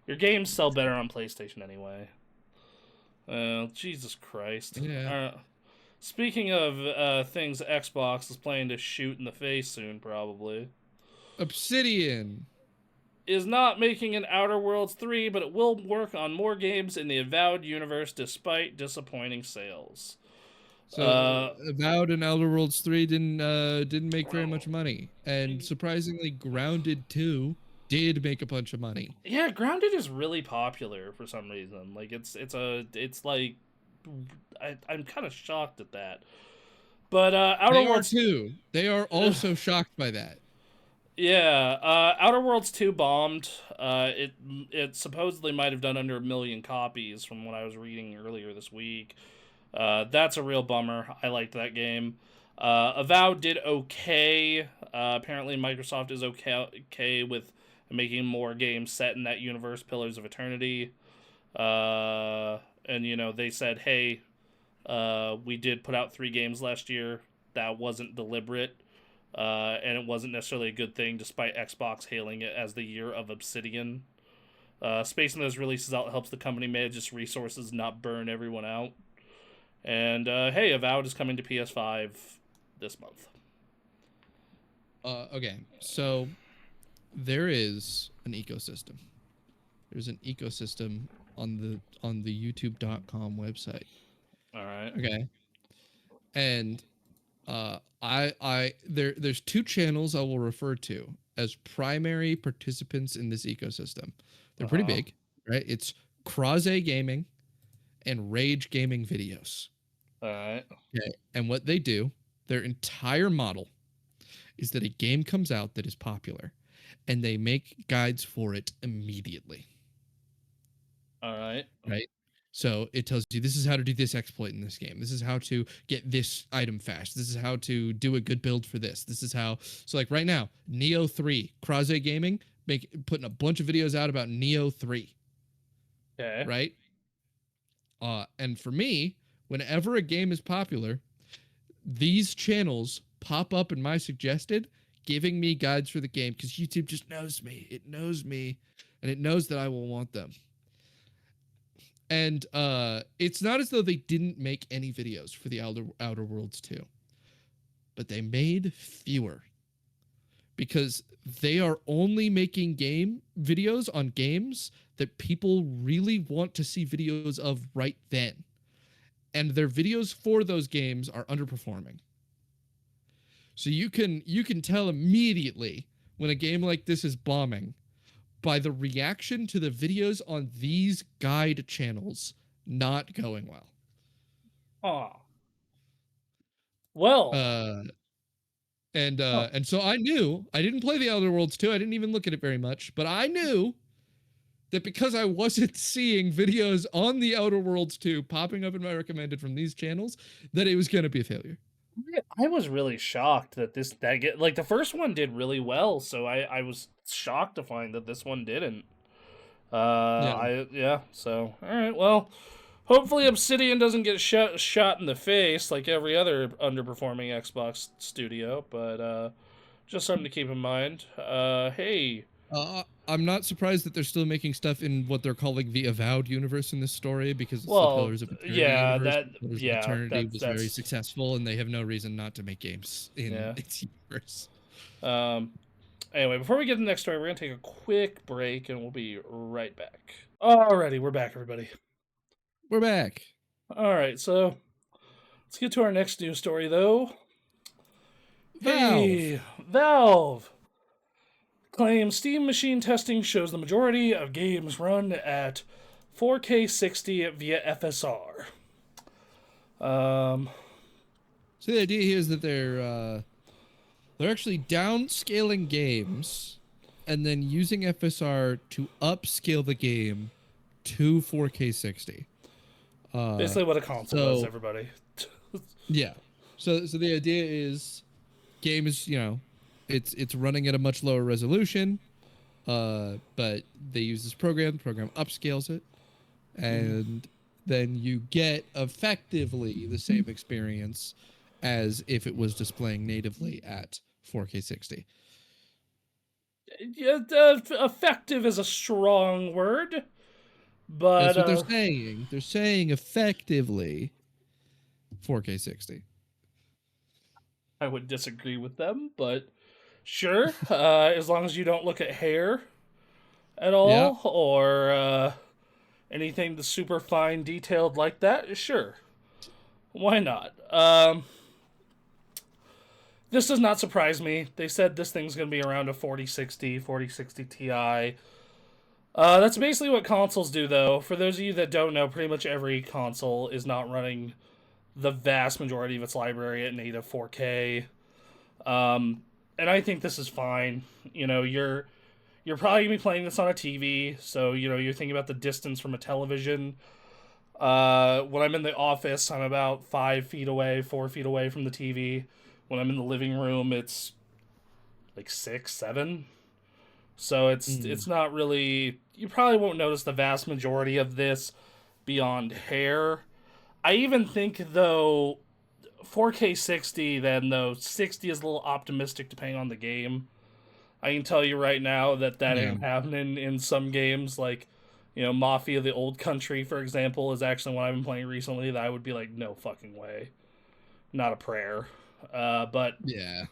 Your games sell better on PlayStation anyway. Jesus Christ. Yeah. Speaking of things Xbox is planning to shoot in the face soon, probably. Obsidian. is not making an Outer Worlds 3, but it will work on more games in the Avowed universe despite disappointing sales. So Uh, Avowed and Elder Worlds 3 didn't make very much money, and surprisingly, Grounded 2 did make a bunch of money. yeah, Grounded is really popular for some reason. Like it's like I'm kind of shocked at that. But Outer They are Worlds, too. They are also shocked by that. yeah, Outer Worlds 2 bombed. It supposedly might have done under 1 million copies from what I was reading earlier this week. That's a real bummer. I liked that game. Avowed did okay. Apparently, Microsoft is okay with making more games set in that universe, Pillars of Eternity. And they said, hey, we did put out 3 games last year. That wasn't deliberate. And it wasn't necessarily a good thing, despite Xbox hailing it as the year of Obsidian. Spacing those releases out helps the company manage its resources, not burn everyone out. And hey, Avowed is coming to PS5 this month. Okay, so there is an ecosystem. There's an ecosystem on the YouTube.com website. All right. Okay, and there's 2 channels I will refer to as primary participants in this ecosystem. They're Uh pretty huh. big, right? It's Croze Gaming and Rage Gaming Videos. All right. Okay. And what they do, their entire model is that a game comes out that is popular and they make guides for it immediately. All right. Right? So it tells you this is how to do this exploit in this game. This is how to get this item fast. This is how to do a good build for this. This is how. So like right now, Neo 3, Croze Gaming, putting a bunch of videos out about Neo 3. Okay. Right? And for me, whenever a game is popular, these channels pop up in my suggested, giving me guides for the game because YouTube just knows me. It knows me, and it knows that I will want them. And it's not as though they didn't make any videos for the Outer Worlds 2, but they made fewer because they are only making game videos on games that people really want to see videos of right then. And their videos for those games are underperforming. So you can tell immediately when a game like this is bombing by the reaction to the videos on these guide channels not going well. Oh. Well. Uh Huh. and so I knew I didn't play the Elder Worlds 2. I didn't even look at it very much, but I knew that because I wasn't seeing videos on the Outer Worlds 2 popping up in my recommended from these channels, that it was going to be a failure. I was really shocked that the first one did really well, so I was shocked to find that this one didn't. Yeah. So all right, well, hopefully Obsidian doesn't get shot in the face like every other underperforming Xbox studio, but just something to keep in mind. Hey, I'm not surprised that they're still making stuff in what they're calling the Avowed universe in this story because it's the well, Pillars of Eternity yeah, universe. Pillars of Eternity was very that's successful, and they have no reason not to make games in yeah. its universe. Um, Anyway, before we get to the next story, we're gonna take a quick break, and we'll be right back. Alrighty, we're back, everybody. We're back. All right, so let's get to our next news story, though. Valve. Hey, Valve claims Steam machine testing shows the majority of games run at 4K 60 via FSR. So the idea here is that they're actually downscaling games and then using FSR to upscale the game to 4K 60. Basically, what a console is, everybody. Yeah. So the idea is game is, it's running at a much lower resolution, but they use this program, the program upscales it, and then you get effectively the same experience as if it was displaying natively at 4K 60. Yeah, effective is a strong word, but That's what they're saying. They're saying effectively 4K 60. I would disagree with them, but sure. As long as you don't look at hair. at Yeah. all, or anything that's super fine detailed like that, sure, why not? This does not surprise me. They said this thing's going to be around a 4060 Ti. That's basically what consoles do, though. For those of you that don't know, pretty much every console is not running the vast majority of its library at native 4K. Um, and I think this is fine. You're probably gonna be playing this on a TV, so you're thinking about the distance from a television. When I'm in the office, I'm about 5 feet away, 4 feet away from the TV. When I'm in the living room, it's like 6, 7. So it's Mm. not really. You probably won't notice the vast majority of this beyond hair. I even think though 4K 60, then though 60 is a little optimistic depending on the game. I can tell you right now that Yeah. ain't happening in some games. Like, Mafia: The Old Country, for example, is actually one I've been playing recently. That I would be like, no fucking way, not a prayer. But Yeah.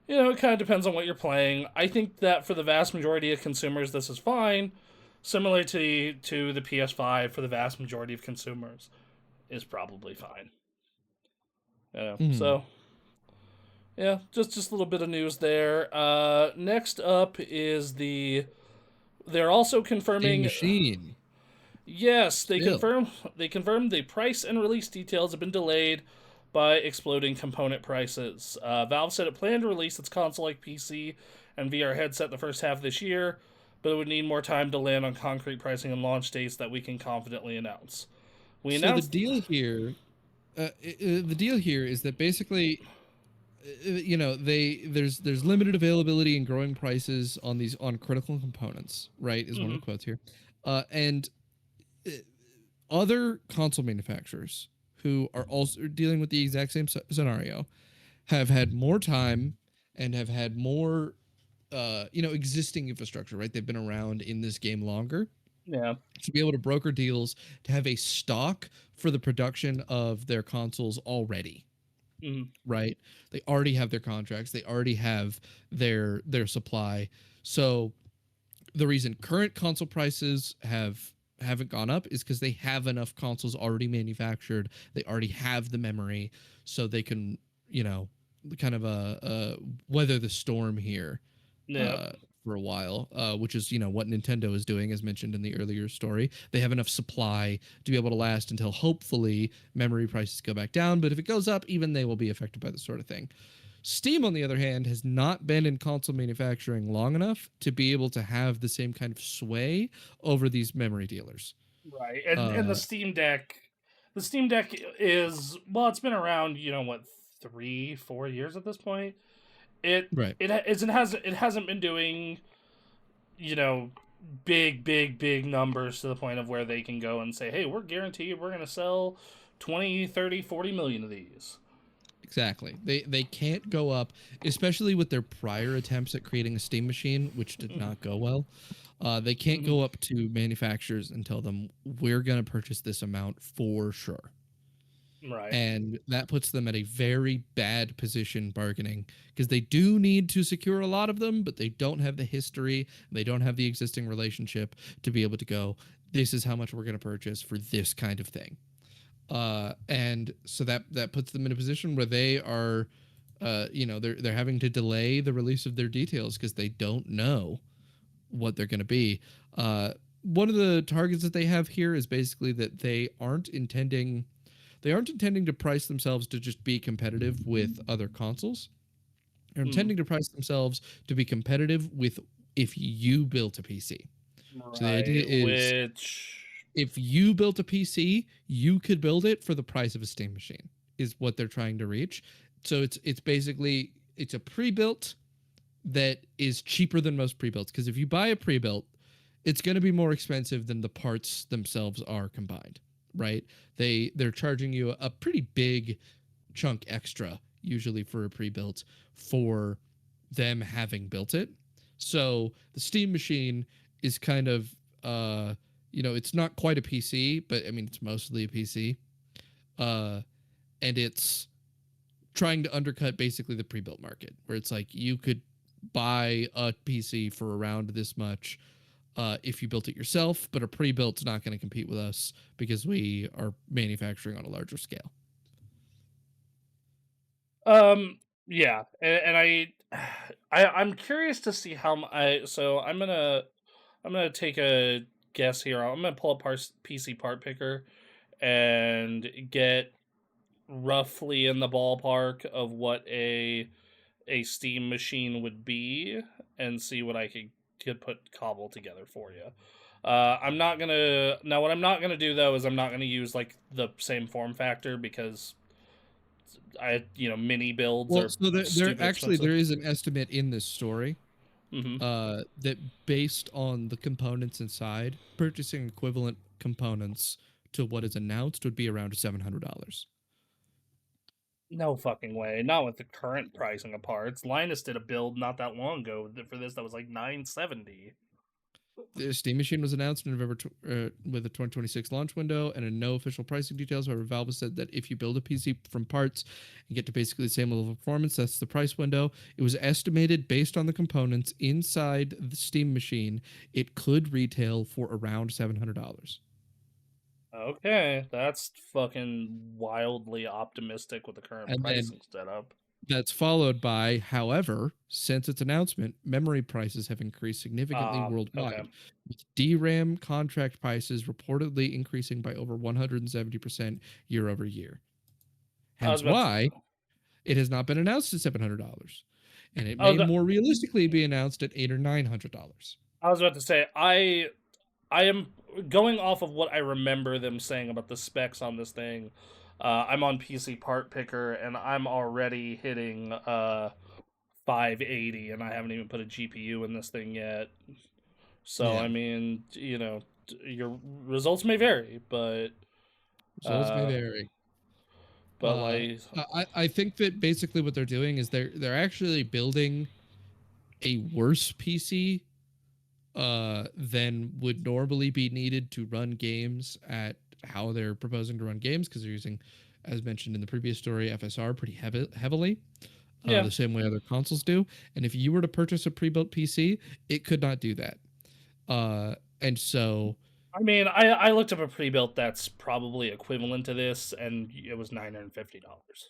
it kind of depends on what you're playing. I think that for the vast majority of consumers, this is fine. Similar to the PS5, for the vast majority of consumers, is probably fine. Mm. So yeah, just a little bit of news there. Next up is they're also Steam confirming. Machine. Yes, Still. they confirmed the price and release details have been delayed by exploding component prices. Valve said it planned to release its console like PC and VR headset the first half of this year, but it would need more time to land on concrete pricing and launch dates that we can confidently announce. We So announced. the deal here is that basically, there's limited availability and growing prices on these on critical components. Right, is one of Mhm, the quotes here, and uh, other console manufacturers who are also dealing with the exact same scenario have had more time and have had more existing infrastructure, right? They've been around in this game longer yeah. to be able to broker deals, to have a stock for the production of their consoles already, Mhm, right? They already have their contracts, they already have their supply. So the reason current console prices haven't gone up is because they have enough consoles already manufactured. They already have the memory, so they can, you know, kind of weather the storm here yeah. uh, for a while, which is what Nintendo is doing, as mentioned in the earlier story. They have enough supply to be able to last until hopefully memory prices go back down. But if it goes up, even they will be affected by this sort of thing. Steam, on the other hand, has not been in console manufacturing long enough to be able to have the same kind of sway over these memory dealers. Right. And Uh, the Steam Deck is, well, it's been around, 3, 4 years at this point. right. It hasn't been doing, you know, big numbers to the point of where they can go and say, "Hey, we're guaranteed we're going to sell 20, 30, 40 million of these." Exactly. They can't go up, especially with their prior attempts at creating a steam machine, which did not go well. They can't Mhm. go up to manufacturers and tell them we're going to purchase this amount for sure. Right. And that puts them at a very bad position bargaining because they do need to secure a lot of them, but they don't have the history, they don't have the existing relationship to be able to go, this is how much we're going to purchase for this kind of thing. And so that puts them in a position where they are, they're having to delay the release of their details because they don't know what they're going to be. One of the targets that they have here is basically that they aren't intending to price themselves to just be competitive with other consoles. They're Mm. intending to price themselves to be competitive with if you built a PC. So the idea Right. is Which. if you built a PC, you could build it for the price of a Steam machine. Is what they're trying to reach. So it's basically it's a pre-built that is cheaper than most pre-builts because if you buy a pre-built, it's going to be more expensive than the parts themselves are combined, right? They're charging you a pretty big chunk extra usually for a pre-built for them having built it. So the Steam machine is kind of it's not quite a PC, but I mean it's mostly a PC. Uh and it's trying to undercut basically the pre-built market where it's like you could buy a PC for around this much if you built it yourself, but a pre-built's not going to compete with us because we are manufacturing on a larger scale. Yeah, and I'm curious to see how so I'm gonna take a guess here. I'm gonna pull up PC part picker and get roughly in the ballpark of what a Steam machine would be, and see what I could put cobble together for you. I'm not gonna now. What I'm not gonna do though is I'm not gonna use like the same form factor because mini builds Well, are so there stupid actually expensive. there is an estimate in this story Hmm. that based on the components inside, purchasing equivalent components to what is announced would be around $700. No fucking way. Not with the current pricing of parts. Linus did a build not that long ago for this that was like 970. The Steam Machine was announced in November with a 2026 launch window and in no official pricing details. However, Valve has said that if you build a PC from parts and get to basically the same level of performance, that's the price window. It was estimated based on the components inside the Steam Machine, it could retail for around $700. Okay, that's fucking wildly optimistic with the current And then pricing setup. that's followed by, however, since its announcement, memory prices have increased significantly Okay. worldwide, with DRAM contract prices reportedly increasing by over 170% year over year. I was Hence about to, why it has not been announced at $700. And it I was may about, more realistically be announced at $800 or $900. I was about to say I am going off of what I remember them saying about the specs on this thing. I'm on PC part picker and I'm already hitting 580 and I haven't even put a GPU in this thing yet. So Yeah. I mean, your results may vary, Results may uh, vary. but like, I think that basically what they're doing is they're actually building a worse PC than would normally be needed to run games at how they're proposing to run games because they're using, as mentioned in the previous story, FSR pretty heavily, yeah. the same way other consoles do. And if you were to purchase a pre-built PC, it could not do that. And so, I mean, I looked up a pre-built that's probably equivalent to this, and it was $950.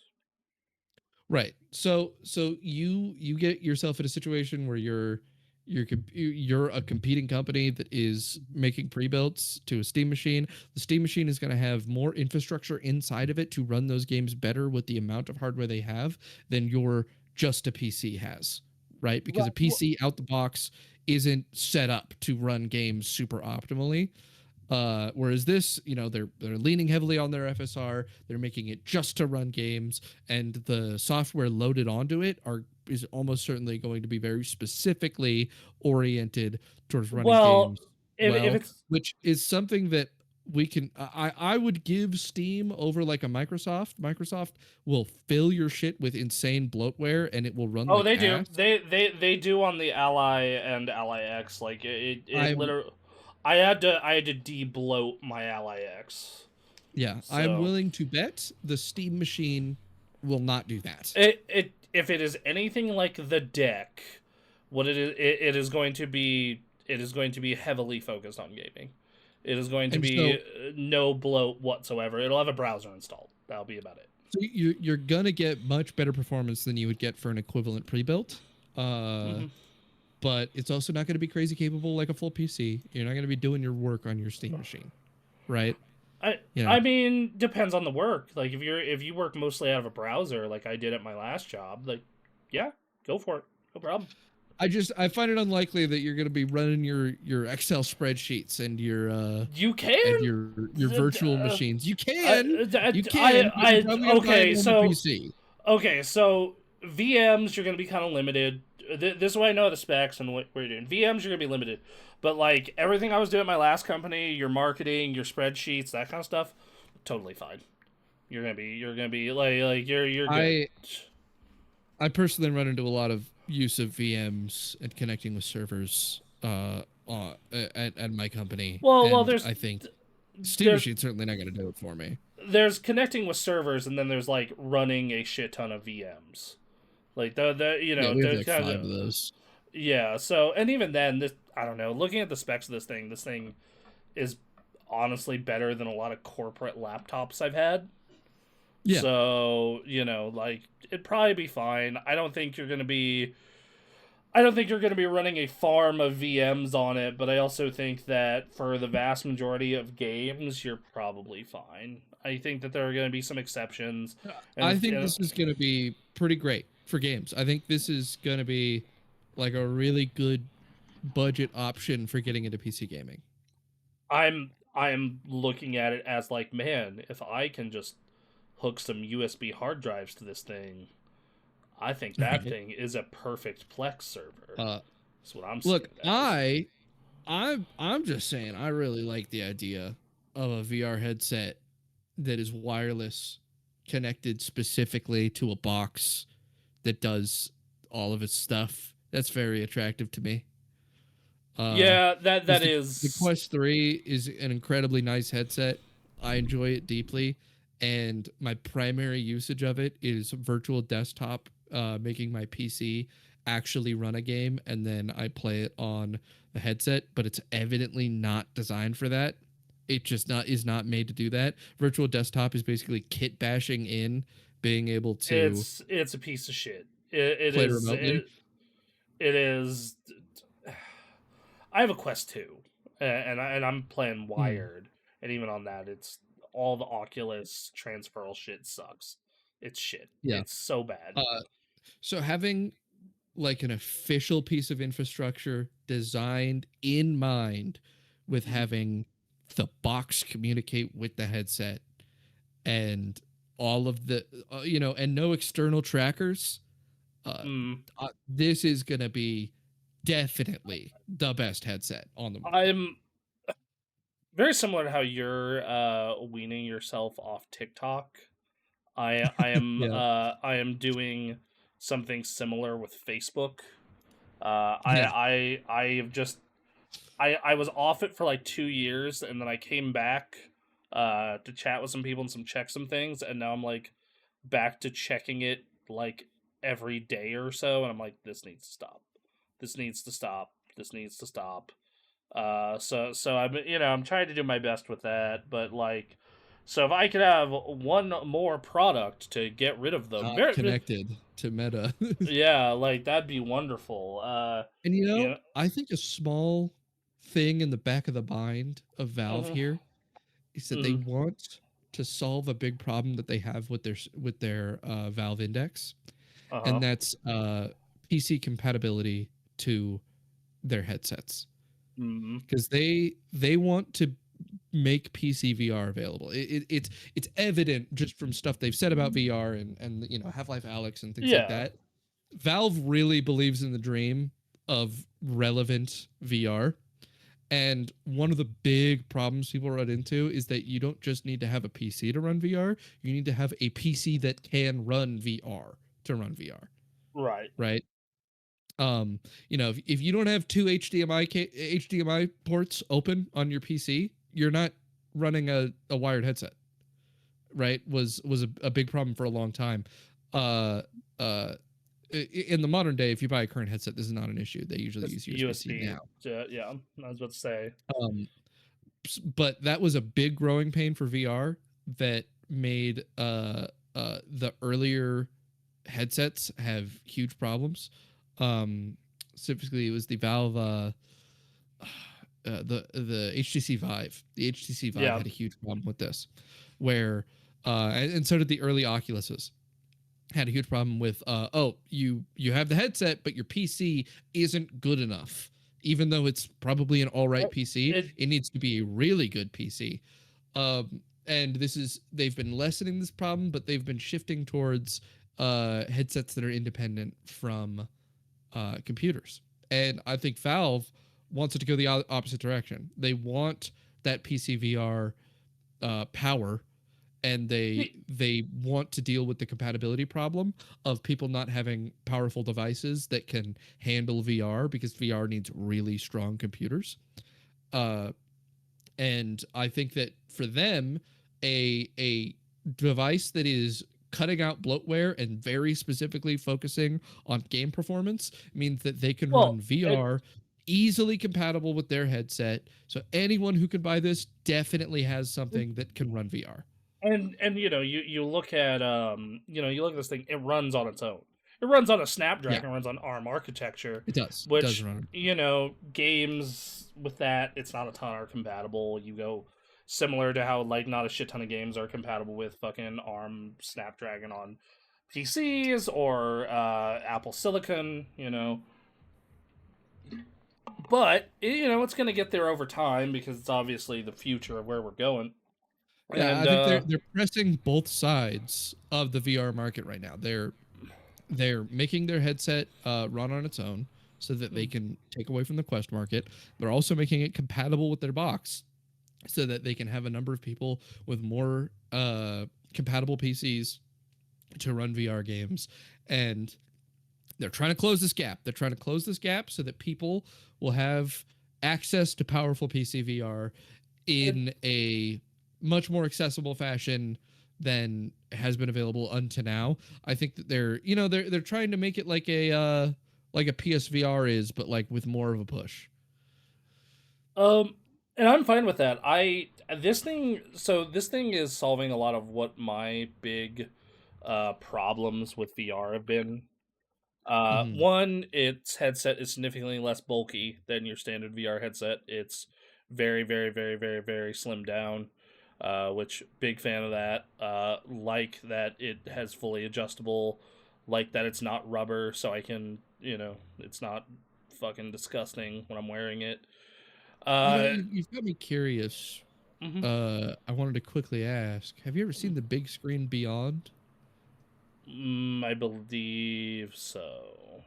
right. So you get yourself in a situation where you're a competing company that is making pre-builts to a Steam machine. The Steam machine is going to have more infrastructure inside of it to run those games better with the amount of hardware they have than your just a PC has, right? Because a Right. PC out the box isn't set up to run games super optimally. Whereas this, they're leaning heavily on their FSR. They're making it just to run games, and the software loaded onto it is almost certainly going to be very specifically oriented towards running Well, games if well, it's which is something that we can. I would give Steam over like a Microsoft. Microsoft will fill your shit with insane bloatware, and it will run oh like they do ass. they do on the Ally and Ally X like it I'm literally I had to de-bloat my Ally X. Yeah, I'm So willing to bet the Steam machine will not do that. it if it is anything like the deck, what it is going to be heavily focused on gaming. It is going to And be so, no bloat whatsoever. It'll have a browser installed. That'll be about it. you're gonna get much better performance than you would get for an equivalent pre-built. Hmm. But it's also not going to be crazy capable like a full PC. You're not going to be doing your work on your Steam machine, right? I You know, I mean, depends on the work. Like if you work mostly out of a browser, like I did at my last job, like yeah, go for it, no problem. I find it unlikely that you're going to be running your Excel spreadsheets You and can. your virtual machines. You can, but you're I probably going to buy a okay. normal PC. So VMs you're gonna be kind of limited. This is why I know the specs and what we're doing. VMs you're gonna be limited, but like everything I was doing at my last company, your marketing, your spreadsheets, that kind of stuff, totally fine. You're gonna be like you're good. I I personally run into a lot of use of VMs and connecting with servers at my company, Well, and I think Steam there's Machine's certainly not going to do it for me. there's connecting with servers, and then there's like running a shit ton of VMs. Like the Yeah, we have the like kind five of of those. Yeah, so and even then, this I don't know. Looking at the specs of this thing is honestly better than a lot of corporate laptops I've had. Yeah, So like it'd probably be fine. I don't think you're going to be running a farm of VMs on it, but I also think that for the vast majority of games, you're probably fine. I think that there are going to be some exceptions, and I if think this is going to be pretty great for games. I think this is going to be like a really good budget option for getting into PC gaming. I'm looking at it as like, man, if I can just hook some USB hard drives to this thing, I think that Right. thing is a perfect Plex server. Uh, That's what I'm seeing look, it as. I'm just saying I really like the idea of a VR headset that is wireless, connected specifically to a box that does all of its stuff. That's very attractive to me. Uh, Yeah, because that the is. Quest 3 is an incredibly nice headset. I enjoy it deeply, and my primary usage of it is virtual desktop, making my PC actually run a game, and then I play it on the headset. But it's evidently not designed for that. It just not is not made to do that. Virtual desktop is basically kit bashing in, being able to It's a piece of shit. It play is remotely. it is. I have a Quest 2, and I'm playing Mm, wired, and even on that, it's all the Oculus transferal shit sucks. It's shit. yeah. It's so bad. Uh, so having like an official piece of infrastructure designed in mind with Mm, having the box communicate with the headset and all of the and no external trackers. uh, mm. this is going to be definitely the best headset on the market. I'm very similar to how you're weaning yourself off TikTok. Yeah, I am doing something similar with Facebook. yeah, I have just I was off it for like 2 years, and then I came back to chat with some people and check some things, and now I'm like back to checking it like every day or so, and I'm like, this needs to stop. This needs to stop. This needs to stop. So I'm I'm trying to do my best with that, but like, so if I could have one more product to get rid of them, not connected to Meta. yeah, like that'd be wonderful. And You know, I think a small thing in the back of the mind of Valve uh here is that they mm, want to solve a big problem that they have with their Valve Index, and uh-huh. that's PC compatibility to their headsets, Mm, because they want to make PC VR available. It's evident just from stuff they've said about VR and Half Life Alex and things like yeah, that. Valve really believes in the dream of relevant VR. And one of the big problems people run into is that you don't just need to have a PC to run VR, you need to have a PC that can run VR to run VR, right. right? If you don't have two HDMI ports open on your PC, you're not running a wired headset, right? Was a big problem for a long time. Uh uh in the modern day, if you buy a current headset, this is not an issue. They usually Just use USB-C USB. now. Yeah, I was about to say. Um, but that was a big growing pain for VR that made the earlier headsets have huge problems. Specifically, it was the Valve the HTC Vive. The HTC Vive Yeah, had a huge problem with this, where and so did the early Oculuses. Had a huge problem with you have the headset but your PC isn't good enough. Even though it's probably an all right PC, it. it needs to be a really good PC. And they've been lessening this problem, but they've been shifting towards headsets that are independent from computers. And I think Valve wants it to go the opposite direction. They want that PC VR power, and they want to deal with the compatibility problem of people not having powerful devices that can handle VR, because VR needs really strong computers. Uh, and I think that for them, a device that is cutting out bloatware and very specifically focusing on game performance means that they can run Well, it, VR easily compatible with their headset. So anyone who can buy this definitely has something that can run VR. and you look at you look at this thing, it runs on its own. It runs on a Yeah, Snapdragon, it runs on ARM architecture, it does. It does which run. games with that, it's not a ton are compatible. You go similar to how like not a shit ton of games are compatible with fucking ARM Snapdragon on PCs or Apple Silicon, but it's going to get there over time because it's obviously the future of where we're going. Yeah, And I think they're pressing both sides of the VR market right now. They're making their headset run on its own so that they can take away from the Quest market. They're also making it compatible with their box so that they can have a number of people with more compatible PCs to run VR games. And they're trying to close this gap. They're trying to close this gap so that people will have access to powerful PC VR in a much more accessible fashion than has been available until now. I think that they're trying to make it like a PSVR is, but like with more of a push. um and I'm fine with that. This thing is solving a lot of what my big problems with VR have been. Hmm. One, its headset is significantly less bulky than your standard VR headset. It's very, very, very, very, very slimmed down. Which big fan of that. Like that it has fully adjustable. Like that it's not rubber, so I can it's not fucking disgusting when I'm wearing it. Uh, You've got me curious. mhm. I wanted to quickly ask: have you ever seen the big screen Beyond? I believe so.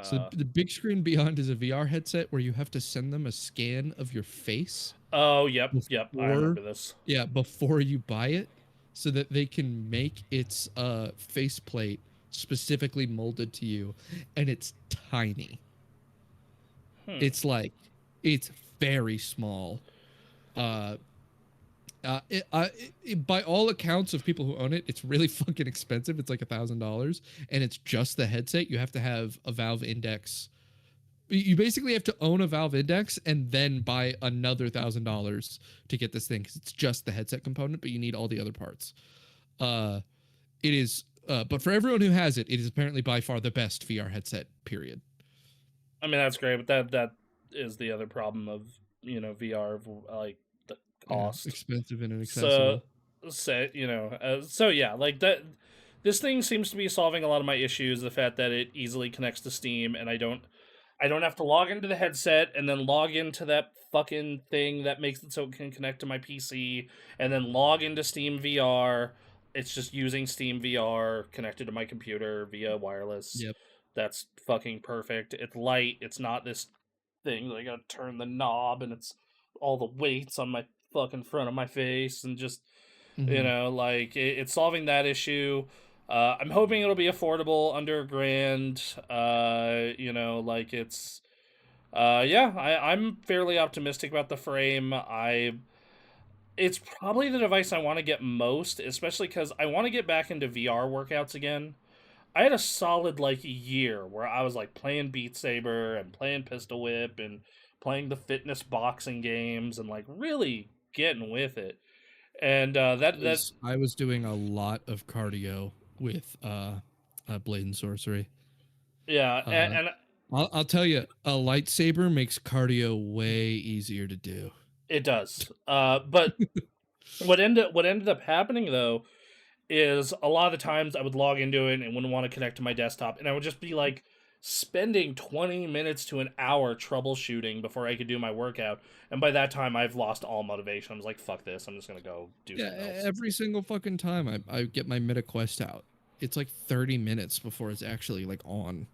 So Uh, the big screen Beyond is a VR headset where you have to send them a scan of your face oh, yep, yep. I before, remember this. yeah, before you buy it, so that they can make its faceplate specifically molded to you, and it's tiny. Hmm. It's like it's very small. Uh, by all accounts of people who own it, it's really fucking expensive. It's like $1,000, and it's just the headset. You have to have a Valve Index. You basically have to own a Valve Index and then buy another $1,000 to get this thing because it's just the headset component, but you need all the other parts. Uh, it is, but for everyone who has it, it is apparently by far the best VR headset. Period. I mean, that's great, but that is the other problem of VR, like the Yeah, cost. expensive and So, inaccessible. so yeah, like that. This thing seems to be solving a lot of my issues. The fact that it easily connects to Steam, and I don't have to log into the headset and then log into that fucking thing that makes it so it can connect to my PC, and then log into Steam VR. It's just using Steam VR connected to my computer via wireless. Yep. That's fucking perfect. It's light. It's not this thing that I gotta turn the knob and it's all the weights on my fucking front of my face and just Hmm. like it's solving that issue. I'm hoping it'll be affordable under a grand. Like yeah, I'm fairly optimistic about the frame. It's probably the device I want to get most, especially because I want to get back into VR workouts again. I had a solid like year where I was like playing Beat Saber and playing Pistol Whip and playing the fitness boxing games and like really getting with it. And that I was doing a lot of cardio with Blade and Sorcery. yeah, Uh, and I'll tell you, a lightsaber makes cardio way easier to do. it does. But what ended up happening though is a lot of the times I would log into it and wouldn't want to connect to my desktop, and I would just be like spending 20 minutes to an hour troubleshooting before I could do my workout. And by that time, I've lost all motivation. I was like, fuck this. I'm just going to go do Yeah, something else. every single fucking time I get my MetaQuest out, it's like 30 minutes before it's actually like on.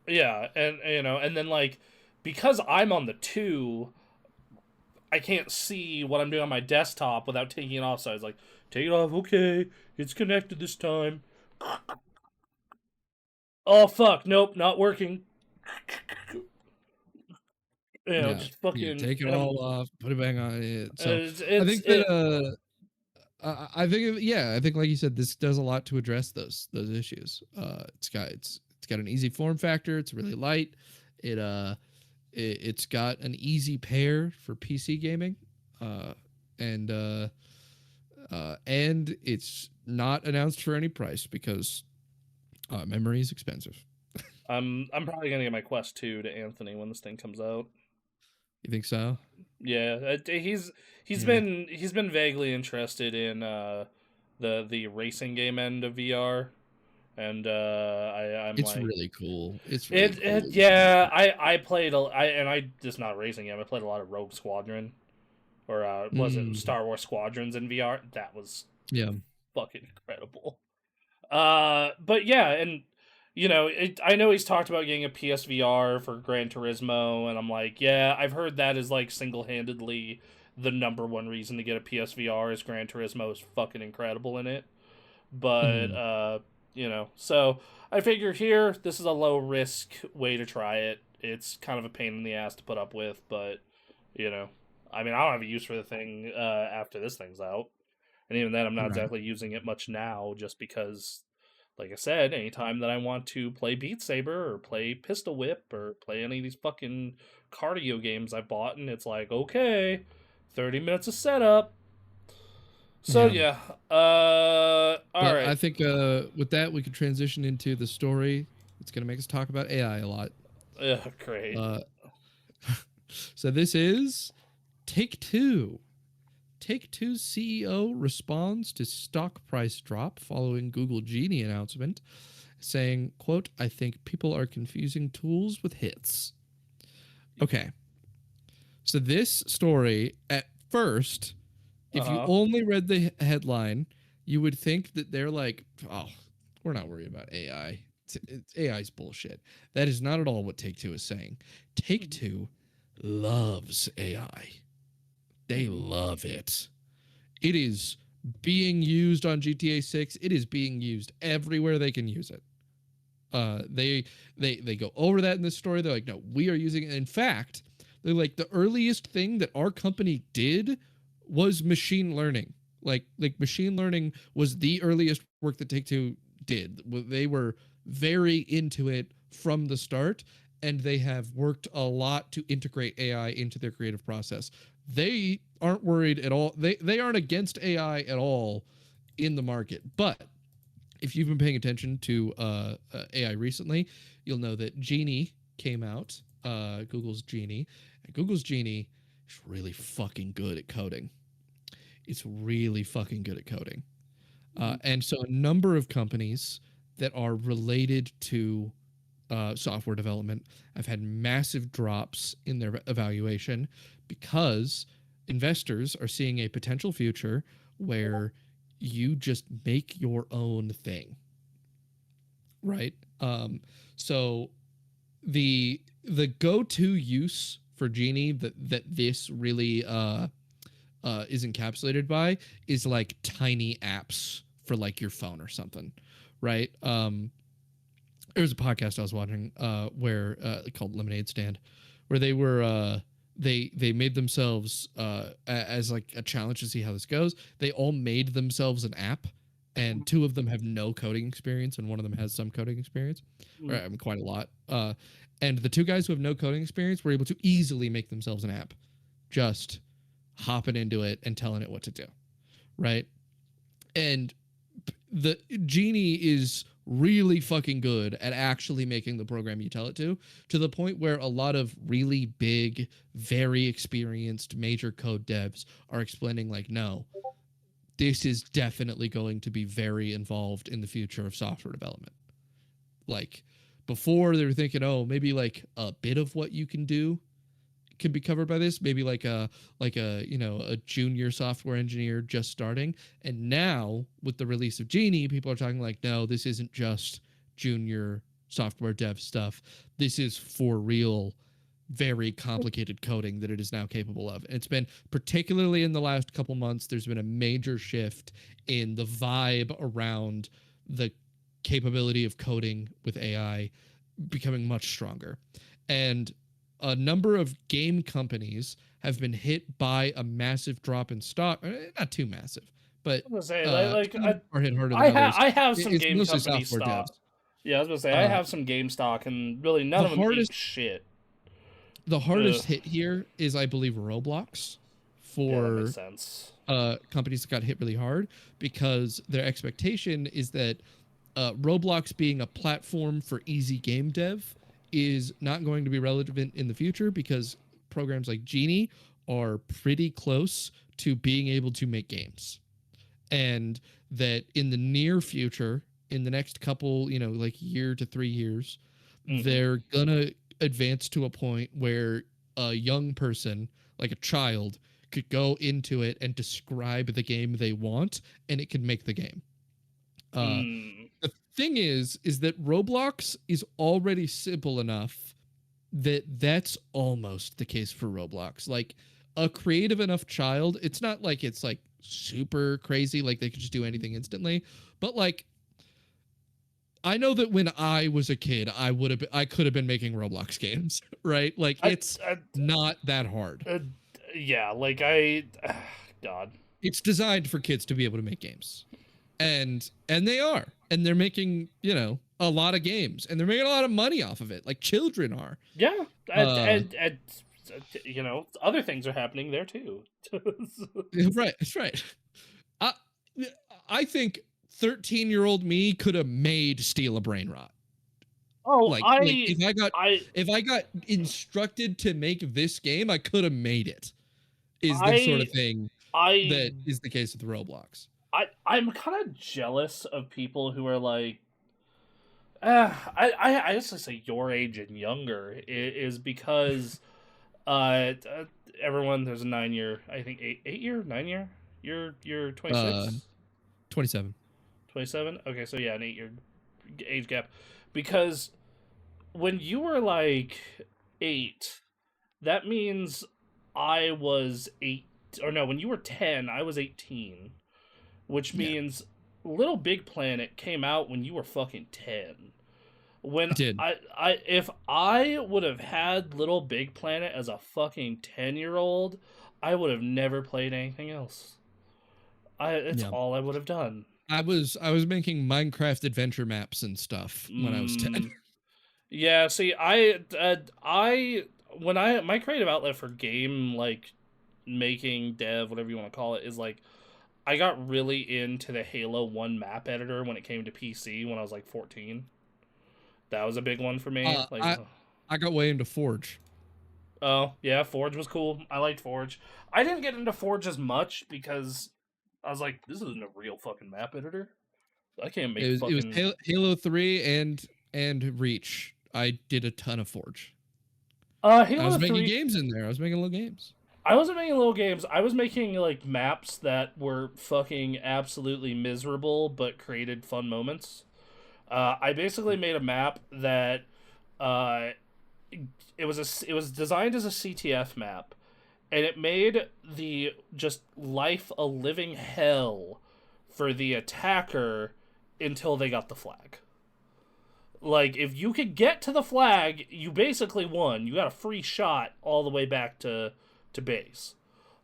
Yeah. And then like, because I'm on the two, I can't see what I'm doing on my desktop without taking it off. So I was like, take it off. Okay. It's connected this time. Oh, fuck. Nope. Not working. Yeah, Just yeah. fucking. Take it And I'm. all off, put it back on. So It's, I it's think that it. I think yeah, I think like you said, this does a lot to address those issues. It's got an easy form factor. It's really light. It it's got an easy pair for PC gaming, uh, and and it's not announced for any price because memory is expensive. I'm probably gonna get my Quest 2 to Anthony when this thing comes out. You think so? Yeah, Yeah. he's been vaguely interested in the racing game end of VR, and I'm It's like really cool. It's really it cool. yeah I played I just not a racing game. I played a lot of Rogue Squadron, or was it Mm, Star Wars Squadrons in VR? That was yeah. fucking incredible. But yeah, and I know he's talked about getting a PSVR for Gran Turismo, and I'm like, yeah, I've heard that is like single handedly the number one reason to get a PSVR is Gran Turismo is fucking incredible in it. But Mm, so I figure here this is a low risk way to try it. It's kind of a pain in the ass to put up with, but you know, I mean, I don't have a use for the thing after this thing's out. And even then, I'm not right. exactly using it much now, just because, like I said, anytime that I want to play Beat Saber or play Pistol Whip or play any of these fucking cardio games I bought, and it's like, okay, 30 minutes of setup. So Yeah. yeah, all But right, I think with that we could transition into the story. It's gonna make us talk about AI a lot. ugh, great. Uh, so this is Take Two. Take Two's CEO responds to stock price drop following Google Genie announcement, saying, "quote I think people are confusing tools with hits." Okay, so this story at first, Uh if you huh. only read the headline, you would think that they're like, "Oh, we're not worried about AI. AI's bullshit." That is not at all what Take Two is saying. Take Two loves AI. They love it. It is being used on GTA 6. It is being used everywhere they can use it. They go over that in this story. They're like, no, we are using it. In fact, they're like the earliest thing that our company did was machine learning. Like machine learning was the earliest work that Take Two did. They were very into it from the start, and they have worked a lot to integrate AI into their creative process. They aren't worried at all. They aren't against AI at all in the market, but if you've been paying attention to AI recently, you'll know that Genie came out, Google's Genie. And Google's Genie is really fucking good at coding. It's really fucking good at coding. And so a number of companies that are related to software development have had massive drops in their evaluation because investors are seeing a potential future where you just make your own thing, right? So the go-to use for Genie that this really is encapsulated by is like tiny apps for like your phone or something, right? There was a podcast I was watching where called Lemonade Stand, where they were they made themselves as like a challenge to see how this goes. They all made themselves an app, and two of them have no coding experience, and one of them has some coding experience, or I mean, quite a lot. And the two guys who have no coding experience were able to easily make themselves an app, just hopping into it and telling it what to do, right? And the Genie is really fucking good at actually making the program you tell it to the point where a lot of really big, very experienced major code devs are explaining like, no, this is definitely going to be very involved in the future of software development. Like before they were thinking, oh, maybe like a bit of what you can do can be covered by this, maybe like a a junior software engineer just starting. And now with the release of Genie, people are talking like, no, this isn't just junior software dev stuff. This is for real very complicated coding that it is now capable of. And it's been particularly in the last couple months, there's been a major shift in the vibe around the capability of coding with AI becoming much stronger. And a number of game companies have been hit by a massive drop in stock, not too massive, but I was gonna say some of them are hit harder than others. I have some It's game mostly company software stock. devs. Yeah, I was gonna say I Uh, have some game stock, and really none the of them hardest ate shit. the Ugh. hardest hit here is, I believe, Roblox Yeah, that makes for sense. companies that got hit really hard, because their expectation is that Roblox being a platform for easy game dev is not going to be relevant in the future, because programs like Genie are pretty close to being able to make games. And that in the near future, in the next couple, like year to 3 years, Hmm. they're gonna advance to a point where a young person, like a child, could go into it and describe the game they want, and it can make the game. Uh, Mm. the thing is that Roblox is already simple enough that that's almost the case for Roblox. Like, a creative enough child, it's not like it's like super crazy, like they could just do anything instantly, but like, I know that when I was a kid, I could have been making Roblox games, right? Like, I, it's I, not that hard. uh, yeah, God. It's designed for kids to be able to make games. And they are. And they're making, a lot of games, and they're making a lot of money off of it. Like, children are. Yeah, Uh other things are happening there too. right, that's right. I I think 13-year-old me could have made Steal a Brain Rot. Oh, Like I, if I got instructed to make this game, I could have made it. Is the sort I, of thing I, that is the case with Roblox. I'm kind of jealous of people who are like, I just say your age and younger is because uh, everyone there's a 9 year, I think 8 year 9 year. You're Uh 26, 27. 27. Okay, so yeah, an 8 year age gap, because when you were like 8, that means I was 8, or no, when you were 10, I was 18, which Yeah, means Little Big Planet came out when you were fucking 10. When it did. if I would have had Little Big Planet as a fucking 10-year-old, I would have never played anything else. It's Yeah. all I would have done. I was making Minecraft adventure maps and stuff when I was 10. Mm, yeah, see, I when I my creative outlet for game, like making, dev, whatever you want to call it, is like I got really into the Halo 1 map editor when it came to PC when I was like 14. That was a big one for me. Uh Like, I I got way into Forge. oh, yeah, Forge was cool. I liked Forge. I didn't get into Forge as much because I was like, this isn't a real fucking map editor. I can't make It was fucking. Halo 3 and Reach. I did a ton of Forge. I Halo was making 3. games in there. I was making little games. I wasn't making little games. I was making like maps that were fucking absolutely miserable but created fun moments. I basically made a map that uh, it was designed as a CTF map, and it made the just life a living hell for the attacker until they got the flag. Like, if you could get to the flag, you basically won. You got a free shot all the way back to base.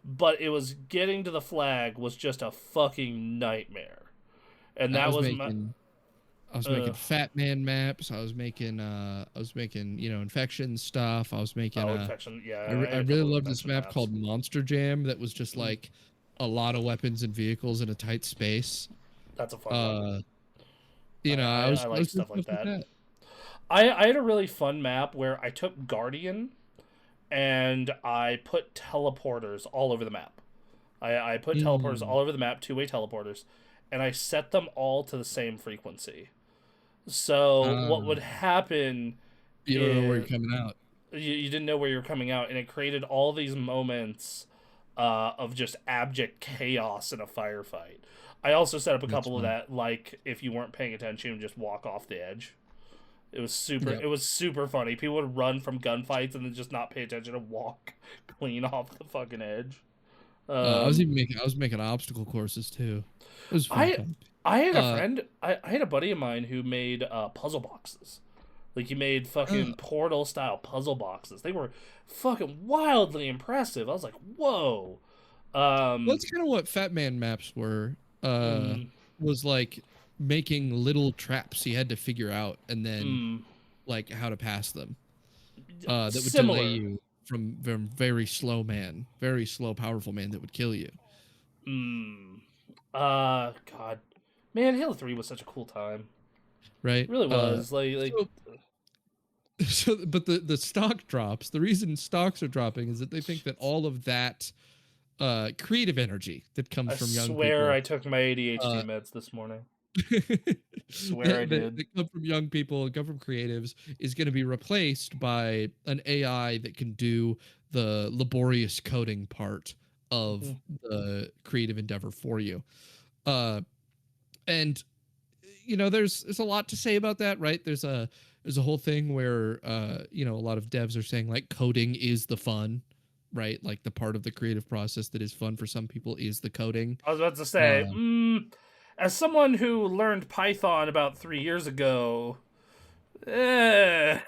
But it was getting to the flag was just a fucking nightmare. And I that was was my making I was making Fat Man maps. I was making infection stuff. I was making infection. Yeah, I I had a really couple of loved this infection map maps. called Monster Jam that was just Mm, like a lot of weapons and vehicles in a tight space. that's a fun one. Uh I I was like doing stuff like stuff like that. that. I had a really fun map where I took Guardian and I put teleporters all over the map. I put teleporters Mm. all over the map, two-way teleporters, and I set them all to the same frequency. So what would Uh, happen you don't know where you're is coming out. you didn't know where you were coming out, and it created all these moments of just abject chaos in a firefight. I also set up a That's couple of fun. that, like if you weren't paying attention, and just walk off the edge. It was super. Yep. It was super funny. People would run from gunfights and then just not pay attention and walk clean off the fucking edge. Um, I was making obstacle courses too. It was fun I time. I had a Uh, friend. I had a buddy of mine who made puzzle boxes. Like, he made uh fucking Portal style puzzle boxes. They were fucking wildly impressive. I was like, whoa. well, Um, that's kind of what Fat Man maps were. uh Mm, was like making little traps he had to figure out and then mm. like how to pass them. That would delay Similar. you from very slow man, very slow, powerful man that would kill you. Mm. God, man, Halo 3 was such a cool time. Right? Really was. So but the stock drops. The reason stocks are dropping is that they think that all of that creative energy that comes I from young swear people I took my ADHD uh meds this morning. Swear I did. that come from young people and come from creatives is going to be replaced by an AI that can do the laborious coding part of Mhm. the creative endeavor for you. Uh, and there's a lot to say about that, right? There's a whole thing where a lot of devs are saying like coding is the fun, right? Like the part of the creative process that is fun for some people is the coding. I was about to say, Uh, as someone who learned Python about 3 years ago, eh,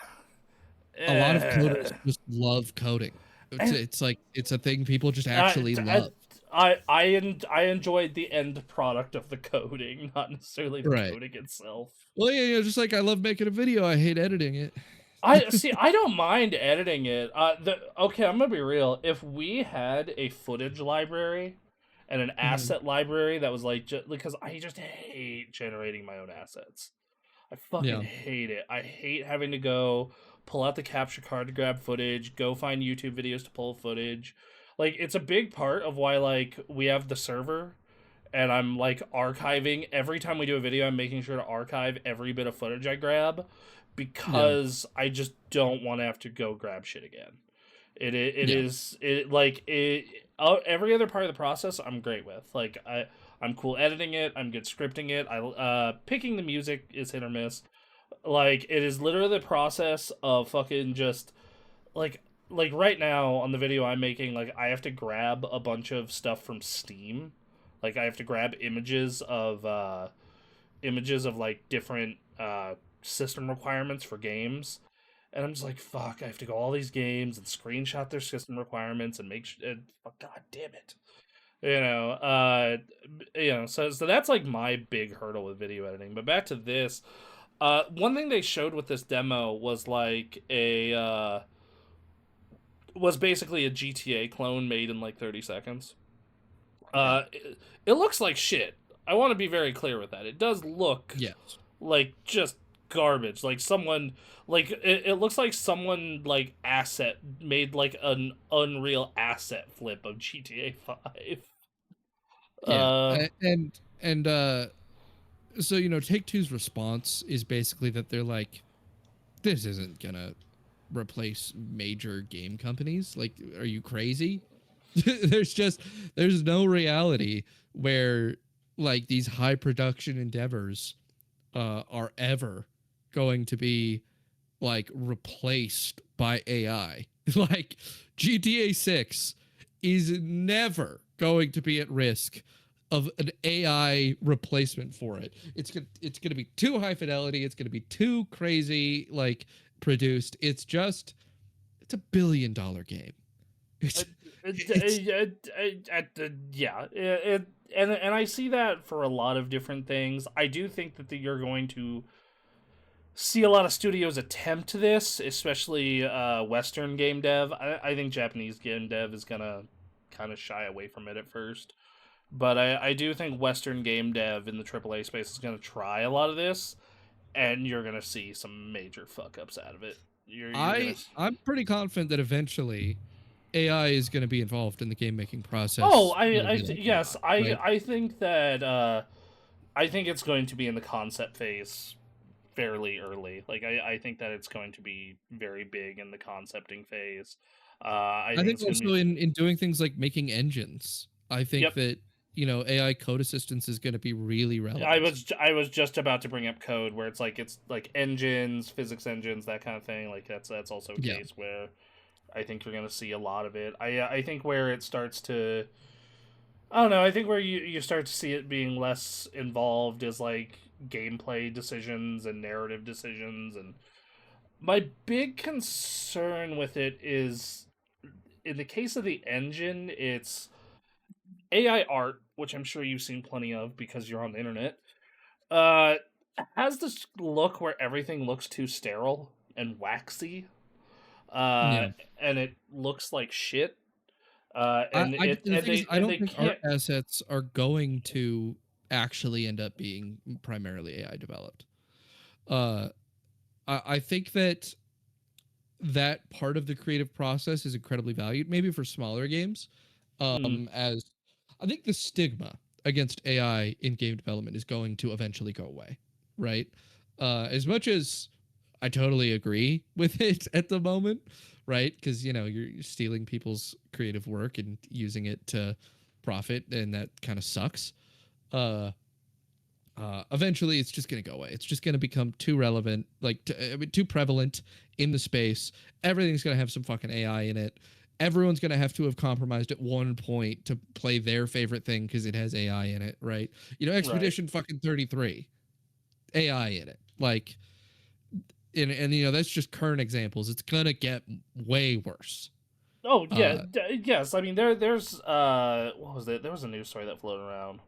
a lot of eh. coders just love coding. It's, And it's like it's a thing people just I, actually I, love. I enjoyed the end product of the coding, not necessarily the Right. coding itself. Well, yeah, just like I love making a video, I hate editing it. I see. I don't mind editing it. Okay, I'm gonna be real. If we had a footage library and an Mhm. asset library that was like, because I just hate generating my own assets. I fucking Yeah. hate it. I hate having to go pull out the capture card to grab footage, go find YouTube videos to pull footage. Like it's a big part of why like we have the server and I'm like archiving every time we do a video. I'm making sure to archive every bit of footage I grab Yeah. because I just don't want to have to go grab shit again. It Yeah. is it like it every other part of the process I'm great with. Like I'm cool editing it. I'm good scripting it. I picking the music is hit or miss. Like it is literally the process of fucking just like right now on the video I'm making, like I have to grab a bunch of stuff from Steam. Like I have to grab images of like different system requirements for games. And I'm just like, fuck, I have to go all these games and screenshot their system requirements and make sure god damn it. So that's like my big hurdle with video editing. But back to this, one thing they showed with this demo was like a was basically a GTA clone made in like 30 seconds. Okay. It looks like shit. I want to be very clear with that. It does look Yes. like just garbage. Like someone like it looks like someone like asset made like an Unreal asset flip of GTA 5. Yeah. Uh And so Take Two's response is basically that they're like, this isn't gonna replace major game companies. Like, are you crazy? There's no reality where like these high production endeavors are ever going to be like replaced by AI. Like GTA 6 is never going to be at risk of an AI replacement for it. It's gonna be too high fidelity. It's gonna be too crazy like produced. It's $1 billion game. uh, It's uh, it's yeah, and I see that for a lot of different things. I do think that you're going to see a lot of studios attempt this, especially Western game dev. I think Japanese game dev is gonna kind of shy away from it at first, but I do think Western game dev in the AAA space is gonna try a lot of this, and you're gonna see some major fuck ups out of it. You're gonna. I'm pretty confident that eventually AI is going to be involved in the game making Oh, process, whether we like it or yes, not, right? I think that I think it's going to be in the concept phase fairly early. Like I think that it's going to be very big in the concepting phase. I I think think it's going to also be. in doing things like making engines, I think Yep. that AI code assistance is going to be really relevant. I was just about to bring up code where it's like engines, physics engines, that kind of thing. Like that's also a Yeah, case where I think you're going to see a lot of it. I think where it starts to I don't know. I think where you start to see it being less involved is like gameplay decisions and narrative decisions. And my big concern with it is in the case of the engine, it's AI art which I'm sure you've seen plenty of because you're on the internet, uh, has this look where everything looks too sterile and waxy, uh, Yeah. and it looks like shit. The thing is, I And don't they think art can't. assets are going to actually end up being primarily AI developed. Uh, I think that that part of the creative process is incredibly valued, maybe for smaller games. Mm, As I think the stigma against AI in game development is going to eventually go away, right? As much as I totally agree with it at the moment, right? Because you're stealing people's creative work and using it to profit, and that kind of sucks. Uh, Eventually it's just going to go away. It's just going to become too relevant, too prevalent in the space. Everything's going to have some fucking AI in it. Everyone's going to have to have compromised at one point to play their favorite thing because it has AI in it, right? right. Expedition fucking 33, AI in it. And that's just current examples. It's going to get way worse. Oh yeah, Uh, yes. I mean, there's what was it? There was a news story that floated around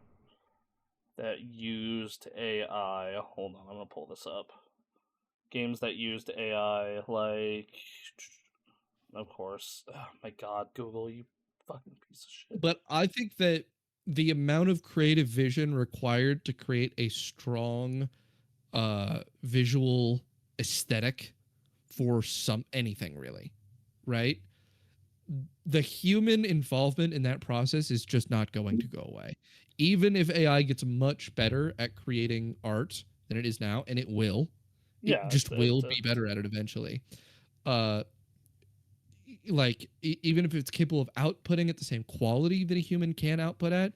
that used AI. Hold on, I'm gonna pull this up. Games that used AI, like, of course. Oh my God, Google, you fucking piece of shit. but I think that the amount of creative vision required to create a strong visual aesthetic for some anything really, right? The human involvement in that process is just not going to go away. Even if AI gets much better at creating art than it is now, and it Yeah, just will be better at it eventually. Uh, Even if it's capable of outputting at the same quality that a human can output at,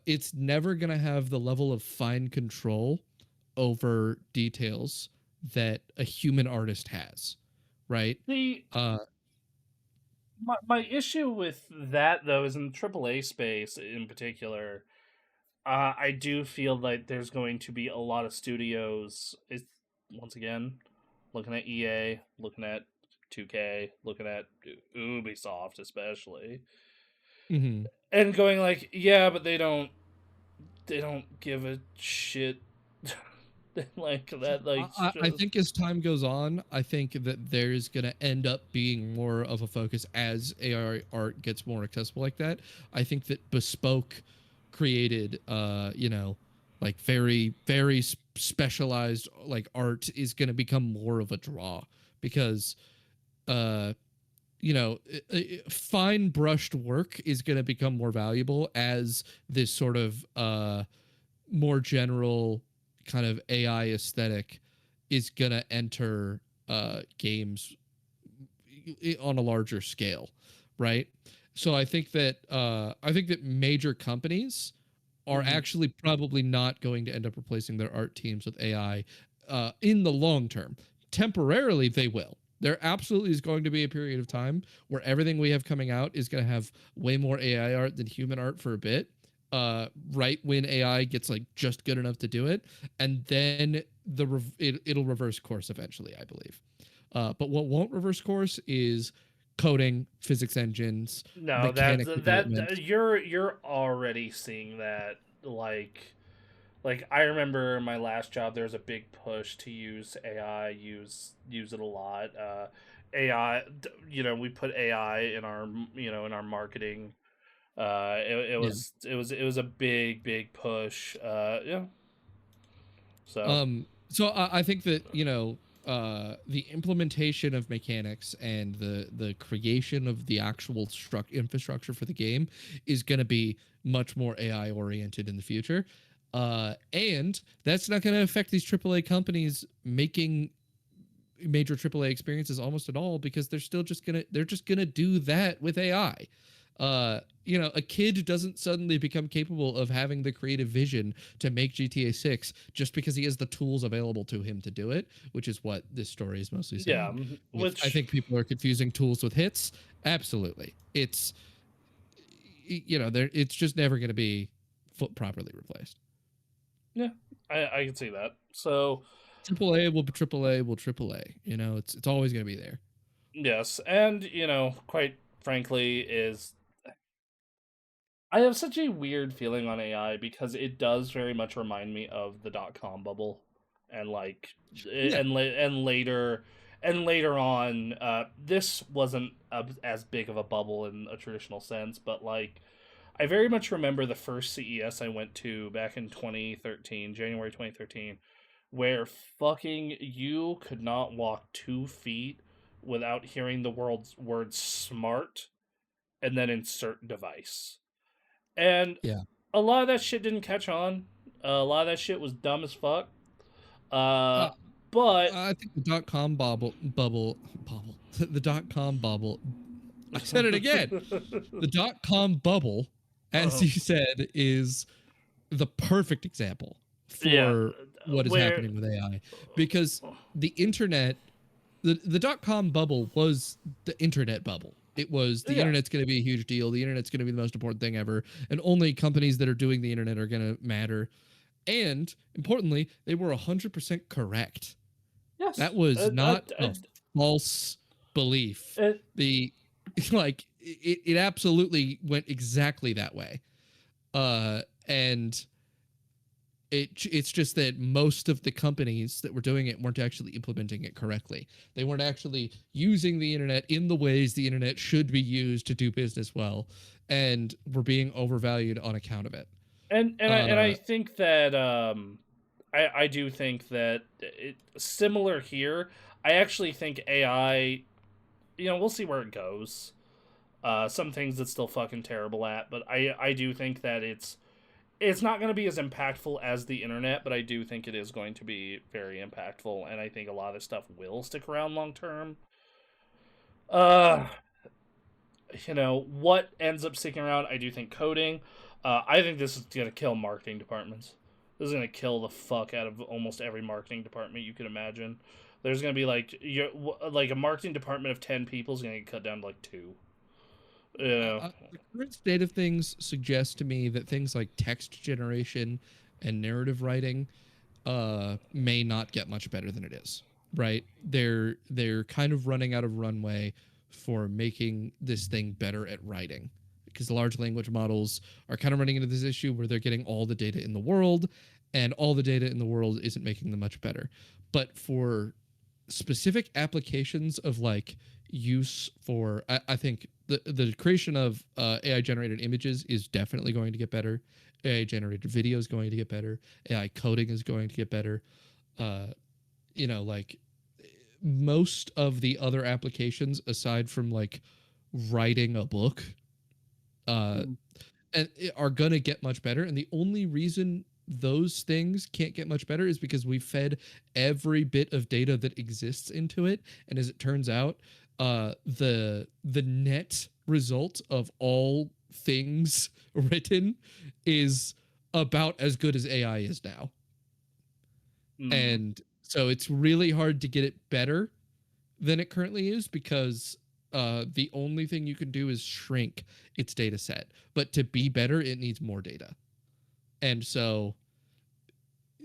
it's never going to have the level of fine control over details that a human artist has, right? the Uh, my issue with that though is in the AAA space in particular. I do feel like there's going to be a lot of studios. It's once again looking at EA, looking at 2K, looking at Ubisoft especially, mhm. and going like, yeah, but they don't give a shit like that. Like I just think as time goes on, I think that there's going to end up being more of a focus as AR art gets more accessible like that. I think that bespoke created, like very, very specialized like art is going to become more of a draw because, uh, fine brushed work is going to become more valuable as this sort of more general kind of AI aesthetic is gonna enter games on a larger scale, right? So I think that major companies are mhm. actually probably not going to end up replacing their art teams with AI in the long term. Temporarily, they will. There absolutely is going to be a period of time where everything we have coming out is going to have way more AI art than human art for a bit. Right when AI gets like just good enough to do it, and then it'll reverse course eventually, I believe. But what won't reverse course is coding, physics engines, No, mechanic development. you're already seeing that. Like I remember my last job, there was a big push to use AI, use it a lot. AI, we put AI in our in our marketing. Yeah. It was a big push. Yeah. So So I think that the implementation of mechanics and the creation of the actual infrastructure for the game is going to be much more AI oriented in the future, and that's not going to affect these AAA companies making major AAA experiences almost at all because they're just gonna do that with AI. A kid doesn't suddenly become capable of having the creative vision to make GTA 6 just because he has the tools available to him to do it, which is what this story is mostly yeah, saying. If I which think people are confusing tools with hits, absolutely. It's just never going to be properly replaced. yeah, I can see that. So AAA will be AAA will AAA. It's always going to be there. yes, and quite frankly, is I have such a weird feeling on AI because it does very much remind me of the .com bubble, and like, Yeah. and later on, this wasn't as big of a bubble in a traditional sense, but like, I very much remember the first CES I went to back in 2013, January 2013, where fucking you could not walk 2 feet without hearing the world's word smart and then insert device. And Yeah. a lot of that shit didn't catch on. A lot of that shit was dumb as fuck. Uh, Uh, but I think the .com bubble, the .com bubble. I said it again. The .com bubble, as you said, is the perfect example yeah, for what is where happening with AI, because the internet, the .com bubble was the internet bubble. It was the yeah, internet's going to be a huge deal. The internet's going to be the most important thing ever, and only companies that are doing the internet are going to matter. And importantly, they were 100% correct. yes, That was not a false belief. it, The like it absolutely went exactly that way. And it's just that most of the companies that were doing it weren't actually implementing it correctly. They weren't actually using the internet in the ways the internet should be used to do business well, and were being overvalued on account of it. and I Uh, think that I do think that similar here. I actually think AI. We'll see where it goes. Some things it's still fucking terrible at, but I do think that it's not going to be as impactful as the internet, but I do think it is going to be very impactful, and I think a lot of this stuff will stick around long term. Uh, what ends up sticking around? I do think coding. I think this is going to kill marketing departments. This is going to kill the fuck out of almost every marketing department you could imagine. There's going to be like a marketing department of 10 people is going to get cut down to like two. You know. the current state of things suggests to me that things like text generation and narrative writing may not get much better than it is. Right? They're kind of running out of runway for making this thing better at writing, because the large language models are kind of running into this issue where they're getting all the data in the world, and all the data in the world isn't making them much better. But for specific applications of like use for, I think the creation of AI generated images is definitely going to get better. AI generated video is going to get better. AI coding is going to get better. Uh, like most of the other applications aside from like writing a book, uh, Mm. and are gonna get much better. And the only reason those things can't get much better is because we fed every bit of data that exists into it. And as it turns out, the net result of all things written is about as good as AI is now. Mm. And so it's really hard to get it better than it currently is, because the only thing you can do is shrink its data set. But to be better, it needs more data. And so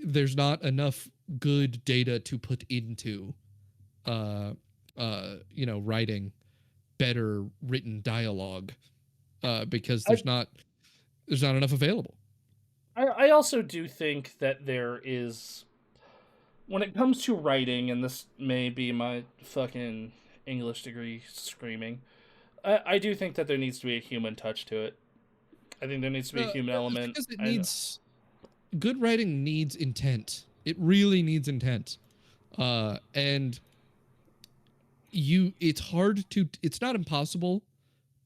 there's not enough good data to put into writing better written dialogue, because I there's not enough available. I also do think that there is, when it comes to writing, and this may be my fucking English degree screaming, I do think that there needs to be a human touch to it. I think there needs to be a human It's element. because it I know. needs good writing needs intent. It really needs intent. And it's not impossible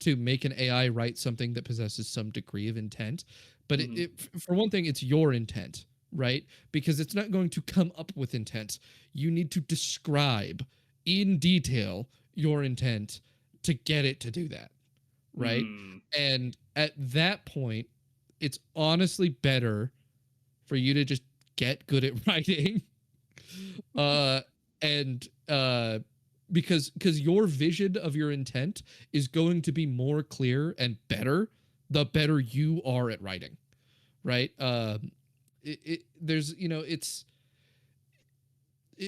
to make an AI write something that possesses some degree of intent, but Mm-hmm. for one thing, it's your intent, right? Because it's not going to come up with intent. You need to describe in detail your intent to get it to do that, right? Mm. And at that point, it's honestly better for you to just get good at writing, uh and because your vision of your intent is going to be more clear and better the better you are at writing, right? There's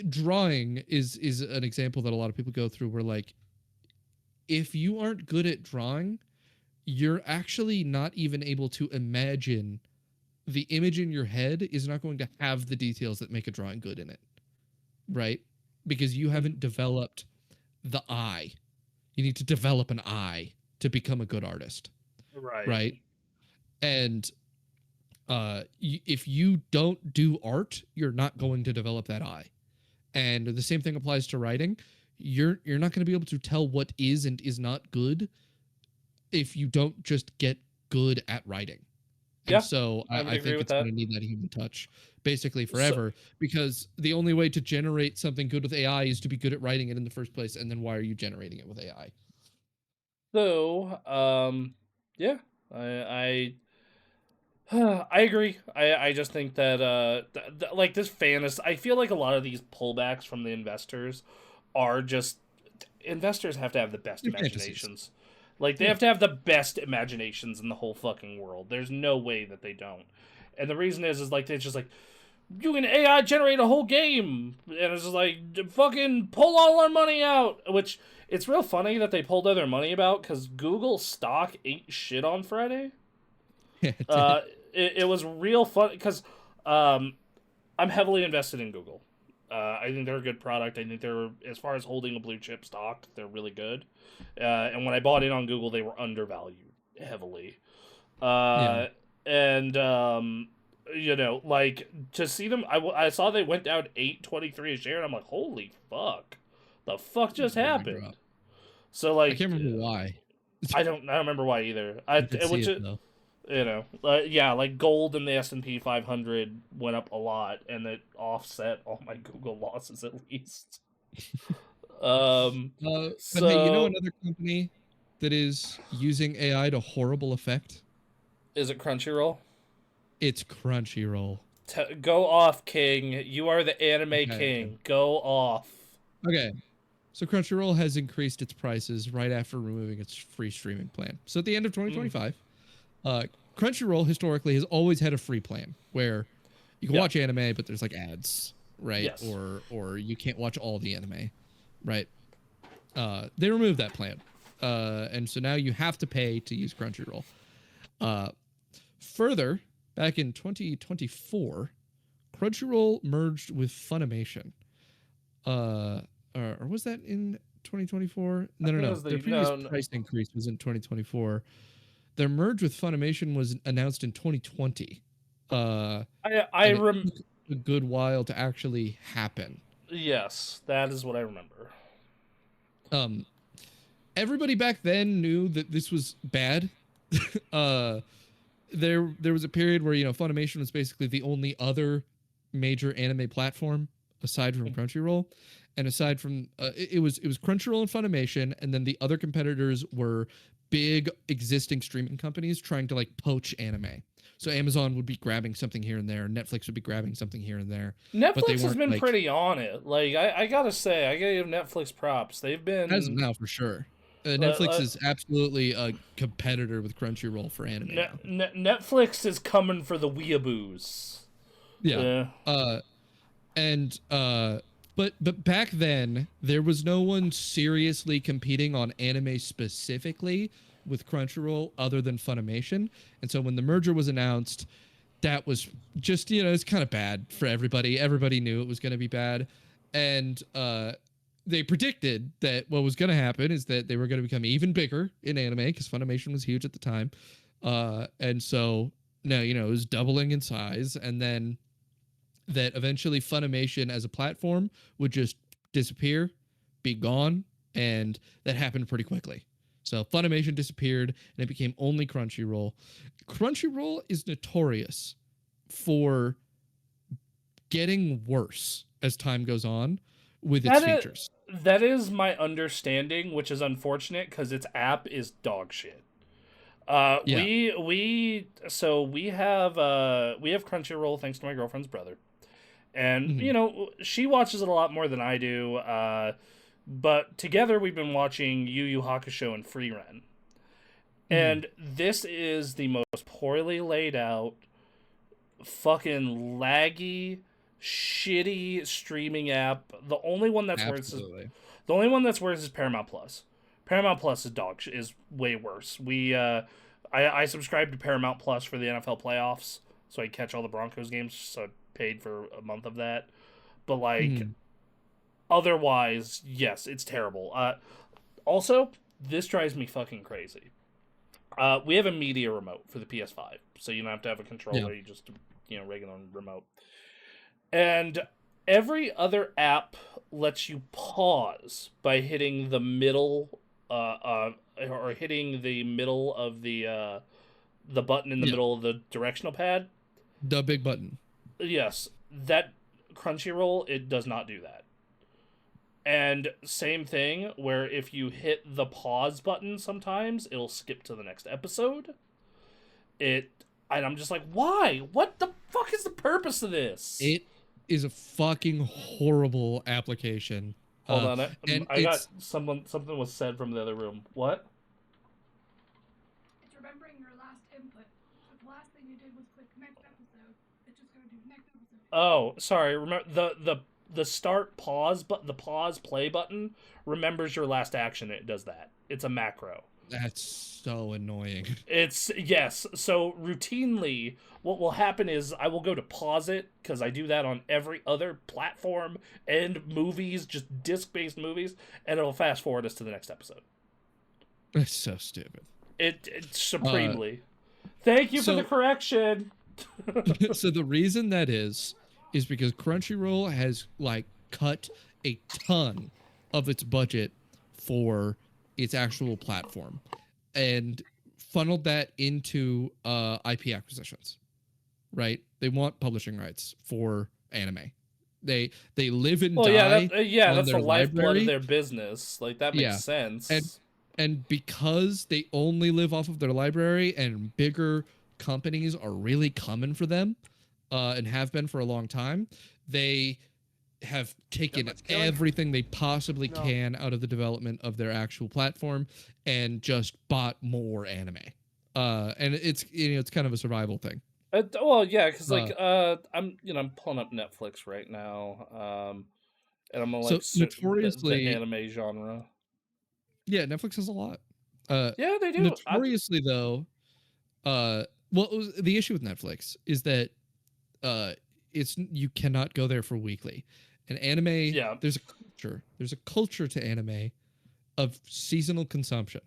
drawing is an example that a lot of people go through, where like if you aren't good at drawing, you're actually not even able to imagine the image in your head is not going to have the details that make a drawing good in it, right? Because you haven't developed the eye. You need to develop an eye to become a good artist, Right. right? And if you don't do art, you're not going to develop that eye. And the same thing applies to writing. You're not going to be able to tell what is and is not good if you don't just get good at writing. And Yeah, so I would I agree think with it's going that. to need that human touch basically So, forever, because the only way to generate something good with AI is to be good at writing it in the first place. And then why are you generating it with AI? so, yeah, I I agree. I just think that like this fantasy, I feel like a lot of these pullbacks from the investors are just investors have to have the best They're fantasies. imaginations. Like they Yeah. have to have the best imaginations in the whole fucking world. There's no way that they don't. And the reason is like it's just like you can AI generate a whole game, and it's just like fucking pull all our money out. Which it's real funny that they pulled all their money about because Google stock ate shit on Friday. Yeah, it did. Uh, it was real fun because um, I'm heavily invested in Google. I think they're a good product. I think they're, as far as holding a blue chip stock, they're really good. And when I bought in on Google, they were undervalued heavily. Yeah. Uh, and you know, like to see them, I saw they went down 8.23 a share, and I'm like, holy fuck, the fuck just Very big happened? drop. So I like, can't remember why. I don't remember why either. I did see Which it though. you know, yeah, like gold in the S&P 500 went up a lot, and it offset all my Google losses at least. Um, But hey, you know so another company that is using AI to horrible effect? is it Crunchyroll? It's Crunchyroll. Go off, King. You are the anime Okay. king. Go off. Okay. So Crunchyroll has increased its prices right after removing its free streaming plan. So at the end of Mm, 2025, uh, Crunchyroll historically has always had a free plan where you can yeah. watch anime, but there's like ads, right? Yes. Or you can't watch all the anime, right? They removed that plan, and so now you have to pay to use Crunchyroll. Uh, Further, back in 2024, Crunchyroll merged with Funimation. Uh, or was that in 2024? I No, no, think it no. was Their the previous no, no. price increase was in 2024. Their merge with Funimation was announced in 2020. I And it rem. took a good while to actually happen. Yes, that is what I remember. Um, Everybody back then knew that this was bad. uh, there was a period where Funimation was basically the only other major anime platform aside from Crunchyroll, and aside from it was Crunchyroll and Funimation, and then the other competitors were big existing streaming companies trying to like poach anime. So Amazon would be grabbing something here and there, Netflix would be grabbing something here and there, but they Netflix has weren't been like, pretty on it. Like I gotta say, I gotta give Netflix props. They've as of been now for sure. uh, Netflix uh, is absolutely a competitor with Crunchyroll for anime now. Netflix is coming for the Weaboos. Yeah. Uh, Uh, and but back then there was no one seriously competing on anime specifically with Crunchyroll other than Funimation. And so when the merger was announced, that was just, it's kind of bad for everybody. Everybody knew it was going to be bad. And they predicted that what was going to happen is that they were going to become even bigger in anime because Funimation was huge at the time. And so no, it was doubling in size, and then that eventually Funimation as a platform would just disappear, be gone, and that happened pretty quickly. So Funimation disappeared and it became only Crunchyroll. Crunchyroll is notorious for getting worse as time goes on with its that is features. that is my understanding, which is unfortunate because its app is dog shit. Yeah. We have Crunchyroll thanks to my girlfriend's brother, and Mhm. she watches it a lot more than I do. But together we've been watching Yu Yu Hakusho and Free Ren, Mhm. and this is the most poorly laid out, fucking laggy, shitty streaming app. The only one that's worse is Absolutely. the only one that's worse is Paramount Plus. Paramount Plus is way worse. I subscribed to Paramount Plus for the NFL playoffs, so I catch all the Broncos games. So I paid for a month of that. But like, Mm. otherwise, yes, it's terrible. Also, this drives me fucking crazy. We have a media remote for the PS5, so you don't have to have a Yeah. controller. You just regular remote. And every other app lets you pause by hitting the middle, or hitting the middle of the button in the Yeah. middle of the directional pad. The big button. Yes, that Crunchyroll, it does not do that. And same thing where if you hit the pause button, sometimes it'll skip to the next episode. It and I'm just like, why? What the fuck is the purpose of this? It is a fucking horrible application. Hold on, And I got it's something was said from the other room. What? It's remembering your last input. But the last thing you did was click next episode. It's just gonna do next episode. Oh, sorry. Remember the start pause, but the pause play button remembers your last action. It does that. It's a macro. that's so annoying. It's yes. So routinely, what will happen is I will go to pause it because I do that on every other platform and movies, just disc-based movies, and it'll fast forward us to the next episode. That's so stupid. It supremely. Thank you for the correction. So the reason that is because Crunchyroll has like cut a ton of its budget for its actual platform and funneled that into IP acquisitions. Right? They want publishing rights for anime. They live and die. That's the their lifeblood library. of their business. Like that makes sense. And because they only live off of their library and bigger companies are really coming for them, and have been for a long time, they have taken everything they possibly can out of the development of their actual platform and just bought more anime. And it's it's kind of a survival thing. Well, yeah, because I'm pulling up Netflix right now, and I'm gonna So the notoriously, anime genre. yeah, Netflix has a lot. Yeah, they do. Notoriously though, the issue with Netflix is that it's you cannot go there for weekly. And anime, Yeah. there's a culture to anime of seasonal consumption.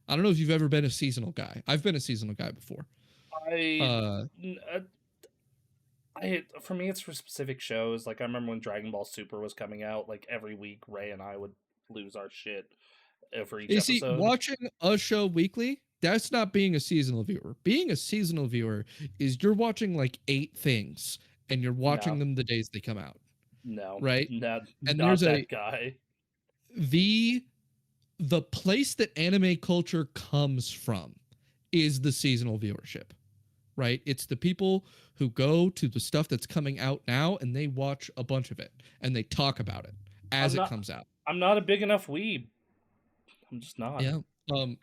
I don't know if you've ever been a seasonal guy. I've been a seasonal guy before. For me, it's for specific shows. Like I remember when Dragon Ball Super was coming out. Like every week, Ray and I would lose our shit for each episode. See, watching a show weekly, that's not being a seasonal viewer. Being a seasonal viewer is you're watching like 8 things and you're watching them the days they come out. No. Right? Not there's that guy. The place that anime culture comes from is the seasonal viewership. Right? It's the people who go to the stuff that's coming out now and they watch a bunch of it and they talk about it as it comes out. I'm not a big enough weeb. I'm just not. Yeah.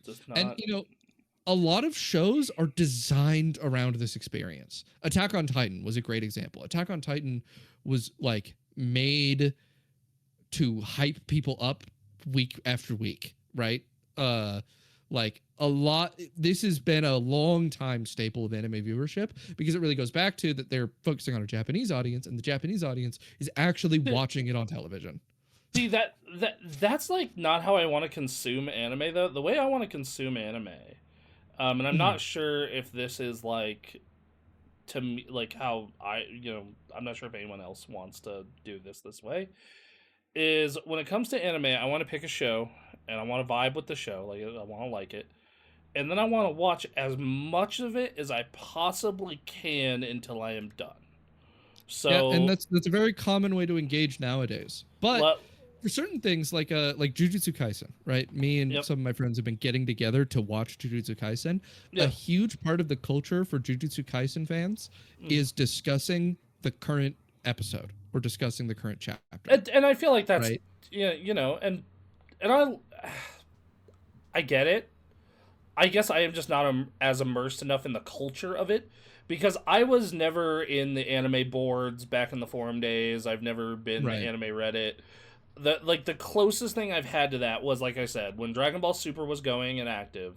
Just not. And a lot of shows are designed around this experience. Attack on Titan was a great example. Attack on Titan was like made to hype people up week after week, right? Like a lot. This has been a long time staple of anime viewership because it really goes back to that they're focusing on a Japanese audience, and the Japanese audience is actually watching it on television. See that's like not how I want to consume anime though. The way I want to consume anime, and I'm not sure if this is like to me like how I'm not sure if anyone else wants to do this way. Is when it comes to anime, I want to pick a show and I want to vibe with the show, like I want to like it, and then I want to watch as much of it as I possibly can until I am done. So yeah, and that's a very common way to engage nowadays. But for certain things like Jujutsu Kaisen, right? Me and some of my friends have been getting together to watch Jujutsu Kaisen. A huge part of the culture for Jujutsu Kaisen fans is discussing the current episode or discussing the current chapter. And I feel like that's right? and I get it. I guess I am just not as immersed enough in the culture of it because I was never in the anime boards back in the forum days. I've never been the anime Reddit. the closest thing I've had to that was, like I said, when Dragon Ball Super was going and active.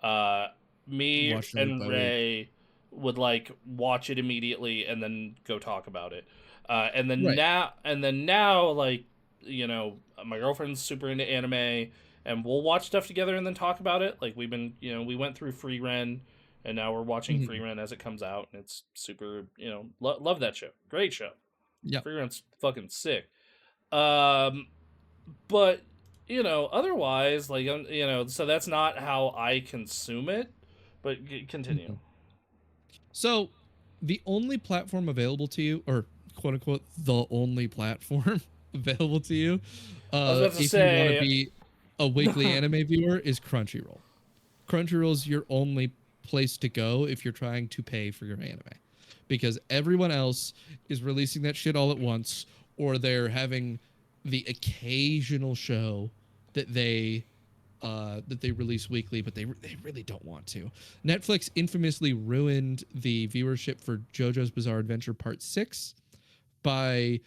Uh, Me Watched a week and by week. Ray would like watch it immediately and then go talk about it. Right. And then now, like, my girlfriend's super into anime, and we'll watch stuff together and then talk about it. Like, we went through Free Ren, and now we're watching Free Mhm. Ren as it comes out, and it's super. Love that show. Great show. Yeah. Free Ren's fucking sick. Um, but otherwise, like, so that's not how I consume it. But continue. Mhm. So, the only platform available to you, or quote unquote, the only platform available to you, I was about to if you want to say, be a weekly anime viewer, is Crunchyroll. Crunchyroll's your only place to go if you're trying to pay for your anime, because everyone else is releasing that shit all at once, or they're having the occasional show that they release weekly, but they really don't want to. Netflix infamously ruined the viewership for JoJo's Bizarre Adventure Part 6 by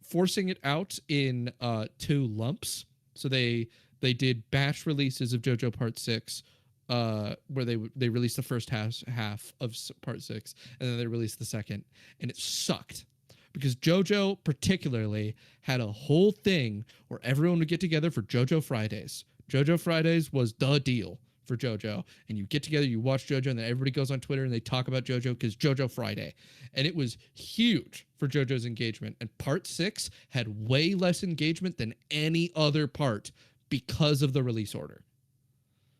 forcing it out in two lumps. So they did batch releases of JoJo Part 6, where they released the first half of Part 6, and then they released the second, and it sucked because JoJo particularly had a whole thing where everyone would get together for JoJo Fridays. JoJo Fridays was the deal for JoJo, and you get together, you watch JoJo, and then everybody goes on Twitter and they talk about JoJo because JoJo Friday, and it was huge for JoJo's engagement. And Part 6 had way less engagement than any other part because of the release order.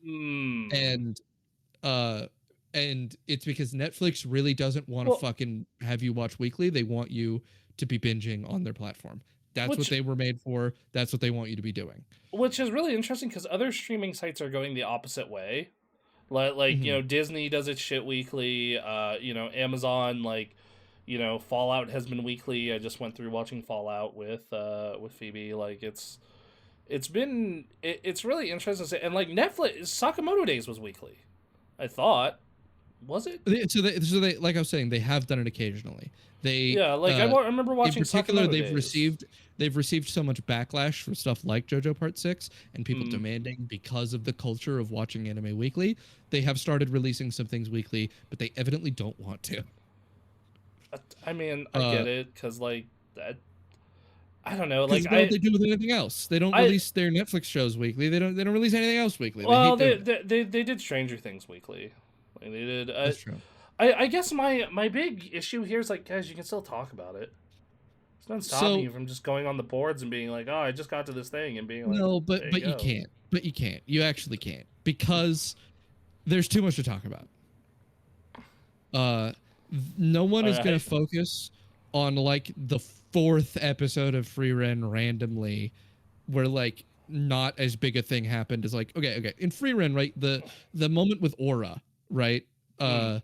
hmm. And uh and it's because Netflix really doesn't want to Well, fucking have you watch weekly. They want you to be binging on their platform. That's what which they were made for. That's what they want you to be doing. which is really interesting because other streaming sites are going the opposite way. Like Mhm. Disney does its shit weekly. Amazon, like, Fallout has been weekly. I just went through watching Fallout with Phoebe. Like, it's really interesting to say. And like Netflix, Sakamoto Days was weekly. I thought, was it? So they like I was saying, they have done it occasionally. They Yeah, like I remember in watching particular, Sakamoto Days. they've received so much backlash for stuff like JoJo Part 6 and people Hmm. demanding, because of the culture of watching anime weekly, they have started releasing some things weekly, but they evidently don't want to. I mean, I Uh get it because like that. I don't know. because Like it's not what they do with anything else. They don't I release their Netflix shows weekly. They don't release anything else weekly. They well, hate they doing it. they they, they did Stranger Things weekly. Like they did. That's true. I guess my big issue here is like, guys, you can still talk about it. It's not stopping So you from just going on the boards and being like, oh, I just got to this thing, and being like, no, there you but you go. can't. But you can't. You actually can't, because there's too much to talk about. Uh, no one All is going right. to focus on like the fourth episode of Free Ren randomly, where like not as big a thing happened as like okay in Free Ren, right, the moment with Aura, right, Mm. uh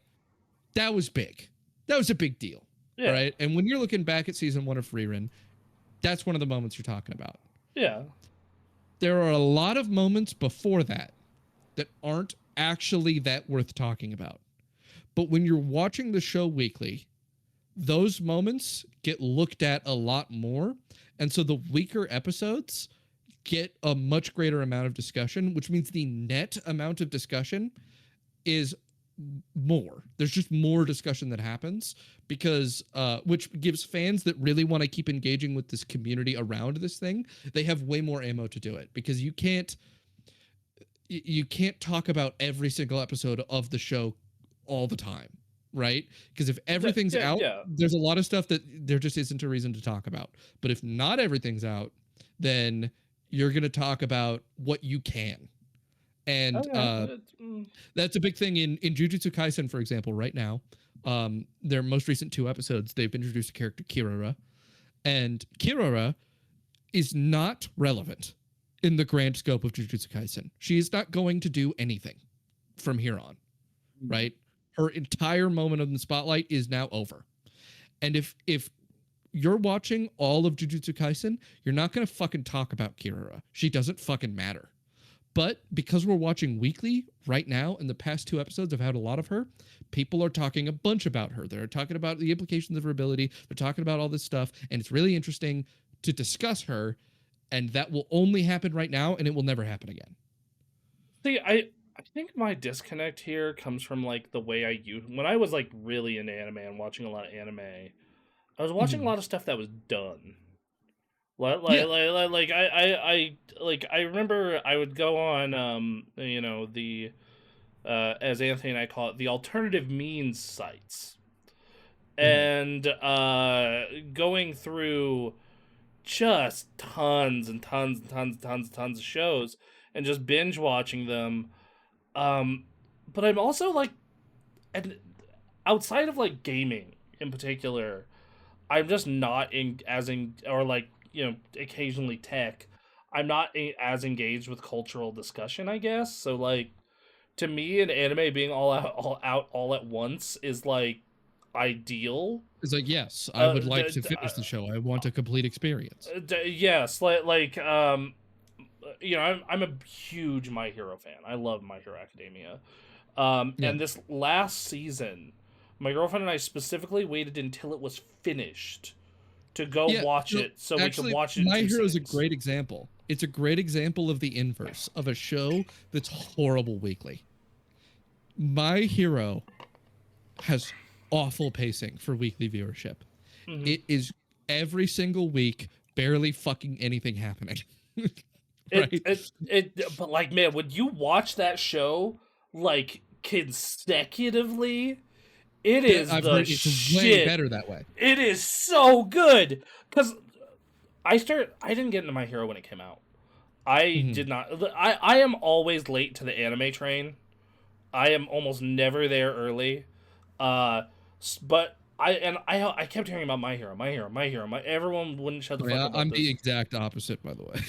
that was big. That was a big deal. All Yeah. right, and when you're looking back at season 1 of Free Ren, that's one of the moments you're talking about. Yeah. There are a lot of moments before that that aren't actually that worth talking about. But when you're watching the show weekly, those moments get looked at a lot more. And so the weaker episodes get a much greater amount of discussion, which means the net amount of discussion is more. There's just more discussion that happens because which gives fans that really want to keep engaging with this community around this thing, they have way more ammo to do it, because you can't talk about every single episode of the show all the time, right? Because if everything's Yeah. out, Yeah. there's a lot of stuff that there just isn't a reason to talk about. But if not everything's out, then you're going to talk about what you can. And Okay. that's a big thing in Jujutsu Kaisen, for example, right now. Their most recent two episodes, they've introduced a character, Kirara. And Kirara is not relevant in the grand scope of Jujutsu Kaisen. She is not going to do anything from here on, right? Her entire moment in the spotlight is now over. And if you're watching all of Jujutsu Kaisen, you're not going to fucking talk about Kirara. She doesn't fucking matter. But because we're watching weekly right now, and the past two episodes have had a lot of her, people are talking a bunch about her. They're talking about the implications of her ability. They're talking about all this stuff, and it's really interesting to discuss her, and that will only happen right now, and it will never happen again. See, I think my disconnect here comes from like the way I use when I was like really into anime and watching a lot of anime. I was watching a lot of stuff that was done. Yeah. I remember I would go on the as Anthony and I call it, the alternative means sites, and going through just tons and tons and tons and tons and tons of shows and just binge watching them. But I'm also like, and outside of like gaming in particular, I'm just not or like occasionally tech. I'm not as engaged with cultural discussion, I guess. So like, to me, an anime being all at once is like ideal. It's like, yes, I would like to finish the show. I want a complete experience. Yes, I'm a huge My Hero fan. I love My Hero Academia. And this last season, my girlfriend and I specifically waited until it was finished to go watch it, so actually, we could watch it. My Hero is a great example. It's a great example of the inverse of a show that's horrible weekly. My Hero has awful pacing for weekly viewership. Mm-hmm. It is every single week, barely fucking anything happening. Right? But like, man, would you watch that show like consecutively? It is I've the heard it's shit. Way better that way. It is so good because I didn't get into My Hero when it came out. I did not. I am always late to the anime train. I am almost never there early. But I kept hearing about My Hero. Everyone wouldn't shut the fuck up about I'm this. the exact opposite, by the way.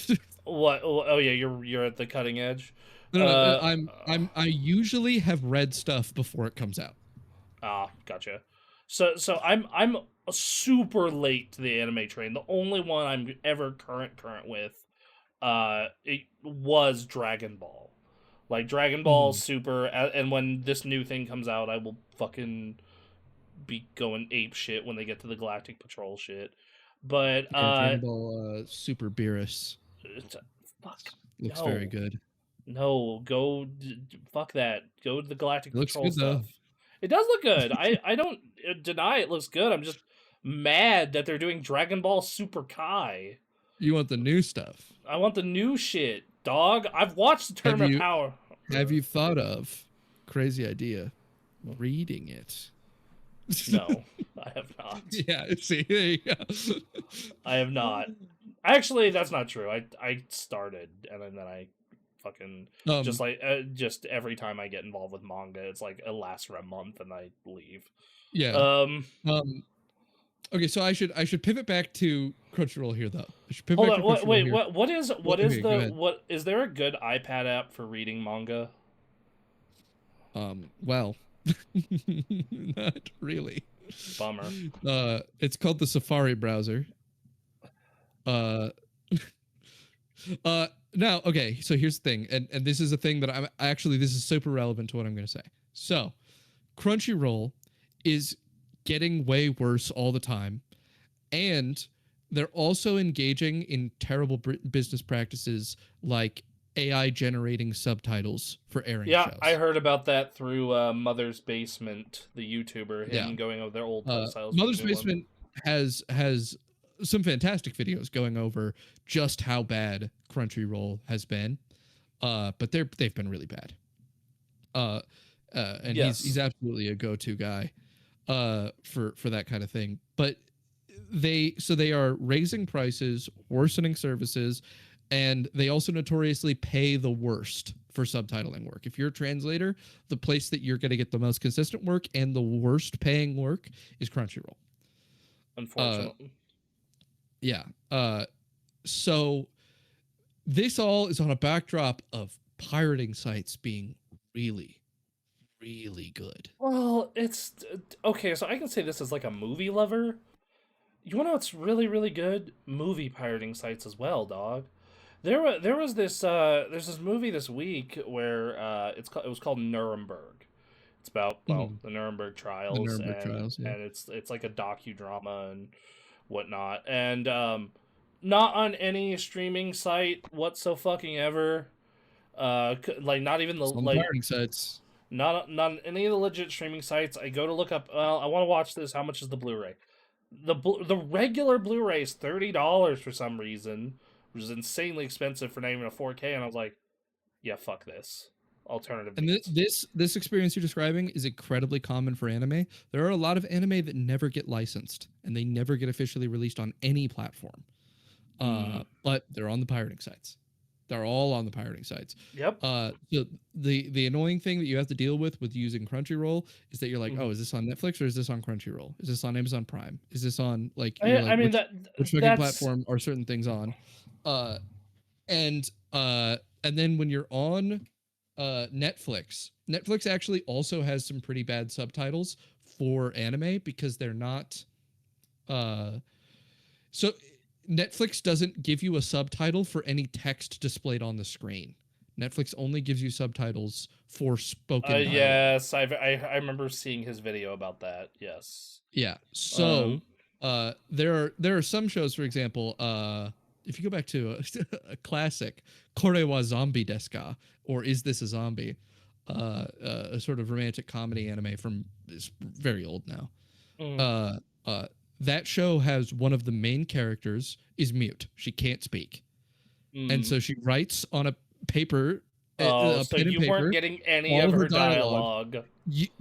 What? Oh yeah, you're at the cutting edge. No, I usually have read stuff before it comes out. Ah, gotcha. So I'm super late to the anime train. The only one I'm ever current with, it was Dragon Ball. Like Dragon Ball Super, and when this new thing comes out, I will fucking be going ape shit when they get to the Galactic Patrol shit. But Dragon Ball Super Beerus. Fuck. Looks very good. No, go fuck that. Go to the Galactic Patrol good, stuff. Though. It does look good. I don't deny it looks good. I'm just mad that they're doing Dragon Ball Super Kai. You want the new stuff? I want the new shit, dog. I've watched the Tournament of Power. Have you thought of crazy idea reading it? No, I have not. Yeah, see, there you go. I have not. Actually, that's not true. I started and then I fucking just every time I get involved with manga, it's like it lasts for a month and I leave. Yeah. Okay, so I should pivot back to Crunchyroll here though. I should pivot Hold on, wait, what is there a good iPad app for reading manga? Well, not really. Bummer. It's called the Safari browser. Now, okay, so here's the thing, and this is a thing that this is super relevant to what I'm going to say. So, Crunchyroll is getting way worse all the time, and they're also engaging in terrible business practices like AI generating subtitles for airing shows. Yeah, I heard about that through Mother's Basement, the YouTuber, going over their old styles. Mother's Basement has some fantastic videos going over just how bad Crunchyroll has been, but they've been really bad. And he's absolutely a go-to guy for that kind of thing. But they are raising prices, worsening services, and they also notoriously pay the worst for subtitling work. If you're a translator, the place that you're going to get the most consistent work and the worst paying work is Crunchyroll. Unfortunately. Yeah. So this all is on a backdrop of pirating sites being really, really good. Well, it's okay. So I can say this as like a movie lover. You want to know what's really, really good? Movie pirating sites as well, dog. There was this there's this movie this week where it was called Nuremberg. It's about the Nuremberg trials, and it's like a docudrama and whatnot. And not on any streaming site whatsoever. Like not even the It's on the like pirating sites. not on any of the legit streaming sites. I go to look up. Well, I want to watch this. How much is the Blu-ray? The regular Blu-ray is $30 for some reason, which is insanely expensive for not even a 4K. And I was like, yeah, fuck this. Alternative And means. this experience you're describing is incredibly common for anime. There are a lot of anime that never get licensed and they never get officially released on any platform. But they're on the pirating sites. They're all on the pirating sites. Yep. So the annoying thing that you have to deal with using Crunchyroll is that you're like, oh, is this on Netflix or is this on Crunchyroll? Is this on Amazon Prime? Is this on like you're like I mean which fucking that's platform are certain things on? And then when you're on Netflix actually also has some pretty bad subtitles for anime because they're not so Netflix doesn't give you a subtitle for any text displayed on the screen. Netflix only gives you subtitles for spoken dialogue. Yes, I remember seeing his video about that. Yes. Yeah. So there are some shows, for example, if you go back to a classic, Kore wa Zombie desu ka, or Is This a Zombie? A sort of romantic comedy anime from it's very old now. That show has one of the main characters is mute. She can't speak. And so she writes on a paper, so pen and you paper, weren't getting any all of her dialogue.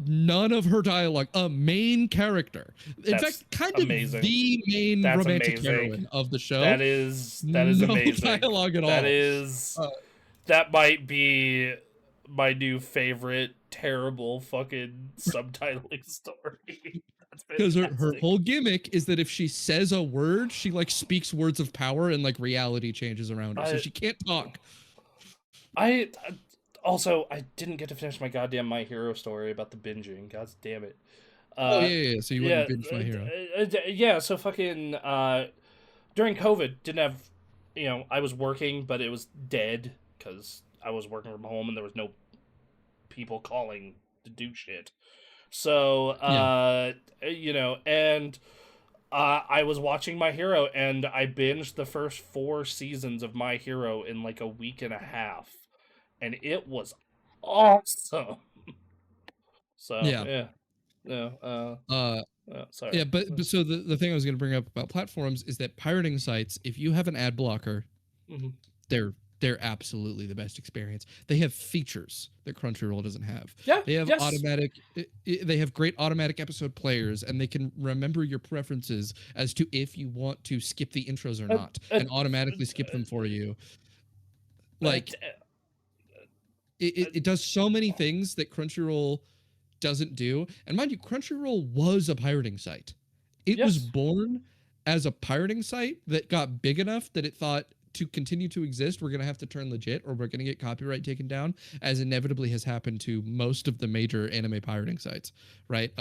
None of her dialogue. A main character. In That's fact, kind amazing. of the main That's romantic amazing. heroine of the show. That is no amazing. Dialogue at all. That is that might be my new favorite terrible fucking subtitling story. Because her whole gimmick is that if she says a word, she like speaks words of power and like reality changes around her. So she can't talk. I didn't get to finish my goddamn My Hero story about the binging. God damn it. Yeah. So you wouldn't binge My Hero. Yeah, so fucking during COVID, didn't have, I was working, but it was dead because I was working from home and there was no people calling to do shit. So, and I was watching My Hero and I binged the first 4 seasons of My Hero in like a week and a half. And it was awesome. So, yeah. Sorry. Yeah, but so the thing I was going to bring up about platforms is that pirating sites, if you have an ad blocker, they're absolutely the best experience. They have features that Crunchyroll doesn't have. Yeah, they have automatic. They have great automatic episode players, and they can remember your preferences as to if you want to skip the intros or not, and automatically skip them for you. Like it does so many things that Crunchyroll doesn't do. And mind you, Crunchyroll was a pirating site. It was born as a pirating site that got big enough that it thought, to continue to exist, we're going to have to turn legit or we're going to get copyright taken down, as inevitably has happened to most of the major anime pirating sites, right?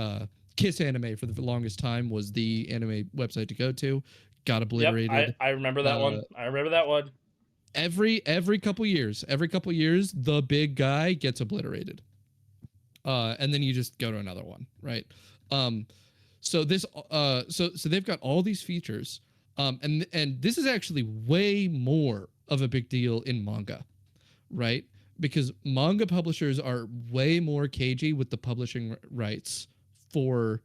Kiss Anime for the longest time was the anime website to go to, got obliterated. Yep, I remember that one. Every couple years, the big guy gets obliterated. And then you just go to another one, right? So this, so they've got all these features. And this is actually way more of a big deal in manga, right? Because manga publishers are way more cagey with the publishing rights for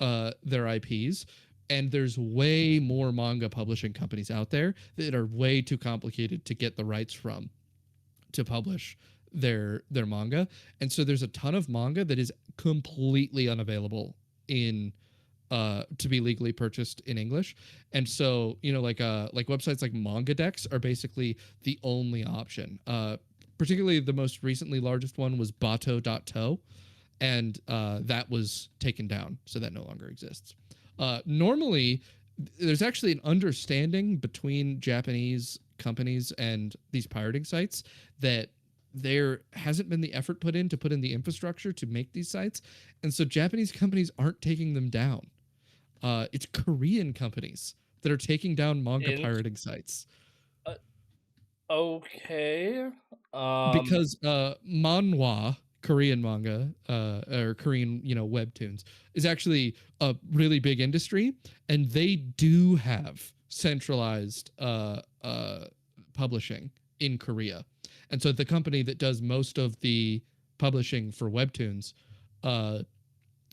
their IPs, and there's way more manga publishing companies out there that are way too complicated to get the rights from to publish their manga. And so there's a ton of manga that is completely unavailable in to be legally purchased in English. And so, like websites like Manga Dex are basically the only option. Particularly the most recently largest one was Bato.to, and that was taken down, so that no longer exists. Normally, there's actually an understanding between Japanese companies and these pirating sites that there hasn't been the effort put in the infrastructure to make these sites, and so Japanese companies aren't taking them down. It's Korean companies that are taking down manga pirating sites. Okay. Because manhwa Korean manga, or Korean, webtoons, is actually a really big industry, and they do have centralized publishing in Korea. And so the company that does most of the publishing for webtoons uh,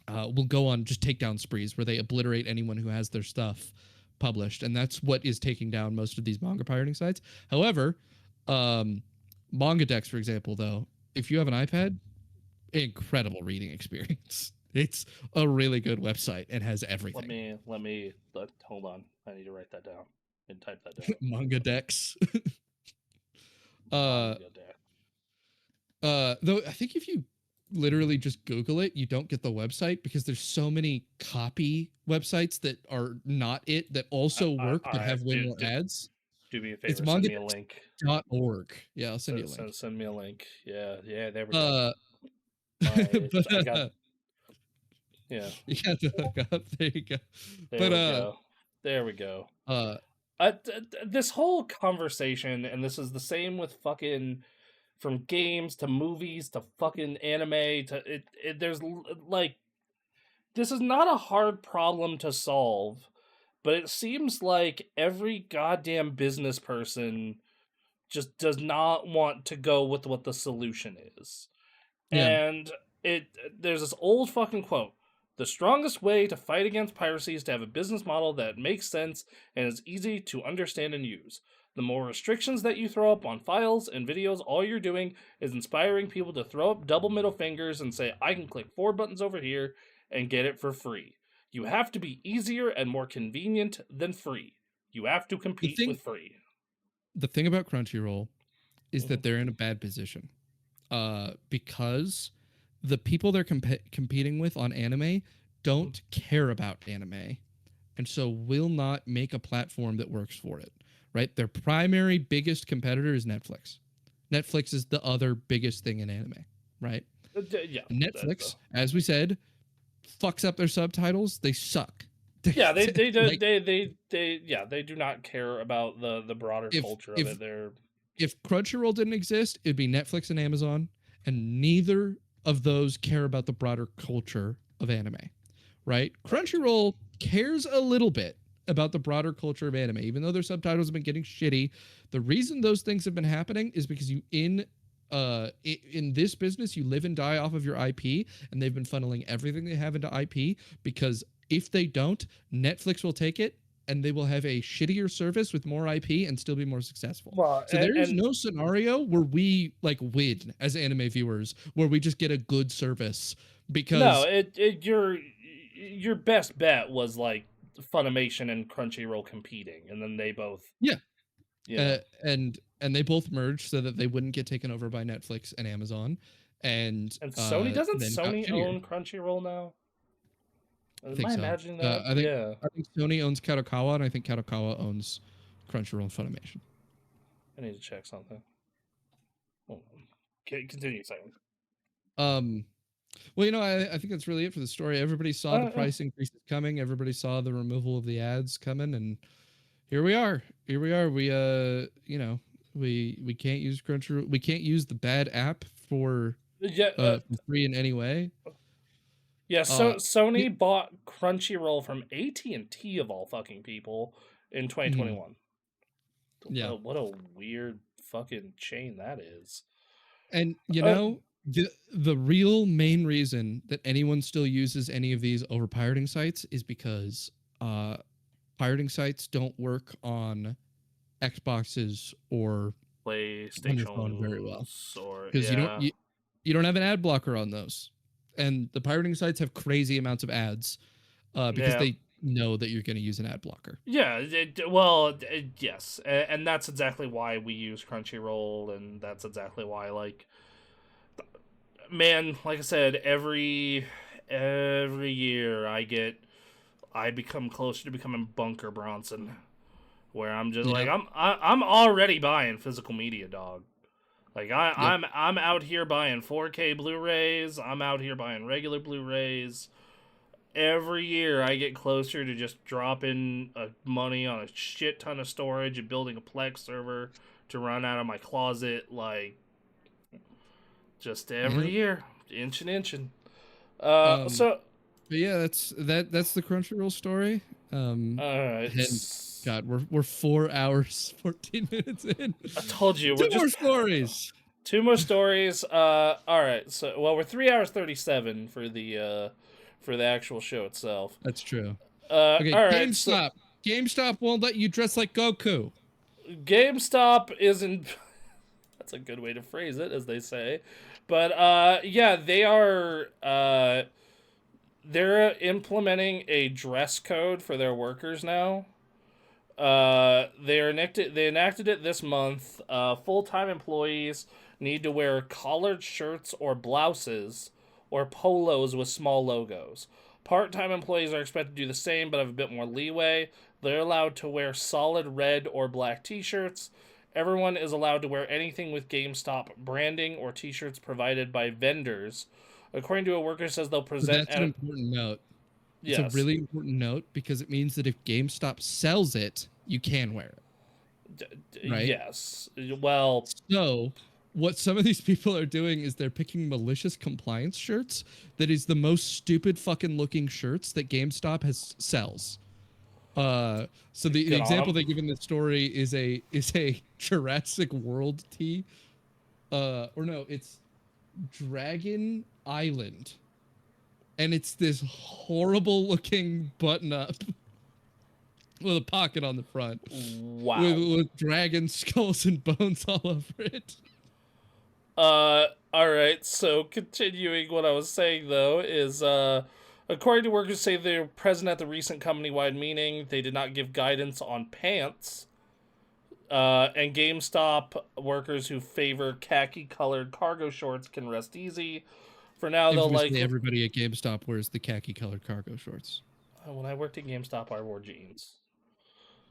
will go on just takedown sprees where they obliterate anyone who has their stuff published, and that's what is taking down most of these manga pirating sites. However, Manga Dex, for example, though, if you have an iPad, incredible reading experience. It's a really good website and has everything. Hold on. I need to write that down and type that down. Manga Dex. uh, Manga Deck. though I think if you literally just Google it, you don't get the website because there's so many copy websites that are not it that also work but have way more ads. Do me a It's favor. Send me a link. mangadex.org. Yeah, I'll send you a link. Send me a link. Yeah. There we go. But Yeah. you got to hook up. There you go. There we go. Uh, This whole conversation, and this is the same with fucking from games to movies to fucking anime to there's like this is not a hard problem to solve, but it seems like every goddamn business person just does not want to go with what the solution is. Yeah. And there's this old fucking quote. The strongest way to fight against piracy is to have a business model that makes sense and is easy to understand and use. The more restrictions that you throw up on files and videos, all you're doing is inspiring people to throw up double middle fingers and say, I can click 4 buttons over here and get it for free. You have to be easier and more convenient than free. You have to compete with free. The thing about Crunchyroll is that they're in a bad position. Because the people they're competing with on anime don't care about anime, and so will not make a platform that works for it, right? Their primary biggest competitor is Netflix. Netflix is the other biggest thing in anime, right? Yeah. Netflix, as we said, fucks up their subtitles. They suck. Yeah, they do not care about the broader culture of it. If Crunchyroll didn't exist, it'd be Netflix and Amazon, and neither of those care about the broader culture of anime, right? Crunchyroll cares a little bit about the broader culture of anime, even though their subtitles have been getting shitty. The reason those things have been happening is because in this business, you live and die off of your IP, and they've been funneling everything they have into IP, because if they don't, Netflix will take it and they will have a shittier service with more IP and still be more successful. Well, so there is no scenario where we like win as anime viewers, where we just get a good service, because your best bet was like Funimation and Crunchyroll competing, and then they both and they both merged so that they wouldn't get taken over by Netflix and Amazon. And Sony doesn't Sony own Crunchyroll now? I think so. Imagining that? I think Sony owns Kadokawa, and I think Kadokawa owns Crunchyroll and Funimation. I need to check something. Hold on. Continue a second. Well, I think that's really it for the story. Everybody saw the price increases coming. Everybody saw the removal of the ads coming, and here we are. We we can't use Crunchyroll. We can't use the bad app for free in any way. Yeah, so Sony bought Crunchyroll from AT&T of all fucking people in 2021. Yeah, what a weird fucking chain that is. And the real main reason that anyone still uses any of these over pirating sites is because pirating sites don't work on Xboxes or PlayStation on your phone very well, because you don't have an ad blocker on those. And the pirating sites have crazy amounts of ads because they know that you're going to use an ad blocker. Yeah, yes. And that's exactly why we use Crunchyroll, and that's exactly why, like I said, every year I become closer to becoming Bunker Bronson, where I'm just like, I'm already buying physical media, dog. Like I'm out here buying 4K Blu-rays. I'm out here buying regular Blu-rays. Every year I get closer to just dropping money on a shit ton of storage and building a Plex server to run out of my closet. Like, just every year, Inchin'. Um, So but yeah, that's the Crunchyroll story. all right. And God, we're 4 hours 14 minutes in. I told you we're Two more just stories. 2 more stories. All right. So we're 3 hours 37 for the actual show itself. That's true. All Okay, right. So GameStop. GameStop won't let you dress like Goku. GameStop isn't. That's a good way to phrase it, as they say. But yeah, they are. They're implementing a dress code for their workers now. They enacted it this month. Full-time employees need to wear collared shirts or blouses or polos with small logos. Part-time employees are expected to do the same, but have a bit more leeway. They're allowed to wear solid red or black t-shirts. Everyone is allowed to wear anything with GameStop branding or t-shirts provided by vendors. According to a worker, says they'll But present that's an important note. It's a yes. really important note because it means that if GameStop sells it, you can wear it. Right? Yes. Well, So, what some of these people are doing is they're picking malicious compliance shirts that is the most stupid fucking looking shirts that GameStop has sells. So the Good on example 'em. they give in the story is a Jurassic World tee. Or no, it's Dragon Island. And it's this horrible looking button up with a pocket on the front Wow. with dragon skulls and bones all over it. All right. So continuing what I was saying though is according to workers say they were present at the recent company-wide meeting, they did not give guidance on pants. And GameStop workers who favor khaki-colored cargo shorts can rest easy. For now, they'll Infamously, like. everybody at GameStop wears the khaki colored cargo shorts. When I worked at GameStop, I wore jeans.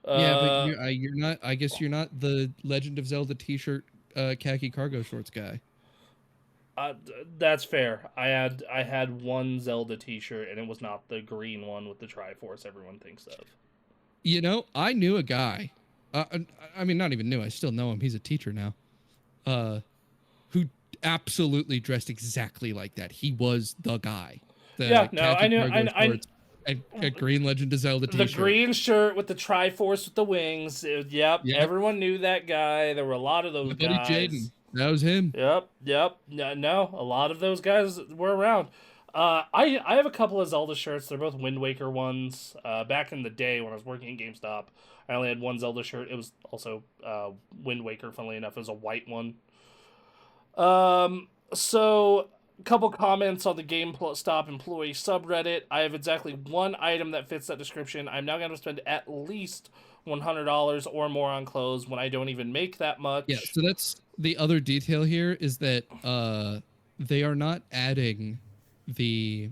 Yeah, but Uh, you're not. I guess you're not the Legend of Zelda T-shirt, khaki cargo shorts guy. that's fair. I had one Zelda T-shirt, and it was not the green one with the Triforce everyone thinks of. You know, I knew a guy. I mean, not even knew. I still know him. He's a teacher now. Who absolutely dressed exactly like that. He was the guy. The Yeah, no, khaki I knew. cargo shorts and a green Legend of Zelda The T-shirt. green shirt with the Triforce with the wings. Yep, everyone knew that guy. There were a lot of those My buddy guys. Jaden. That was him. Yep. No, a lot of those guys were around. I have a couple of Zelda shirts. They're both Wind Waker ones. Back in the day when I was working at GameStop, I only had one Zelda shirt. It was also Wind Waker, funnily enough. It was a white one. So a couple comments on the GameStop employee subreddit. I have exactly one item that fits that description. I'm now going to spend at least $100 or more on clothes when I don't even make that much. Yeah, so that's the other detail here is that they are not adding they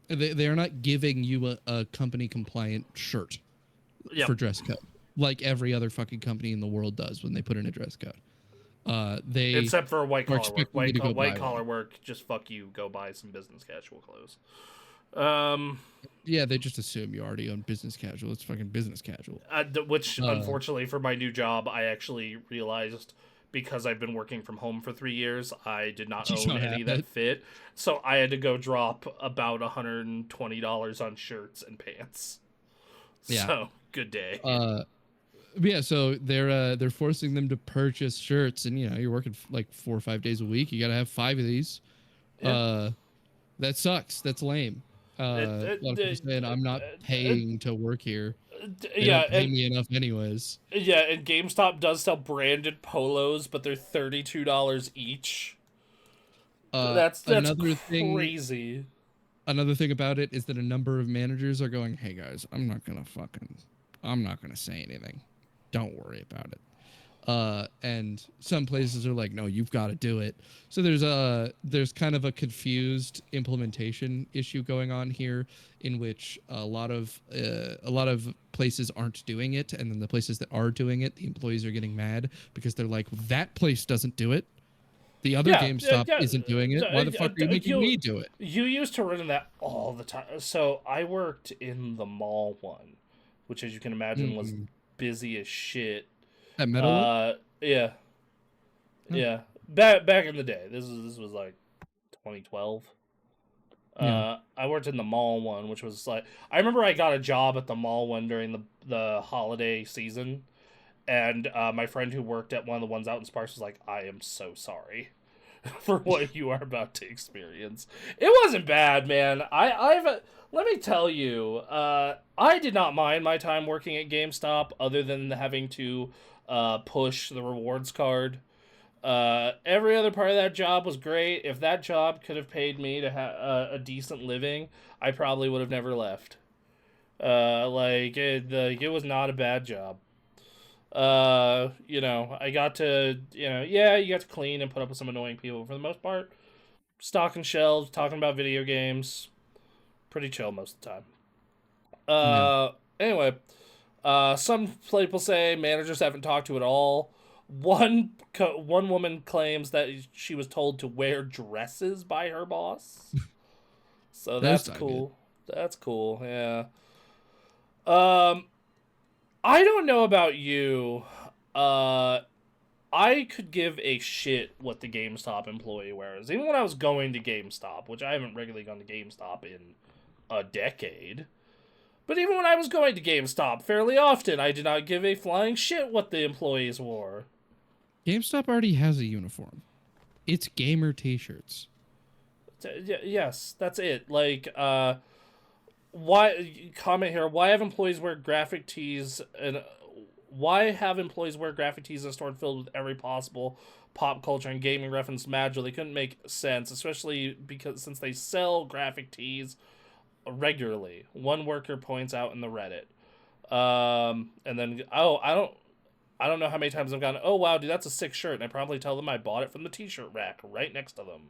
are not giving you a company compliant shirt for dress code like every other fucking company in the world does when they put in a dress code. They except for white collar work. White collar one. work, just fuck you. Go buy some business casual clothes. Yeah, they just assume you already own business casual. It's fucking business casual. Which unfortunately for my new job, I actually realized because I've been working from home for 3 years, I did not own any that fit. So I had to go drop about $120 on shirts and pants. Yeah. So good day. Yeah, so they're forcing them to purchase shirts, and you know you're working like 4 or 5 days a week. You got to have 5 of these. Yeah. That sucks. That's lame. A lot of people saying I'm not paying to work here. They don't pay me enough anyways. Yeah, and GameStop does sell branded polos, but they're $32 each. That's crazy. Another thing about it is that a number of managers are going, "Hey guys, I'm not gonna say anything. Don't worry about it." And some places are like, "No, you've got to do it." So there's kind of a confused implementation issue going on here, in which a lot of places aren't doing it, and then the places that are doing it, the employees are getting mad because they're like, "That place doesn't do it. The other GameStop isn't doing it. Why the fuck are you making me do it?" You used to run in that all the time. So I worked in the mall one, which, as you can imagine, was busy as shit. That metal? Yeah. Yeah. Back in the day. This was like 2012. Yeah. I worked in the mall one, which was like I remember I got a job at the mall one during the holiday season, and my friend who worked at one of the ones out in Sparks was like, "I am so sorry for what you are about to experience." It wasn't bad, man. I've let me tell you, I did not mind my time working at GameStop, other than having to push the rewards card. Every other part of that job was great. If that job could have paid me to have a decent living, I probably would have never left. It was not a bad job. I got to, yeah, you got to clean and put up with some annoying people. But for the most part, stocking shelves, talking about video games, pretty chill most of the time. Yeah. Anyway, some people say managers haven't talked to at all. One woman claims that she was told to wear dresses by her boss. So That's that's not good. cool. That's cool. Yeah. Um, I don't know about you. Uh, I could give a shit what the GameStop employee wears. Even when I was going to GameStop, which I haven't regularly gone to GameStop in a decade. But even when I was going to GameStop fairly often, I did not give a flying shit what the employees wore. GameStop already has a uniform. It's gamer t-shirts. Yes, that's it. Why comment here? Why have employees wear graphic tees and why have employees wear graphic tees in a store filled with every possible pop culture and gaming reference module? They couldn't make sense, especially because since they sell graphic tees regularly. One worker points out in the Reddit. And then I don't know how many times I've gone, oh wow, dude, that's a sick shirt, and I probably tell them I bought it from the t-shirt rack right next to them.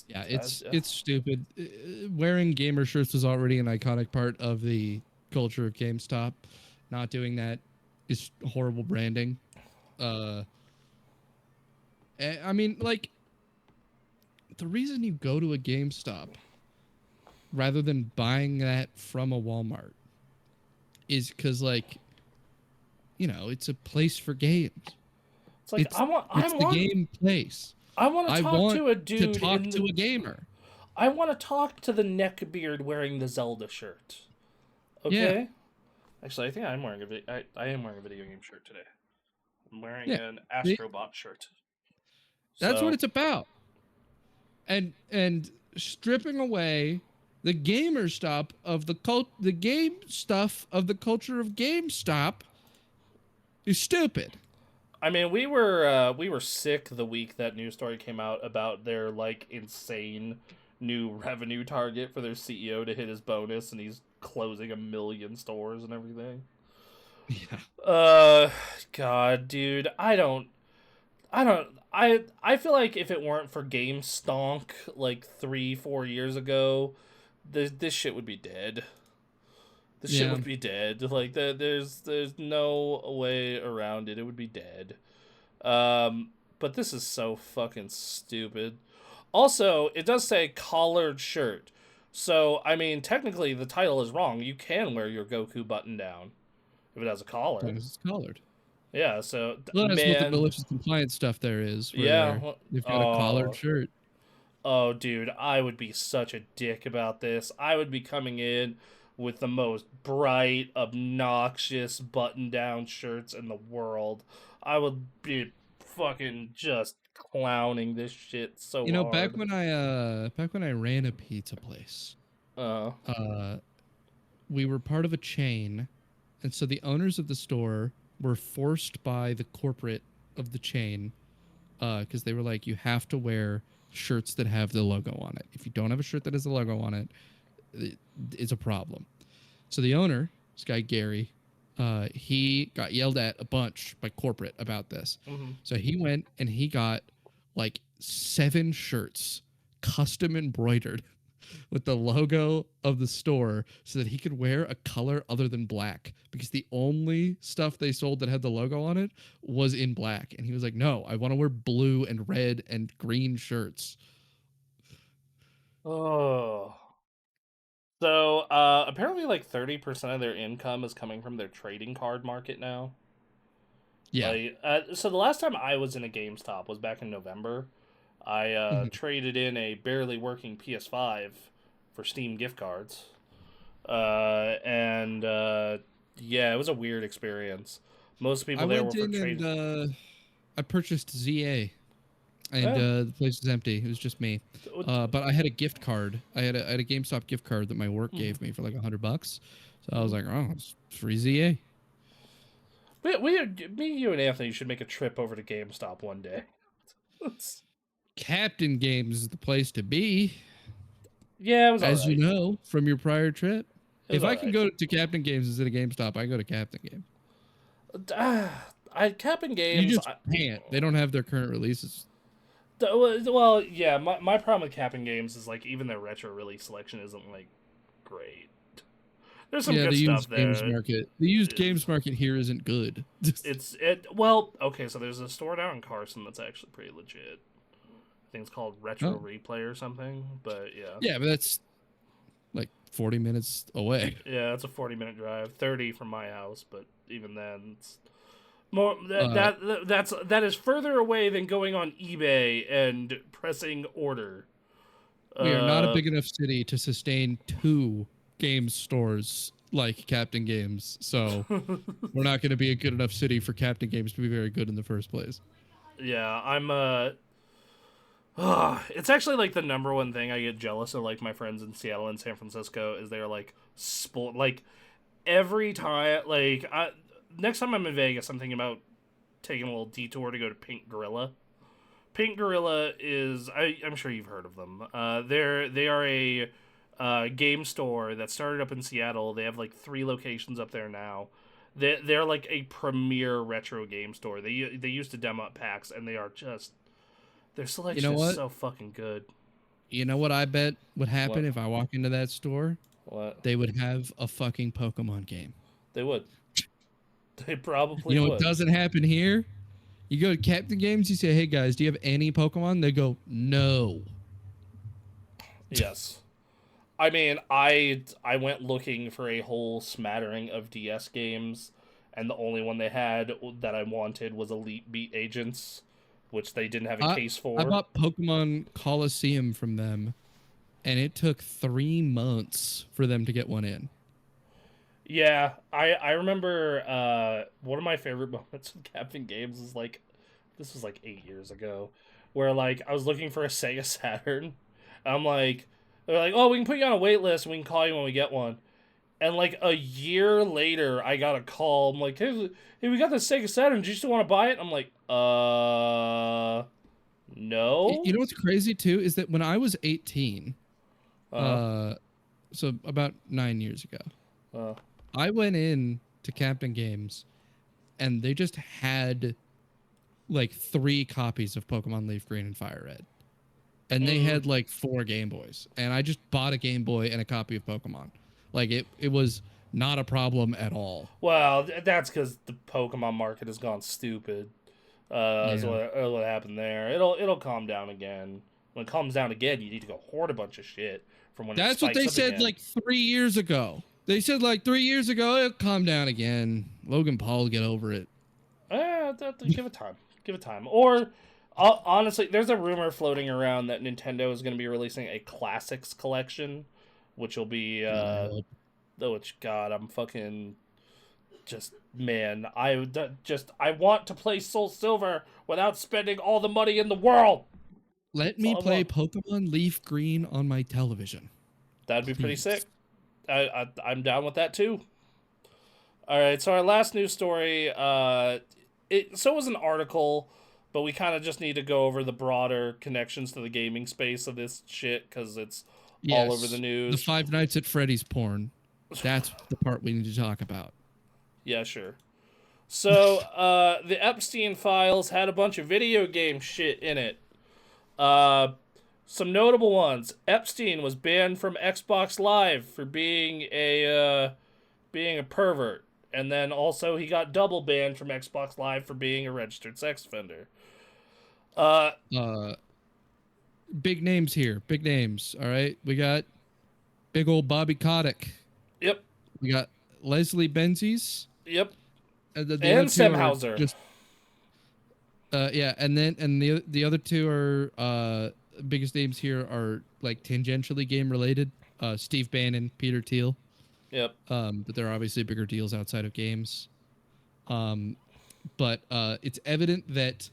Yeah, it's stupid. Wearing gamer shirts was already an iconic part of the culture of GameStop. Not doing that is horrible branding. I mean, like, the reason you go to a GameStop rather than buying that from a Walmart is because, like, it's a place for games. It's like It's the game place. I want to I talk want to a to dude talk to a gamer. I want to talk to the neckbeard wearing the Zelda shirt. Yeah. Okay? Actually, I think I'm wearing I am wearing a video game shirt today. I'm wearing Yeah. an Astrobot shirt. That's what So it's about. And stripping away the gamer stuff of the game stuff of the culture of GameStop is stupid. I mean, we were sick the week that news story came out about their like insane new revenue target for their CEO to hit his bonus, and he's closing 1 million stores and everything. Yeah. God, dude, I feel like if it weren't for Game Stonk like 3-4 years ago, this shit would be dead. This shit Yeah. would be dead. Like there's no way around it. It would be dead. But this is so fucking stupid. Also, it does say collared shirt. So, I mean, technically the title is wrong. You can wear your Goku button down if it has a collar. It's collared. Yeah, so Well, that's what the man, malicious compliance stuff there is, where yeah. they've got a collared shirt. Oh, dude, I would be such a dick about this. I would be coming in with the most bright, obnoxious button-down shirts in the world. I would be fucking just clowning this shit so hard. Back when I ran a pizza place, Uh, we were part of a chain, and so the owners of the store were forced by the corporate of the chain, because they were like, you have to wear shirts that have the logo on it. If you don't have a shirt that has the logo on it, it's a problem. So the owner, this guy Gary, he got yelled at a bunch by corporate about this. mm-hmm. So he went and he got like 7 shirts custom embroidered with the logo of the store so that he could wear a color other than black, because the only stuff they sold that had the logo on it was in black. And he was like, no, I want to wear blue and red and green shirts. Oh. So, apparently like 30% of their income is coming from their trading card market now. Yeah. So the last time I was in a GameStop was back in November. I Mhm. traded in a barely working PS5 for Steam gift cards. And yeah, it was a weird experience. Most I people there were went for in and trade. I purchased ZA, and Eh, the place was empty. It was just me. But I had a gift card. I had a GameStop gift card that my work mhm, gave me for like $100. So I was mhm. like, oh, it's free ZA. Me, you, and Anthony should make a trip over to GameStop one day. It's- Captain Games is the place to be, yeah, it was all as you right. know from your prior trip. It was If all I can right. go to Captain Games instead of GameStop, I go to Captain Games. I Captain You Games. just can't. They don't have their current releases. Well, yeah. My problem with Captain Games is like even their retro release selection isn't like great. There's some Yeah, good the stuff used games there. market. The used Is games market here isn't good. well, okay. So there's a store down in Carson that's actually pretty legit. I think it's called Retro Oh, Replay or something. But yeah, yeah, but that's like 40 minutes away. yeah, it's a 40-minute drive, 30 from my house. But even then, it's more Uh, that is further away than going on eBay and pressing order. we are not a Uh, big enough city to sustain two game stores like Captain Games, so we're not going to be a good enough city for Captain Games to be very good in the first place. yeah, I'm it's actually like the number one thing I get jealous of like my friends in Seattle and San Francisco is they're like sport like every time next time I'm in Vegas I'm thinking about taking a little detour to go to Pink Gorilla. Pink Gorilla is I'm sure you've heard of them. They are a game store that started up in Seattle. They have like 3 locations up there now. They're like a premier retro game store. They used to demo up packs and they are just their You selection know is what? so fucking good. You know what I bet would happen What? if I walk into that store? What? They would have a fucking Pokemon game. They would. They You probably know what would. doesn't happen here? You go to Captain Games, you say, "Hey guys, do you have any Pokemon?" They go, "No." Yes. I mean, I went looking for a whole smattering of DS games, and the only one they had that I wanted was Elite Beat Agents, which they didn't have a I case I for. bought Pokemon Coliseum from them, and it took 3 months for them to get one in. Yeah, I remember one of my favorite moments with Captain Games is like this was like 8 years ago, where like I was looking for a Sega Saturn. I'm like, they're like, oh, we can put you on a wait list and we can call you when we get one. And like a year later, I got a call. I'm like, hey, we got this Sega Saturn. Do you still want to buy it? I'm like, You no. know what's crazy too is that when I was 18, Uh, uh, so about 9 years ago, uh, I went in to Captain Games, and they just had like 3 copies of Pokemon Leaf Green and Fire Red, and they mm, had like 4 Game Boys, and I just bought a Game Boy and a copy of Pokemon. Like it was not a problem at all. well, that's because the Pokemon market has gone stupid. Is Yeah. what happened there. It'll calm down again. When it calms down again, you need to go hoard a bunch of shit from when it That's what spikes they up said again. like 3 years ago. They said like 3 years ago, it'll calm down again. Logan Paul will get over it. Give it time. Give it time. Or honestly, there's a rumor floating around that Nintendo is going to be releasing a classics collection, which will be God, I hope. which God, I'm fucking just man, I want to play Soul Silver without spending all the money in the world. Let That's me all I play want. Pokemon Leaf Green on my television, That'd be pretty sick. please. I'm down with that too. All right, so our last news story, so was an article, but we kind of just need to go over the broader connections to the gaming space of this shit because it's all over the Yes, the news. Five Nights at Freddy's porn. That's the part we need to talk about. Yeah, sure. So, the Epstein files had a bunch of video game shit in it. Uh, some notable ones. Epstein was banned from Xbox Live for being a pervert, and then also he got double banned from Xbox Live for being a registered sex offender. Uh, Uh, Big names here. Big names. All right. We got big old Bobby Kotick. yep, We got Leslie Benzies. yep, The other and two are Semhauser. just Yeah, and the other two are biggest names here are like tangentially game related. Steve Bannon, Peter Thiel. Yep. But there are obviously bigger deals outside of games. Um, but it's evident that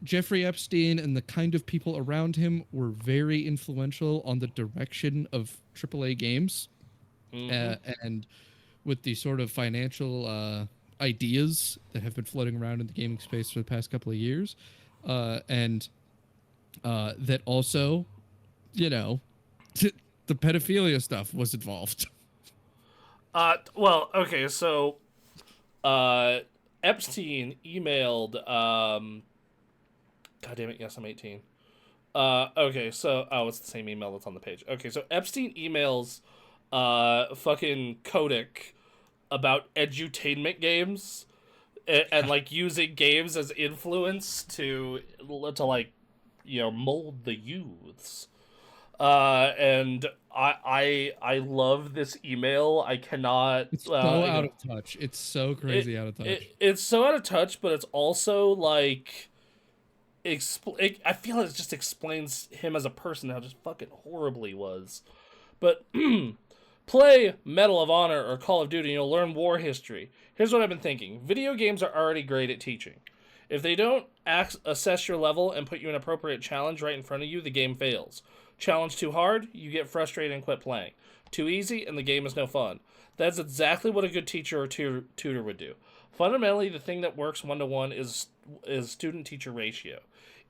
Jeffrey Epstein and the kind of people around him were very influential on the direction of AAA games, Mm-hmm. and with the sort of financial ideas that have been floating around in the gaming space for the past couple of years, and that also, you know, the pedophilia stuff was involved. Well, okay, so uh, Epstein emailed. God damn it! Yes, I'm 18. Okay, so it's the same email that's on the page. Okay, so Epstein emails, fucking Kodak about edutainment games and like using games as influence to like mold the youths. And I love this email. I cannot It's so out of touch. It's so crazy out of touch. it's so out of touch, but it's also like I feel it just explains him as a person how just fucking horrible he was. But play Medal of Honor or Call of Duty and you'll learn war history. Here's what I've been thinking. Video games are already great at teaching. If they don't assess your level and put you an appropriate challenge right in front of you, the game fails. Challenge too hard, you get frustrated and quit playing. Too easy, and the game is no fun. That's exactly what a good teacher or tutor would do. Fundamentally, the thing that works one-to-one is student-teacher ratio.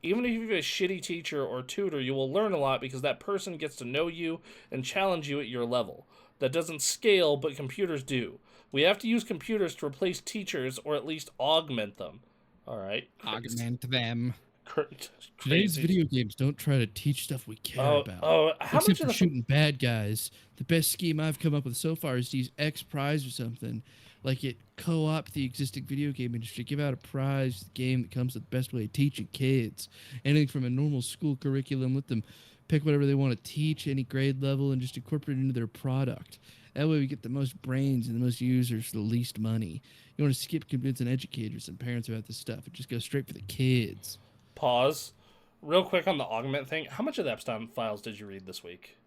Even if you have a shitty teacher or tutor, you will learn a lot because that person gets to know you and challenge you at your level. That doesn't scale, but computers do. We have to use computers to replace teachers or at least augment them. All right. Augment them. Crazy. Today's video games don't try to teach stuff we care about. How Except much for of the shooting bad guys. The best scheme I've come up with so far is to use X prize or something. Like it co-opt the existing video game industry, give out a prize to the game that comes with the best way of teaching kids. Anything from a normal school curriculum, let them pick whatever they want to teach, any grade level, and just incorporate it into their product. That way we get the most brains and the most users for the least money. You want to skip convincing educators and parents about this stuff and just go straight for the kids. pause? Real quick on the augment thing. How much of the Epstein files did you read this week?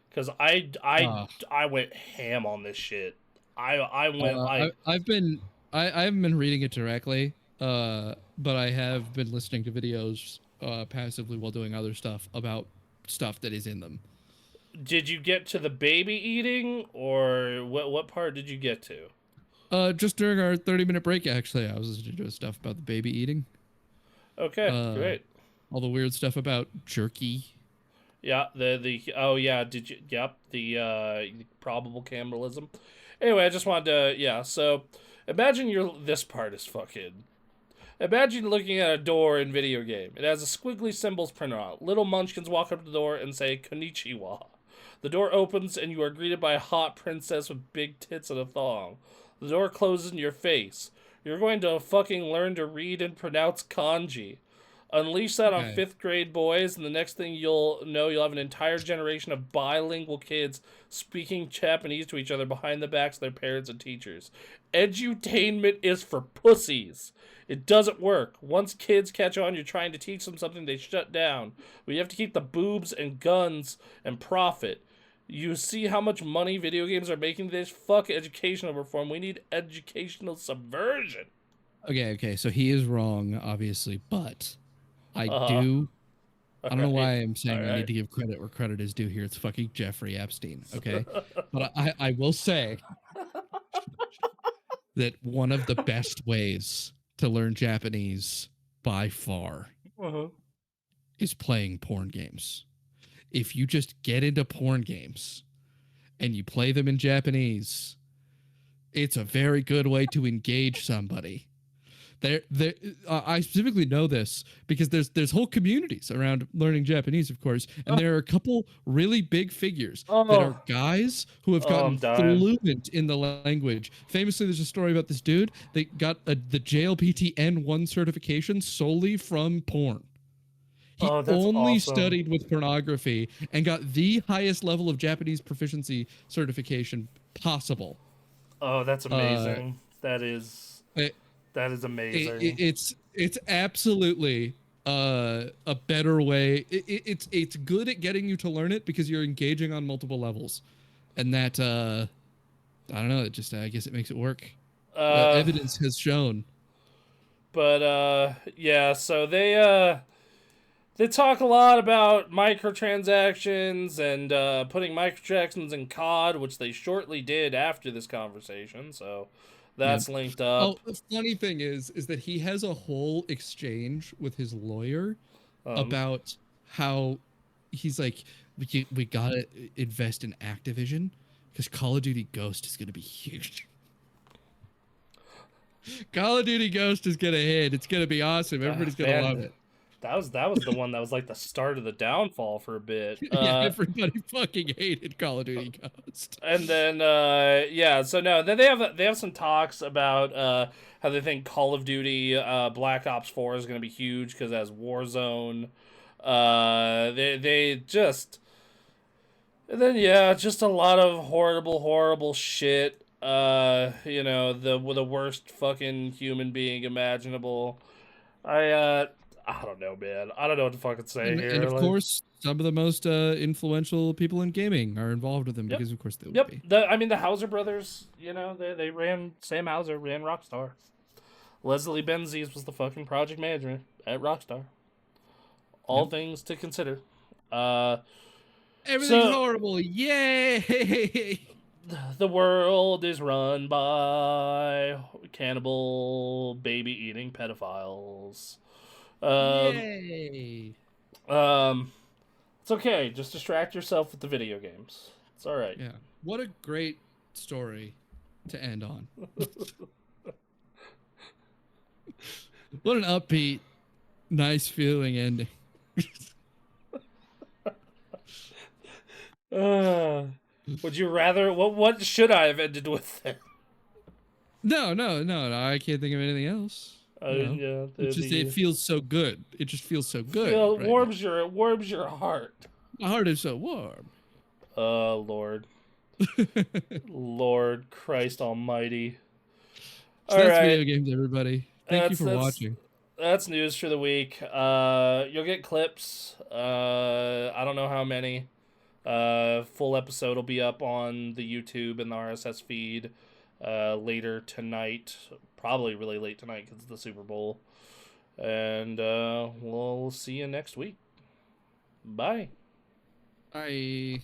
Because I went ham on this shit. I went I haven't been reading it directly, but I have been listening to videos passively while doing other stuff about stuff that is in them. Did you get to the baby eating, or what part did you get to? Just during our 30-minute break, actually, I was listening to stuff about the baby eating. Okay, great. All the weird stuff about jerky. Yeah, did you? Yep, the probable cannibalism. Anyway, I just wanted to so imagine this part is fucking. Imagine looking at a door in video game. It has a squiggly symbols printed on it. Little munchkins walk up to the door and say konnichiwa. The door opens and you are greeted by a hot princess with big tits and a thong. The door closes in your face. You're going to fucking learn to read and pronounce kanji. Unleash that on 5th grade boys, and the next thing you'll know, you'll have an entire generation of bilingual kids speaking Japanese to each other behind the backs of their parents and teachers. Edutainment is for pussies. It doesn't work. Once kids catch on, you're trying to teach them something, they shut down. We have to keep the boobs and guns and profit. You see how much money video games are making today? Fuck educational reform. We need educational subversion. Okay. So he is wrong, obviously, but I don't know why I'm saying I need to give credit where credit is due here. It's fucking Jeffrey Epstein, okay? But I will say that one of the best ways to learn Japanese by far is playing porn games. If you just get into porn games and you play them in Japanese, it's a very good way to engage somebody. I specifically know this because there's whole communities around learning Japanese, of course, and there are a couple really big figures that are guys who have gotten fluent in the language. Famously, there's a story about this dude that got the JLPT N1 certification solely from porn. He only studied with pornography and got the highest level of Japanese proficiency certification possible. Oh, that's amazing. That is... That is amazing. It's absolutely a better way. It's good at getting you to learn it because you're engaging on multiple levels, and that I don't know. It just I guess it makes it work. Uh, Evidence has shown. but yeah. So they talk a lot about microtransactions and putting microtransactions in COD, which they shortly did after this conversation. So Yeah. that's linked up. Oh, the funny thing is that he has a whole exchange with his lawyer Um, about how he's like, we gotta invest in Activision because Call of Duty Ghost is gonna be huge. Call of Duty Ghost is gonna hit. It's gonna be awesome. Everybody's gonna love man, it. that was the one that was like the start of the downfall for a bit. Yeah, everybody fucking hated Call of Duty Ghost. And then yeah, so no, then they have some talks about how they think Call of Duty Black Ops 4 is going to be huge because as Warzone. They just, and then yeah, just a lot of horrible shit. You know, the worst fucking human being imaginable. I don't know, man. I don't know what to fucking say And here. of Like, course, some of the most influential people in gaming are involved with them yep. because, of course, they would Yep. be. I mean, the Hauser brothers, you know, they ran, Sam Hauser ran Rockstar. Leslie Benzies was the fucking project manager at Rockstar. All Yep. things to consider. Uh, Everything's so, horrible. Yay! the world is run by cannibal, baby eating pedophiles. Um, Yay! um, it's okay. Just distract yourself with the video games. It's alright. Yeah. What a great story to end on. What an upbeat, nice feeling ending. Would you rather? What should I have ended with then? No, I can't think of anything else. Yeah, It's just it feels so good. It just feels so good feel right now. it warms your heart. My heart is so warm. Oh Lord, Lord Christ Almighty! So All that's right, video games, everybody. Thank you for watching. that's news for the week. You'll get clips. I don't know how many. Full episode will be up on the YouTube and the RSS feed later tonight. Probably really late tonight because it's the Super Bowl. And we'll see you next week. Bye. Bye.